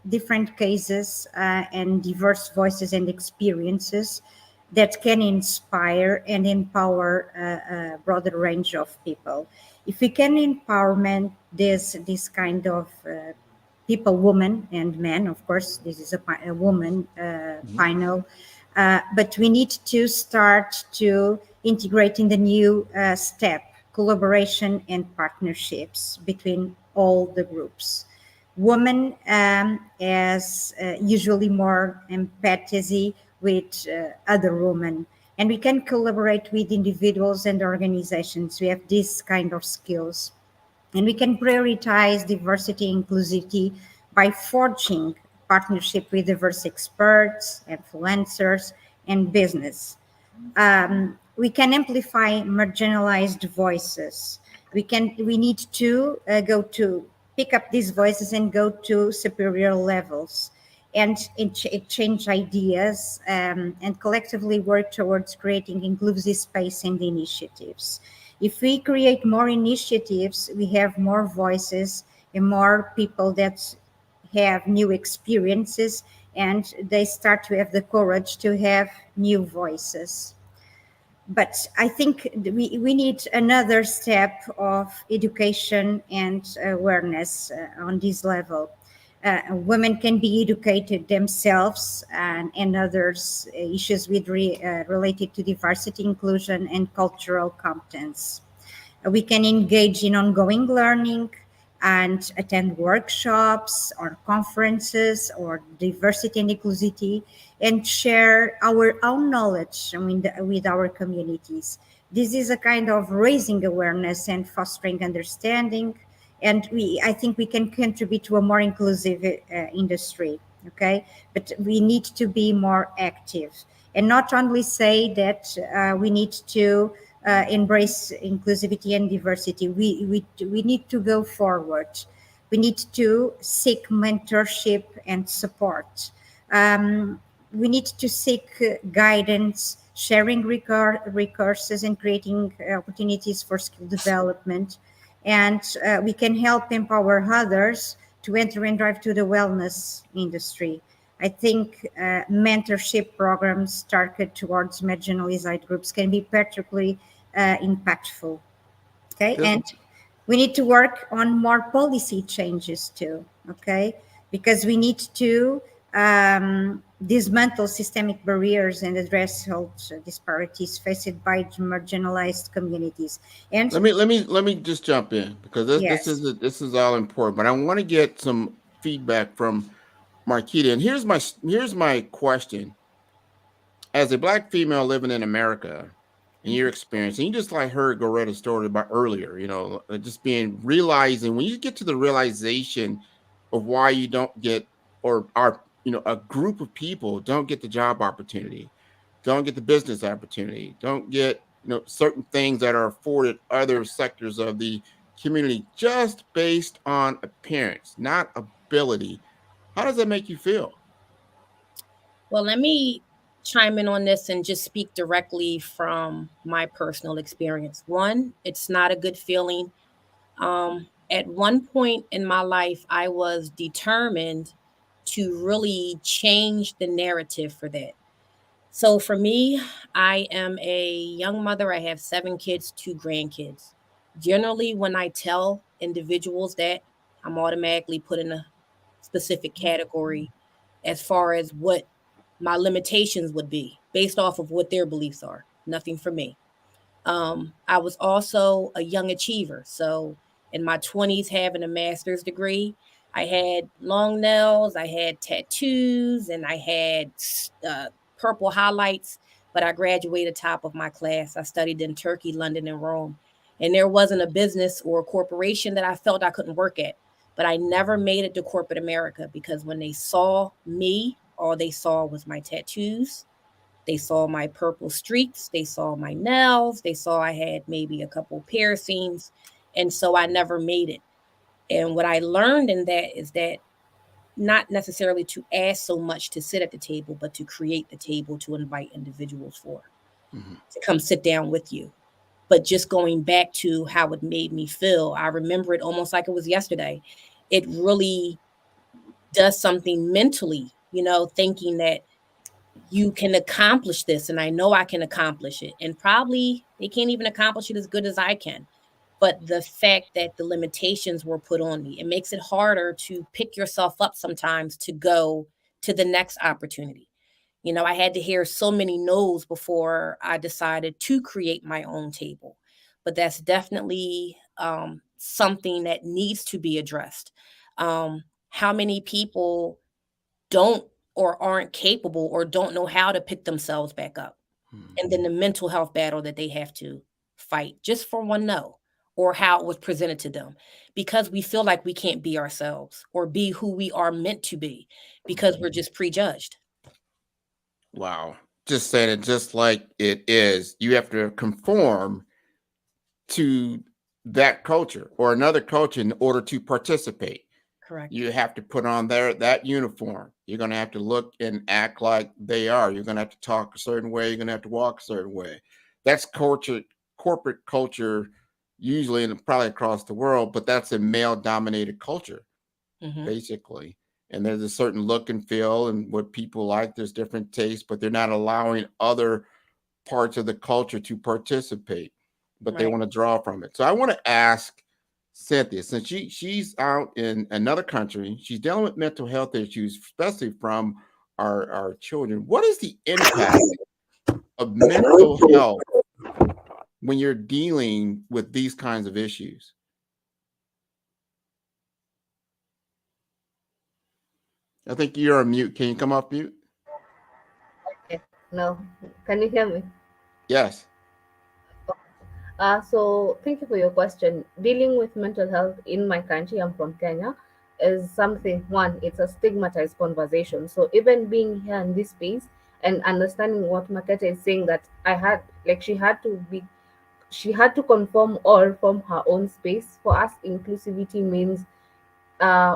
different cases and diverse voices and experiences that can inspire and empower a broader range of people. If we can empowerment this kind of people, women and men, of course, this is a woman panel, but we need to start to integrate in the new step collaboration and partnerships between all the groups. Women has usually more empathy with other women, and we can collaborate with individuals and organizations. We have this kind of skills, and we can prioritize diversity and inclusivity by forging partnership with diverse experts, influencers, and business. We can amplify marginalized voices. We need to go to pick up these voices and go to superior levels and exchange ideas and collectively work towards creating inclusive space and initiatives. If we create more initiatives, we have more voices and more people that have new experiences, and they start to have the courage to have new voices. But I think we need another step of education and awareness on this level. Women can be educated themselves and others issues related to diversity, inclusion, and cultural competence. We can engage in ongoing learning and attend workshops or conferences or diversity and inclusivity and share our own knowledge with our communities. This is a kind of raising awareness and fostering understanding, and I think we can contribute to a more inclusive industry, okay? But we need to be more active and not only say that we need to embrace inclusivity and diversity. We need to go forward. We need to seek mentorship and support. We need to seek guidance, sharing resources, and creating opportunities for skill development. And we can help empower others to enter and drive to the wellness industry. I think mentorship programs targeted towards marginalized groups can be particularly impactful. Okay, and we need to work on more policy changes too. Okay, because we need to dismantle systemic barriers and address health disparities faced by marginalized communities. And let me just jump in, because yes. This is all important, but I want to get some feedback from Marquita. And here's my question. As a Black female living in America, in your experience, and you just like heard Goretta's story about earlier, just realizing when you get to the realization of why you don't get, or are, a group of people don't get the job opportunity, don't get the business opportunity, don't get, certain things that are afforded other sectors of the community just based on appearance, not ability. How does that make you feel? Well, let me chime in on this and just speak directly from my personal experience. One, it's not a good feeling. At one point in my life, I was determined to really change the narrative for that. So for me, I am a young mother. I have 7 kids, 2 grandkids. Generally, when I tell individuals that, I'm automatically put in a specific category as far as what my limitations would be based off of what their beliefs are. Nothing for me. I was also a young achiever. So in my 20s, having a master's degree, I had long nails, I had tattoos, and I had purple highlights. but I graduated top of my class. I studied in Turkey, London, and Rome. And there wasn't a business or a corporation that I felt I couldn't work at. But I never made it to corporate America because when they saw me, all they saw was my tattoos. They saw my purple streaks. They saw my nails. They saw I had maybe a couple piercings. And so I never made it. And what I learned in that is that not necessarily to ask so much to sit at the table, but to create the table to invite individuals to come sit down with you. But just going back to how it made me feel, I remember it almost like it was yesterday. It really does something mentally, thinking that you can accomplish this, and I know I can accomplish it. And probably they can't even accomplish it as good as I can. But the fact that the limitations were put on me, it makes it harder to pick yourself up sometimes to go to the next opportunity. I had to hear so many no's before I decided to create my own table. But that's definitely something that needs to be addressed. How many people don't or aren't capable or don't know how to pick themselves back up? And then the mental health battle that they have to fight just for one no, or how it was presented to them, because we feel like we can't be ourselves or be who we are meant to be because we're just prejudged. Wow. Just saying it just like it is. You have to conform to that culture or another culture in order to participate. Correct. You have to put on that uniform. You're going to have to look and act like they are. You're going to have to talk a certain way. You're going to have to walk a certain way. That's corporate culture, usually and probably across the world, but that's a male-dominated culture, basically. And there's a certain look and feel and what people like. There's different tastes, but they're not allowing other parts of the culture to participate, but they want to draw from it. So I want to ask Cynthia, since she's out in another country, she's dealing with mental health issues, especially from our children. What is the impact of mental health when you're dealing with these kinds of issues? I think you're on mute. Can you come off mute? Okay. No. Can you hear me? Yes. So thank you for your question. Dealing with mental health in my country, I'm from Kenya, is something, one, it's a stigmatized conversation. So even being here in this space and understanding what Maketa is saying, that she had to conform or form her own space. For us, inclusivity means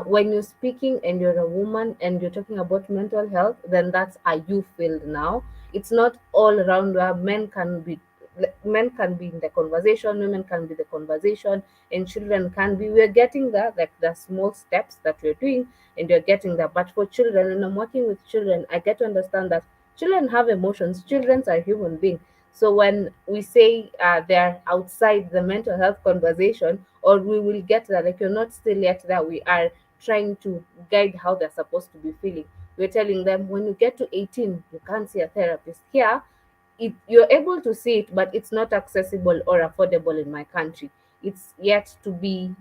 when you're speaking and you're a woman and you're talking about mental health, then that's a you field now. It's not all around where men can be in the conversation, women can be the conversation, and children can be. We're getting there, like the small steps that we're doing, and you're getting there. But for children, when I'm working with children, I get to understand that children have emotions. Children are human beings. So when we say they're outside the mental health conversation, or we will get there, like you're not still yet there, we are trying to guide how they're supposed to be feeling. We're telling them when you get to 18, you can't see a therapist. Here, you're able to see it, but it's not accessible or affordable in my country. It's yet to be.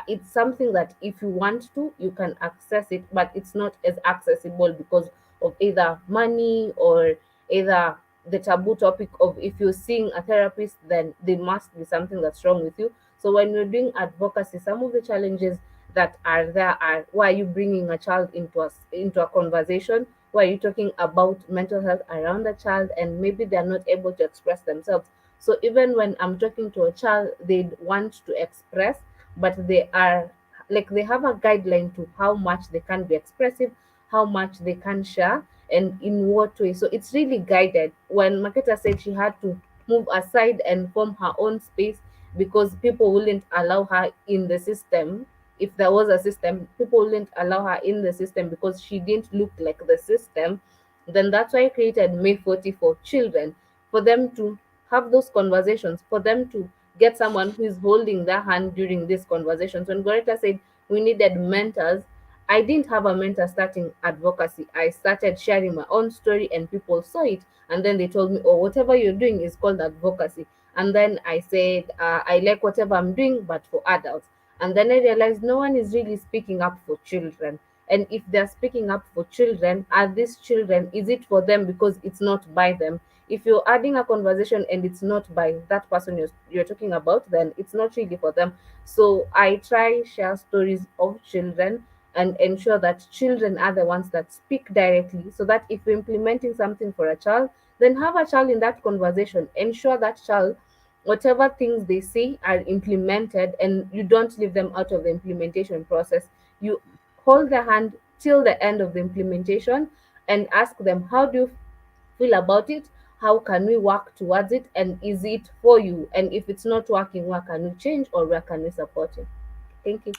It's something that if you want to, you can access it, but it's not as accessible because of either money or either the taboo topic of if you're seeing a therapist, then there must be something that's wrong with you. So when you're doing advocacy, some of the challenges that are there are, why are you bringing a child into a conversation? Why are you talking about mental health around a child and maybe they're not able to express themselves? So even when I'm talking to a child, they want to express, but they are like they have a guideline to how much they can be expressive, how much they can share, and in what way. So it's really guided. When Maketa said she had to move aside and form her own space because people wouldn't allow her in the system. If there was a system, people wouldn't allow her in the system because she didn't look like the system. Then that's why I created May 40 for children, for them to have those conversations, for them to get someone who is holding their hand during these conversations. When Goreta said we needed mentors, I didn't have a mentor starting advocacy. I started sharing my own story and people saw it. And then they told me, oh, whatever you're doing is called advocacy. And then I said, I like whatever I'm doing, but for adults. And then I realized no one is really speaking up for children. And if they're speaking up for children, are these children, is it for them because it's not by them? If you're adding a conversation and it's not by that person you're talking about, then it's not really for them. So I try share stories of children and ensure that children are the ones that speak directly, so that if you're implementing something for a child, then have a child in that conversation. Ensure that child, whatever things they say are implemented, and you don't leave them out of the implementation process. You hold their hand till the end of the implementation and ask them, how do you feel about it? How can we work towards it? And is it for you? And if it's not working, where can we change, or where can we support it? Thank you.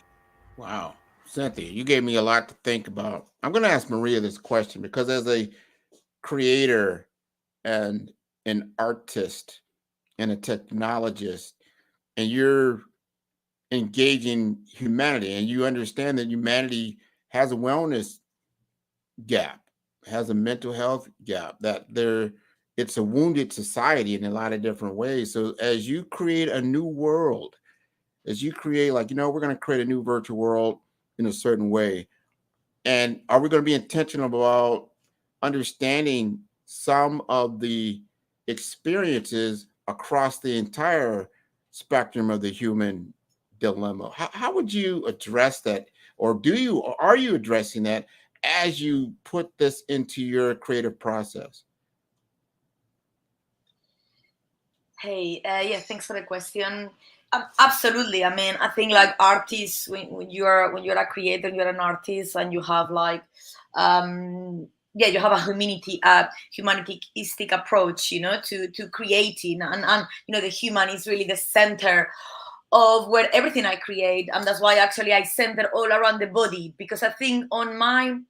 Wow. Cynthia, you gave me a lot to think about. I'm going to ask Maria this question because as a creator and an artist and a technologist, and you're engaging humanity, and you understand that humanity has a wellness gap, has a mental health gap, that it's a wounded society in a lot of different ways. So as you create a new world, as you create, like, we're going to create a new virtual world in a certain way. And are we going to be intentional about understanding some of the experiences across the entire spectrum of the human dilemma? How would you address that? Or are you addressing that as you put this into your creative process? Hey, yeah, thanks for the question. Absolutely. I mean, I think like artists, when you're a creator, you're an artist, and you have like, yeah, you have a humanistic approach, to creating, and the human is really the center of where everything I create, and that's why actually I center all around the body, because I think I'm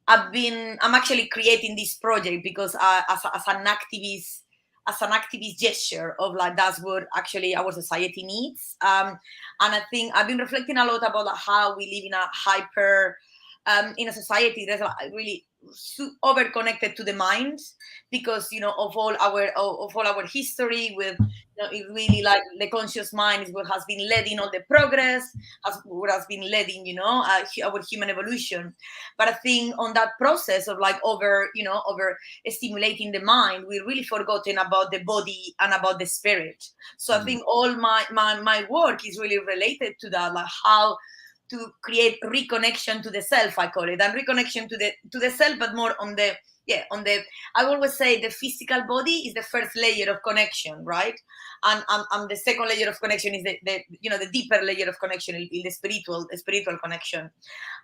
actually creating this project because as an activist gesture of like, that's what actually our society needs. And I think I've been reflecting a lot about how we live in a in a society that's really over connected to the mind, because of all our history with it really, like, the conscious mind is what has been leading all the progress, what has been leading our human evolution. But I think on that process of like over stimulating the mind, we really forgotten about the body and about the spirit. So I think all my work is really related to that, like how to create reconnection to the self, I call it, and reconnection to the self, but more on the I always say the physical body is the first layer of connection, right? And the second layer of connection is the deeper layer of connection in the spiritual connection.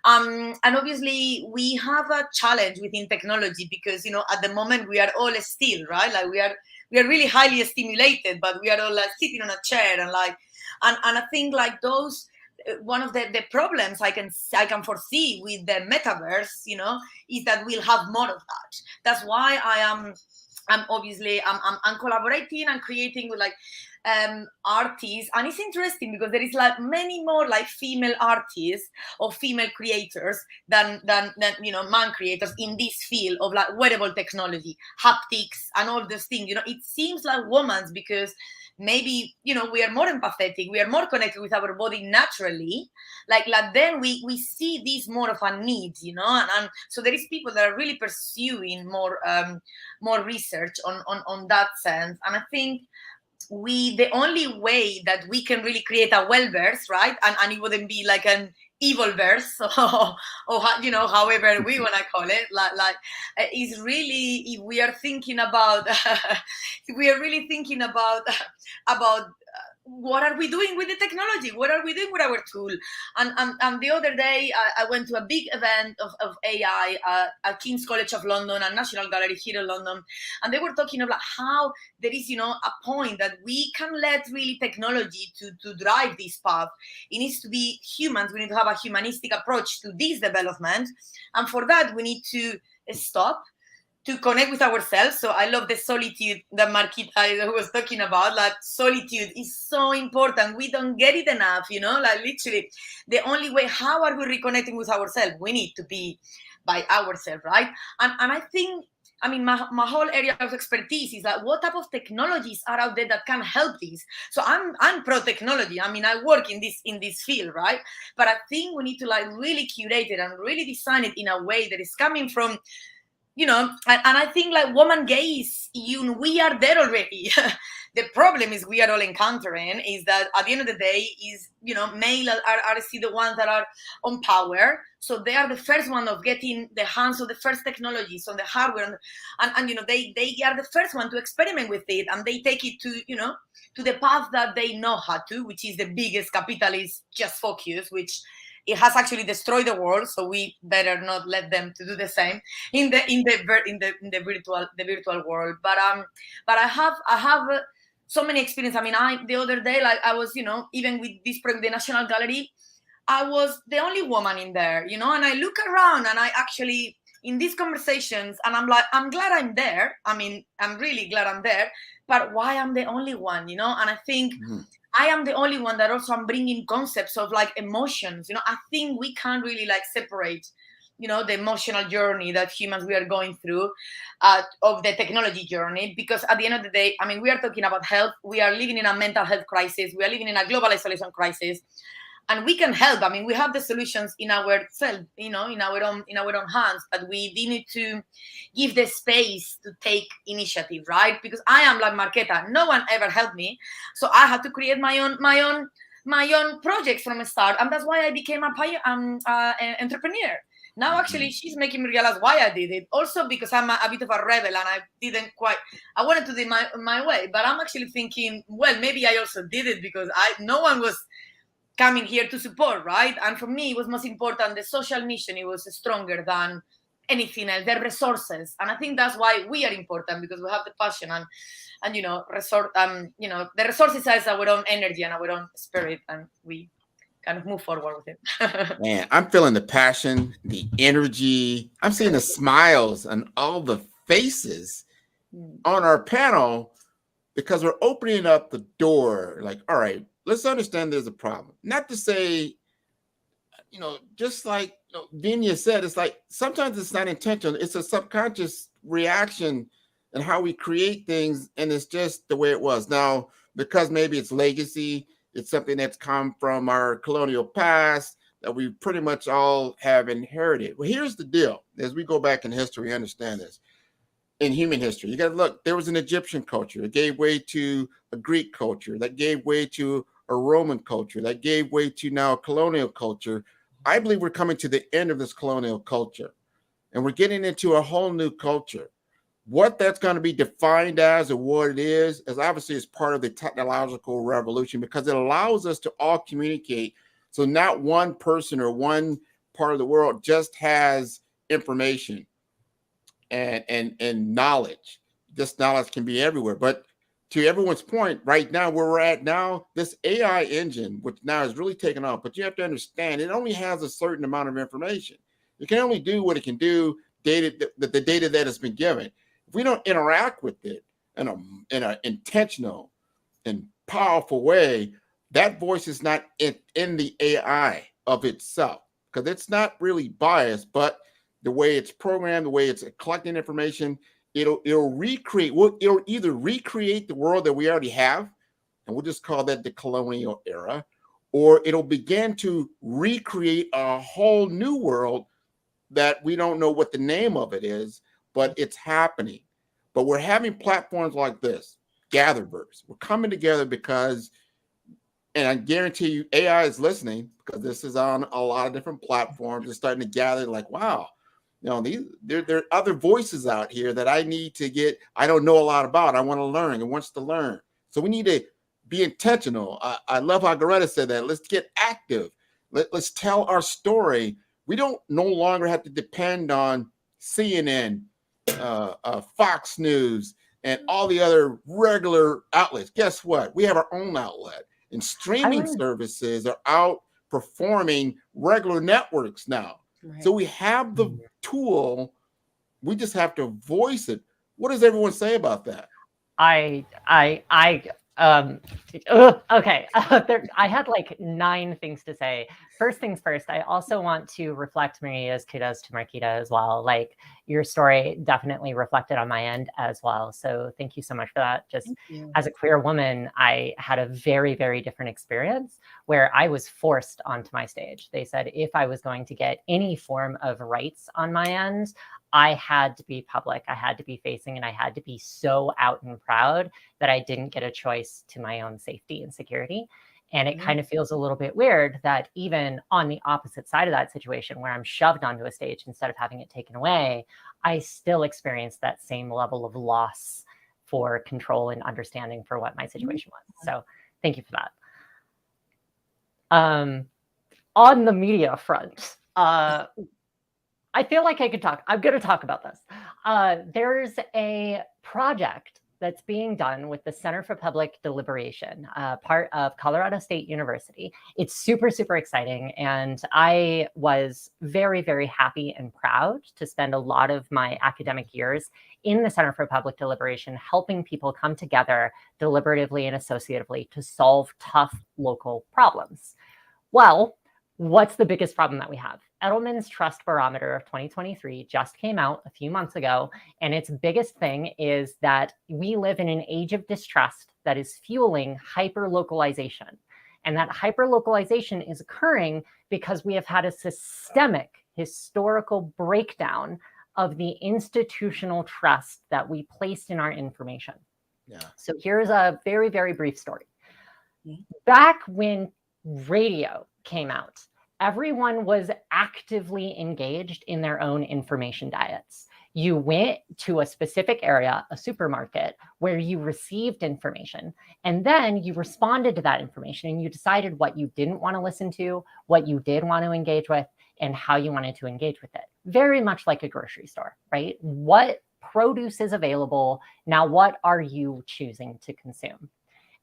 And obviously we have a challenge within technology, because at the moment we are all still, right? Like we are really highly stimulated, but we are all like sitting on a chair and I think like those one of the problems I can foresee with the metaverse, is that we'll have more of that. That's why I'm collaborating and creating with like artists, and it's interesting because there is like many more like female artists or female creators than man creators in this field of like wearable technology, haptics, and all those things. It seems like women's, because maybe we are more empathetic, we are more connected with our body naturally, like then we see this more of a need, and so there is people that are really pursuing more research on that sense. And I think the only way that we can really create a WellVerse, right, and it wouldn't be like an evil verse or however we want to call it, like is really, if we are thinking about what are we doing with the technology? What are we doing with our tool? And the other day, I went to a big event of AI at King's College of London and National Gallery here in London. And they were talking about how there is, a point that we can let really technology to drive this path. It needs to be humans. We need to have a humanistic approach to this development. And for that, we need to stop, to connect with ourselves. So I love the solitude that Marquita was talking about. Like, solitude is so important. We don't get it enough, like literally the only way, how are we reconnecting with ourselves? We need to be by ourselves, right? And I think, my whole area of expertise is like, what type of technologies are out there that can help this? So I'm pro technology. I work in this field, right? But I think we need to like really curate it and really design it in a way that is coming from and I think like woman gaze, we are there already. The problem is we are all encountering is that at the end of the day is, male are still the ones that are on power. So they are the first one of getting the hands of the first technologies on the hardware. And they are the first one to experiment with it, and they take it to the path that they know how to, which is the biggest capitalist just focus, which it has actually destroyed the world. So we better not let them to do the same in the virtual world. But I have so many experience. I mean, the other day, like I was, even with this program, the National Gallery, I was the only woman in there, and I look around and I actually in these conversations, and I'm like, I'm glad I'm there. I mean, I'm really glad I'm there, but why I'm the only one, And I think I am the only one that also I'm bringing concepts of like emotions. I think we can't really like separate, the emotional journey that humans we are going through of the technology journey, because at the end of the day, I mean, we are talking about health. We are living in a mental health crisis. We are living in a global isolation crisis, and we can help. I mean, we have the solutions in ourselves, in our own hands, but we need to give the space to take initiative, right? Because I am like Marqueta. No one ever helped me. So I had to create my own projects from the start. And that's why I became an entrepreneur. Now, actually, she's making me realize why I did it. Also, because I'm a bit of a rebel and I wanted to do my way. But I'm actually thinking, well, maybe I also did it because no one was coming here to support, right? And for me, it was most important. The social mission, it was stronger than anything else. The resources, and I think that's why we are important, because we have the passion and the resources is our own energy and our own spirit, and we kind of move forward with it. Man, I'm feeling the passion, the energy. I'm seeing the smiles on all the faces on our panel, because we're opening up the door. Like, all right, let's understand there's a problem. Not to say, just like Vinya said, it's like sometimes it's not intentional. It's a subconscious reaction and how we create things, and it's just the way it was. Now, because maybe it's legacy, it's something that's come from our colonial past that we pretty much all have inherited. Well, here's the deal. As we go back in history, understand this. In human history, you got to look, there was an Egyptian culture that gave way to a Greek culture, that gave way to a Roman culture, that gave way to now a colonial culture. I believe we're coming to the end of this colonial culture, and we're getting into a whole new culture. What that's going to be defined as or what it is obviously is part of the technological revolution, because it allows us to all communicate. So not one person or one part of the world just has information and knowledge. This knowledge can be everywhere. But to everyone's point, right now, where we're at now, this AI engine, which now is really taken off, but you have to understand it only has a certain amount of information. It can only do what it can do, the data that has been given. If we don't interact with it in an intentional and powerful way, that voice is not in the AI of itself, because it's not really biased, but the way it's programmed, the way it's collecting information, it'll either recreate the world that we already have, and we'll just call that the colonial era, or it'll begin to recreate a whole new world that we don't know what the name of it is, but it's happening. But we're having platforms like this, GatherVerse. We're coming together because, and I guarantee you AI is listening, because this is on a lot of different platforms. It's starting to gather like, wow, there are other voices out here that I need to get. I don't know a lot about. I want to learn and wants to learn. So we need to be intentional. I love how Goretta said that. Let's get active. Let's tell our story. We don't no longer have to depend on CNN, Fox News, and all the other regular outlets. Guess what? We have our own outlet, and streaming services are outperforming regular networks now. Right. So we have the tool. We just have to voice it. What does everyone say about that? Okay. I had like 9 things to say. First things first, I also want to reflect Maria's kudos to Marquita as well. Like, your story definitely reflected on my end as well. So thank you so much for that. Just as a queer woman, I had a very, very different experience where I was forced onto my stage. They said if I was going to get any form of rights on my end, I had to be public, I had to be facing, and I had to be so out and proud that I didn't get a choice to my own safety and security. And it kind of feels a little bit weird that even on the opposite side of that situation, where I'm shoved onto a stage instead of having it taken away, I still experience that same level of loss for control and understanding for what my situation was. So thank you for that. On the media front, I feel like I could talk. I'm going to talk about this. There's a project that's being done with the Center for Public Deliberation, part of Colorado State University. It's super, super exciting. And I was very, very happy and proud to spend a lot of my academic years in the Center for Public Deliberation, helping people come together deliberatively and associatively to solve tough local problems. Well, what's the biggest problem that we have? Edelman's Trust Barometer of 2023 just came out a few months ago, and its biggest thing is that we live in an age of distrust that is fueling hyper-localization. And that hyper-localization is occurring because we have had a systemic historical breakdown of the institutional trust that we placed in our information. Yeah. So here's a very, very brief story. Back when radio came out, everyone was actively engaged in their own information diets. You went to a specific area, a supermarket, where you received information, and then you responded to that information and you decided what you didn't want to listen to, what you did want to engage with, and how you wanted to engage with it. Very much like a grocery store, right? What produce is available? Now, what are you choosing to consume?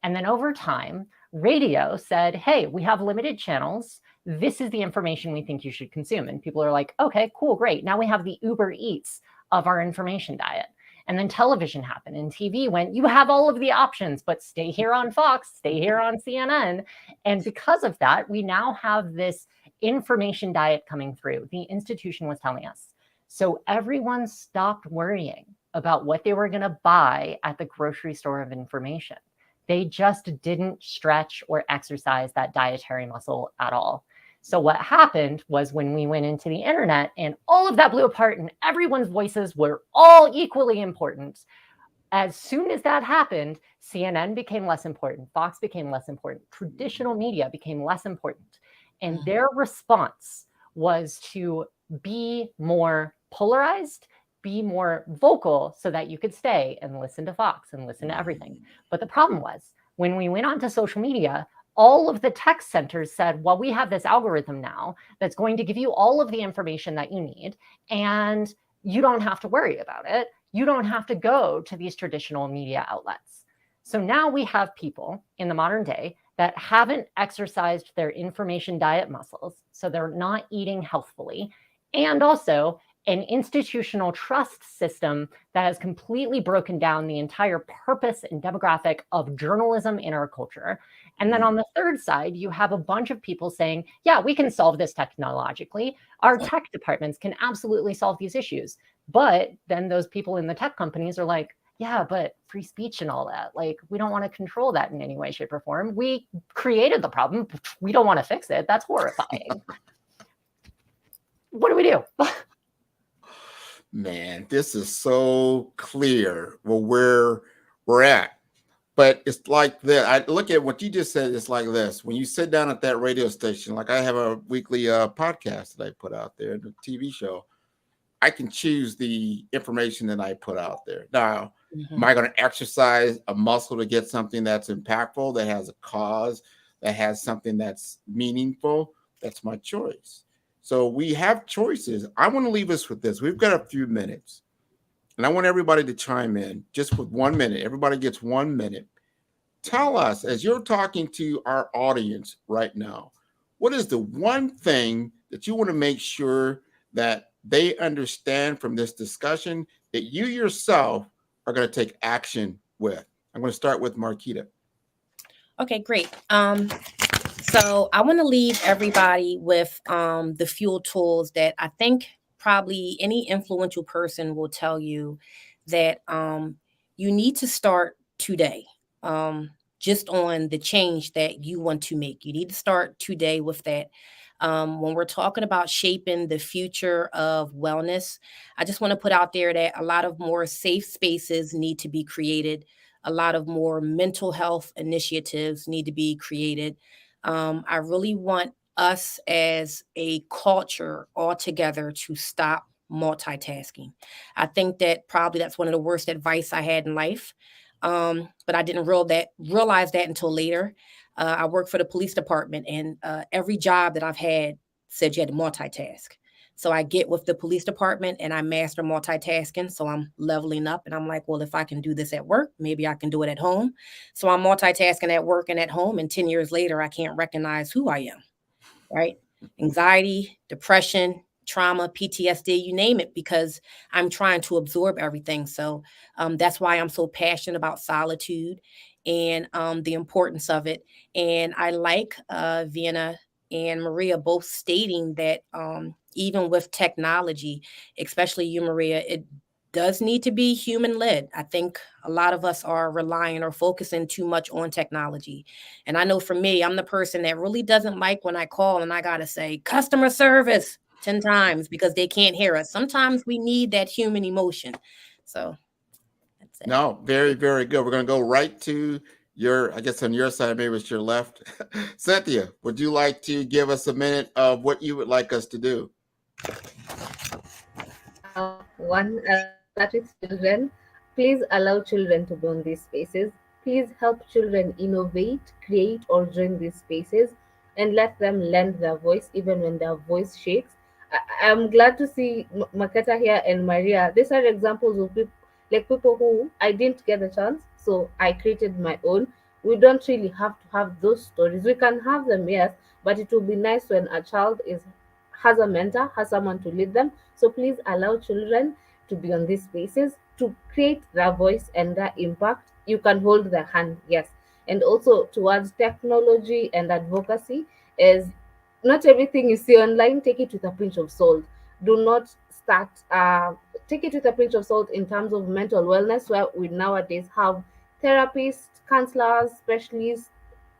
And then over time, radio said, hey, we have limited channels. This is the information we think you should consume. And people are like, okay, cool, great. Now we have the Uber Eats of our information diet. And then television happened and TV went, you have all of the options, but stay here on Fox, stay here on CNN. And because of that, we now have this information diet coming through. The institution was telling us. So everyone stopped worrying about what they were going to buy at the grocery store of information. They just didn't stretch or exercise that dietary muscle at all. So what happened was when we went into the internet and all of that blew apart and everyone's voices were all equally important. As soon as that happened, CNN became less important, Fox became less important, traditional media became less important. And their response was to be more polarized, be more vocal so that you could stay and listen to Fox and listen to everything. But the problem was when we went onto social media, all of the tech centers said, well, we have this algorithm now that's going to give you all of the information that you need, and you don't have to worry about it. You don't have to go to these traditional media outlets. So now we have people in the modern day that haven't exercised their information diet muscles, so they're not eating healthfully, and also an institutional trust system that has completely broken down the entire purpose and demographic of journalism in our culture. And then on the third side, you have a bunch of people saying, yeah, we can solve this technologically. Our tech departments can absolutely solve these issues. But then those people in the tech companies are like, yeah, but free speech and all that, like, we don't want to control that in any way, shape, or form. We created the problem. We don't want to fix it. That's horrifying. What do we do? Man, this is so clear where we're at. But it's like that. I look at what you just said. It's like this. When you sit down at that radio station, like I have a weekly podcast that I put out there, the TV show, I can choose the information that I put out there. Now, am I going to exercise a muscle to get something that's impactful, that has a cause, that has something that's meaningful? That's my choice. So we have choices. I want to leave us with this. We've got a few minutes, and I want everybody to chime in just with 1 minute. Everybody gets 1 minute. Tell us, as you're talking to our audience right now, what is the one thing that you want to make sure that they understand from this discussion that you yourself are going to take action with? I'm going to start with Marquita. Okay, great. So I want to leave everybody with the fuel tools that I think probably any influential person will tell you that you need to start today, just on the change that you want to make. You need to start today with that. When we're talking about shaping the future of wellness, I just want to put out there that a lot of more safe spaces need to be created. A lot of more mental health initiatives need to be created. I really want us as a culture altogether to stop multitasking. I think that probably that's one of the worst advice I had in life. But I didn't realize that until later. I work for the police department, and every job that I've had said you had to multitask. So I get with the police department and I master multitasking. So I'm leveling up and I'm like, well, if I can do this at work, maybe I can do it at home. So I'm multitasking at work and at home. And 10 years later, I can't recognize who I am, right? Anxiety, depression, trauma, PTSD, you name it, because I'm trying to absorb everything. So that's why I'm so passionate about solitude and the importance of it. And I like Vienna and Maria both stating that even with technology, especially you, Maria, it does need to be human led. I think a lot of us are relying or focusing too much on technology. And I know for me, I'm the person that really doesn't like when I call and I got to say customer service 10 times because they can't hear us. Sometimes we need that human emotion. So that's it. No, very, very good. We're going to go right to your, I guess on your side, maybe it's your left. Cynthia, would you like to give us a minute of what you would like us to do? One, start with children. Please allow children to be in these spaces. Please help children innovate, create, or join these spaces, and let them lend their voice even when their voice shakes. I'm glad to see Makata here and Maria. These are examples of people who I didn't get a chance, so I created my own. We don't really have to have those stories. We can have them, yes, but it will be nice when a child has a mentor, has someone to lead them. So please allow children to be on these spaces to create their voice and their impact. You can hold their hand, yes. And also towards technology and advocacy is not everything you see online, take it with a pinch of salt. Do not start take it with a pinch of salt in terms of mental wellness, where we nowadays have therapists, counselors, specialists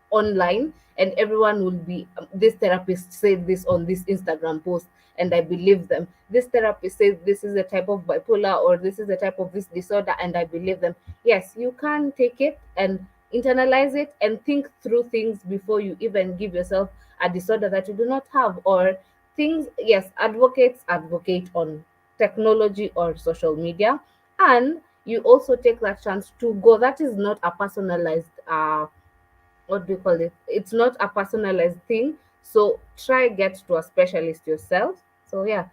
online, and everyone will be this therapist said this on this Instagram post and I believe them. This therapist says this is a type of bipolar or this is a type of this disorder and I believe them. Yes, you can take it and internalize it and think through things before you even give yourself a disorder that you do not have, or things. Yes, advocates advocate on technology or social media, and you also take that chance to go. That is not a personalized what do you call it? It's not a personalized thing. So try get to a specialist yourself. So yeah,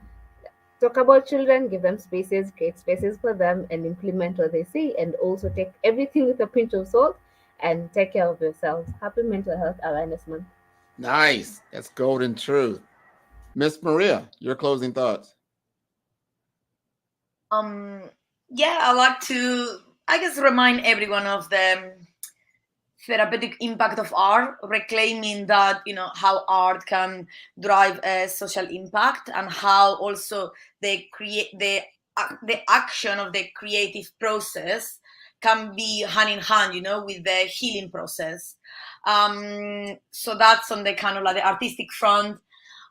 talk about children, give them spaces, create spaces for them, and implement what they say. And also take everything with a pinch of salt and take care of yourselves. Happy Mental Health Awareness Month. Nice. That's golden truth. Miss Maria, your closing thoughts. Yeah, I like to, I guess, remind everyone of the therapeutic impact of art, reclaiming that, how art can drive a social impact, and how also the action of the creative process can be hand in hand, with the healing process. So that's on the kind of like the artistic front.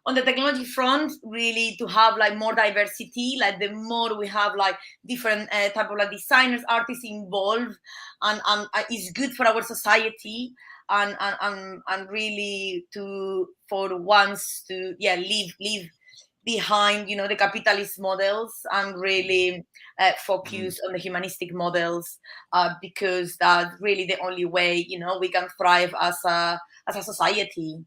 On the technology front, really to have like more diversity, like the more we have like different type of like designers, artists involved, and it's good for our society, and really for once to leave behind the capitalist models, and really focus on the humanistic models, because that's really the only way we can thrive as a society.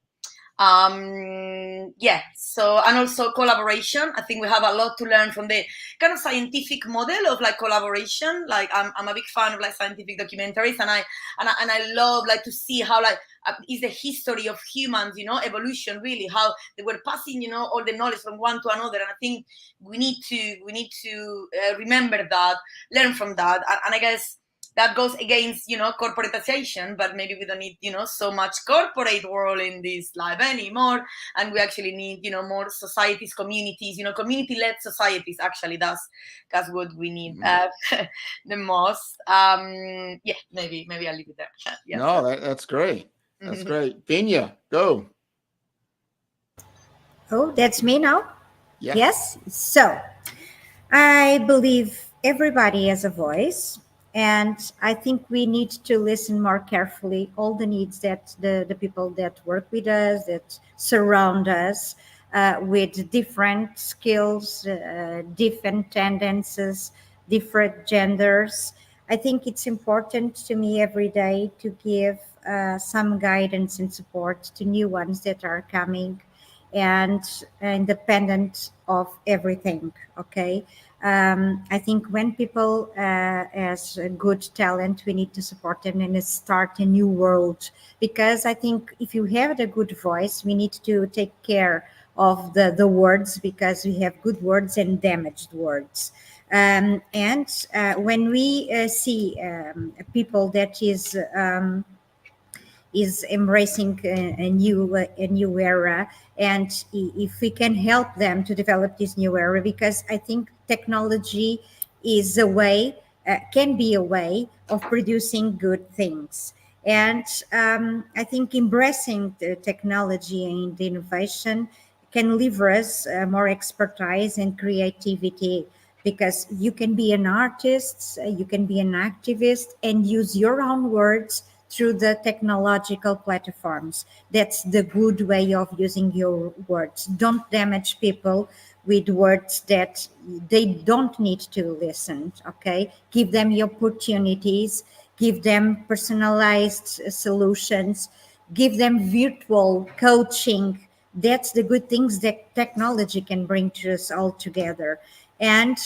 So, and also collaboration. I think we have a lot to learn from the kind of scientific model of like collaboration. Like I'm a big fan of like scientific documentaries, and I love like to see how like is the history of humans, evolution, really how they were passing all the knowledge from one to another. And I think we need to remember that, learn from that, and I guess that goes against corporatization, but maybe we don't need so much corporate world in this life anymore, and we actually need more societies, communities, community-led societies. Actually, that's what we need the most. Maybe I'll leave it there. No, that's great. That's great. Vinya, go. Oh, that's me now? Yeah. Yes. So I believe everybody has a voice, and I think we need to listen more carefully all the needs that the people that work with us, that surround us, with different skills, different tendencies, different genders. I think it's important to me every day to give some guidance and support to new ones that are coming and independent of everything. Okay. I think when people has a good talent, we need to support them and start a new world. Because I think if you have a good voice, we need to take care of the words, because we have good words and damaged words. And when we see people that is embracing a new era, and if we can help them to develop this new era, because I think technology is a way, can be a way of producing good things. And I think embracing the technology and the innovation can lever us more expertise and creativity, because you can be an artist, you can be an activist, and use your own words through the technological platforms. That's the good way of using your words. Don't damage people with words that they don't need to listen, okay? Give them the opportunities, give them personalized solutions, give them virtual coaching. That's the good things that technology can bring to us all together. And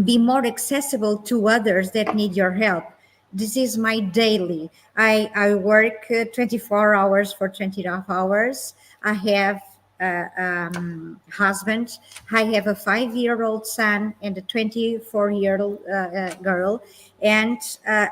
be more accessible to others that need your help. This is my daily. I work 24 hours for 20 hours. I have a husband. I have a 5-year-old son and a 24-year-old girl. And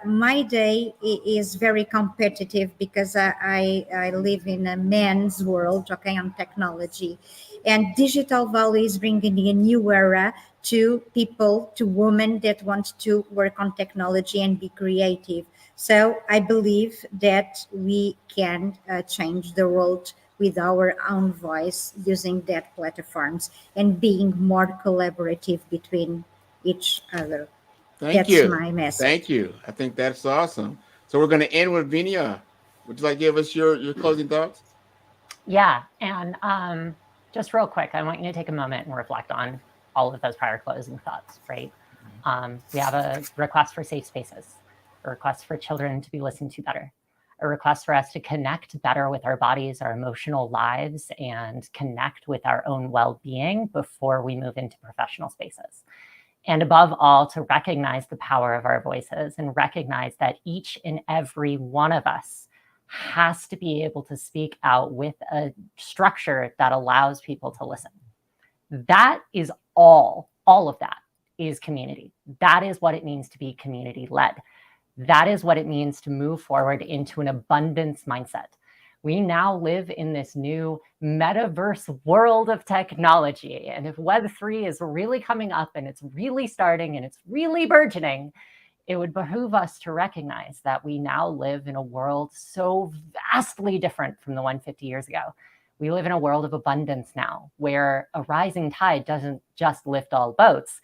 my day is very competitive, because I live in a man's world, okay, on technology. And digital value is bringing a new era to people, to women that want to work on technology and be creative. So I believe that we can change the world with our own voice, using that platforms and being more collaborative between each other. Thank That's you. my message. Thank you. I think that's awesome. So we're going to end with Vinia. Would you like to give us your closing thoughts? Yeah, and just real quick, I want you to take a moment and reflect on all of those prior closing thoughts, right? We have a request for safe spaces, a request for children to be listened to better, a request for us to connect better with our bodies, our emotional lives, and connect with our own well-being before we move into professional spaces. And above all, to recognize the power of our voices and recognize that each and every one of us has to be able to speak out with a structure that allows people to listen. That is all of that is community. That is what it means to be community-led. That is what it means to move forward into an abundance mindset. We now live in this new metaverse world of technology. And if Web3 is really coming up and it's really starting and it's really burgeoning, it would behoove us to recognize that we now live in a world so vastly different from the one 50 years ago. We live in a world of abundance now, where a rising tide doesn't just lift all boats.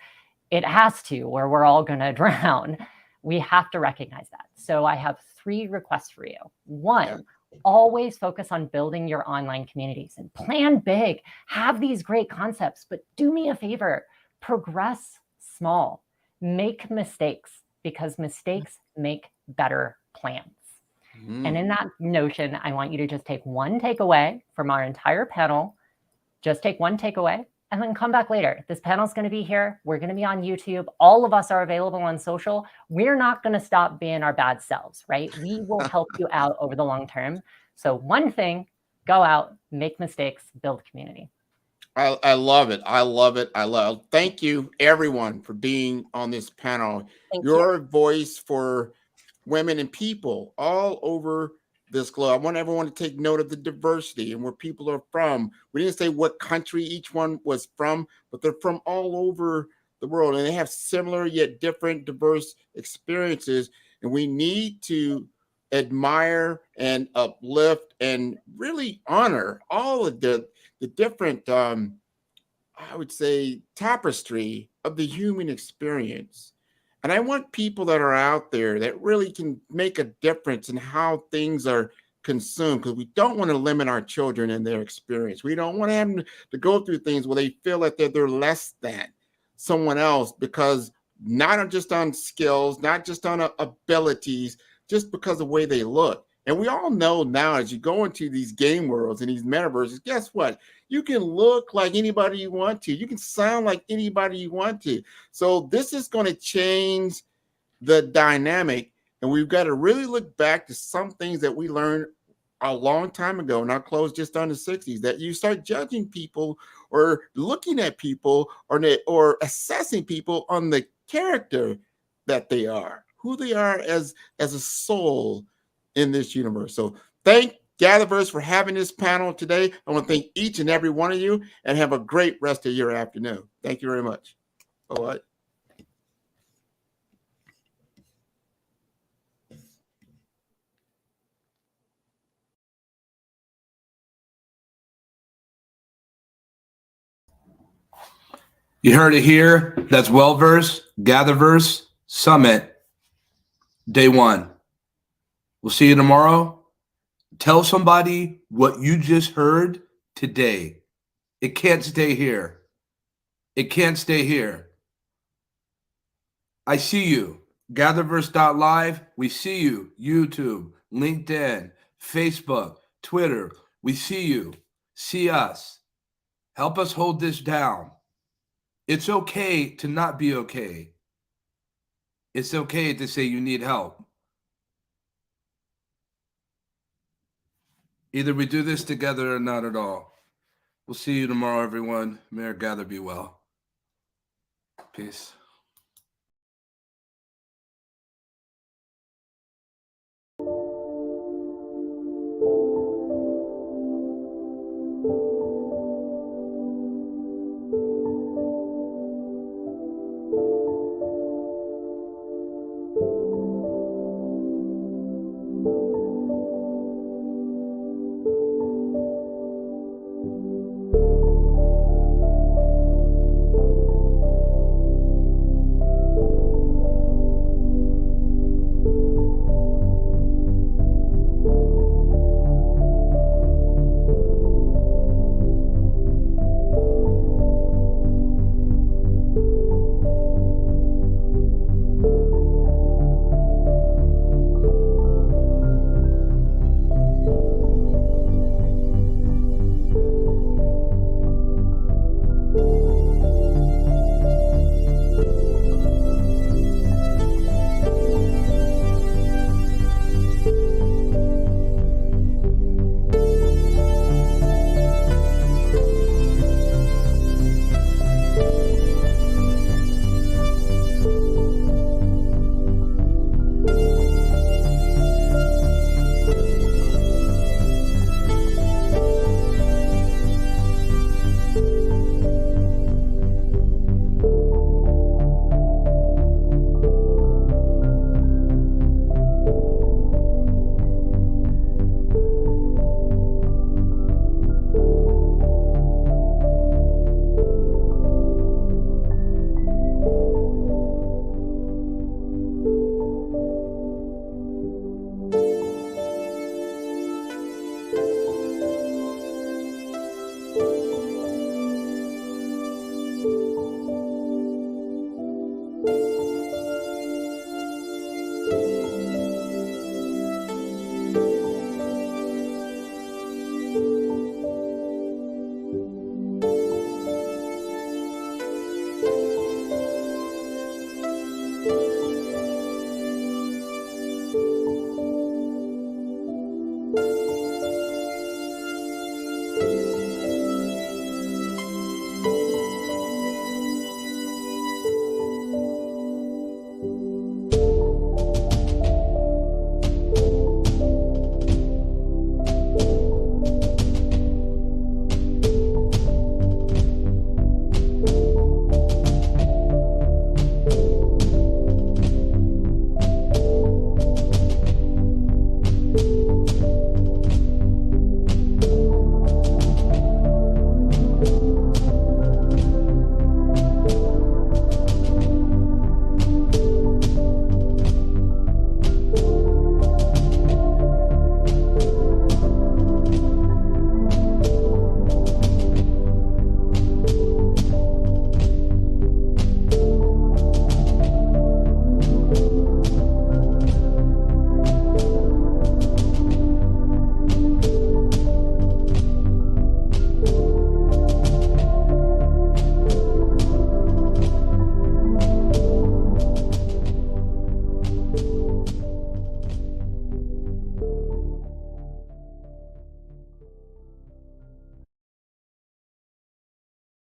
It has to, or we're all going to drown. We have to recognize that. So I have 3 requests for you. One, always focus on building your online communities and plan big. Have these great concepts, but do me a favor, progress small. Make mistakes, because mistakes make better plans. And in that notion, I want you to just take one takeaway from our entire panel. Just take one takeaway and then come back later. This panel is going to be here. We're going to be on YouTube. All of us are available on social. We're not going to stop being our bad selves, right? We will help you out over the long term. So one thing, go out, make mistakes, build community. I love it. I love it. Thank you, everyone, for being on this panel. Your voice for women and people all over this globe. I want everyone to take note of the diversity and where people are from. We didn't say what country each one was from, but they're from all over the world, and they have similar yet different, diverse experiences. And we need to admire and uplift and really honor all of the different, I would say, tapestry of the human experience. And I want people that are out there that really can make a difference in how things are consumed, because we don't want to limit our children in their experience. We don't want them to go through things where they feel like they're less than someone else, because not just on skills, not just on abilities, just because of the way they look. And we all know now, as you go into these game worlds and these metaverses, guess what? You can look like anybody you want to. You can sound like anybody you want to. So this is going to change the dynamic. And we've got to really look back to some things that we learned a long time ago, and I'll close just on the 60s, that you start judging people or looking at people or assessing people on the character that they are, who they are as a soul in this universe. So thank GatherVerse for having this panel today. I want to thank each and every one of you, and have a great rest of your afternoon. Thank you very much. All right. You heard it here. That's WellVerse, GatherVerse Summit, day 1. We'll see you tomorrow. Tell somebody what you just heard today. It can't stay here. It can't stay here. I see you. GatherVerse.live. We see you. YouTube, LinkedIn, Facebook, Twitter. We see you. See us. Help us hold this down. It's okay to not be okay. It's okay to say you need help. Either we do this together or not at all. We'll see you tomorrow, everyone. May our gather be well. Peace.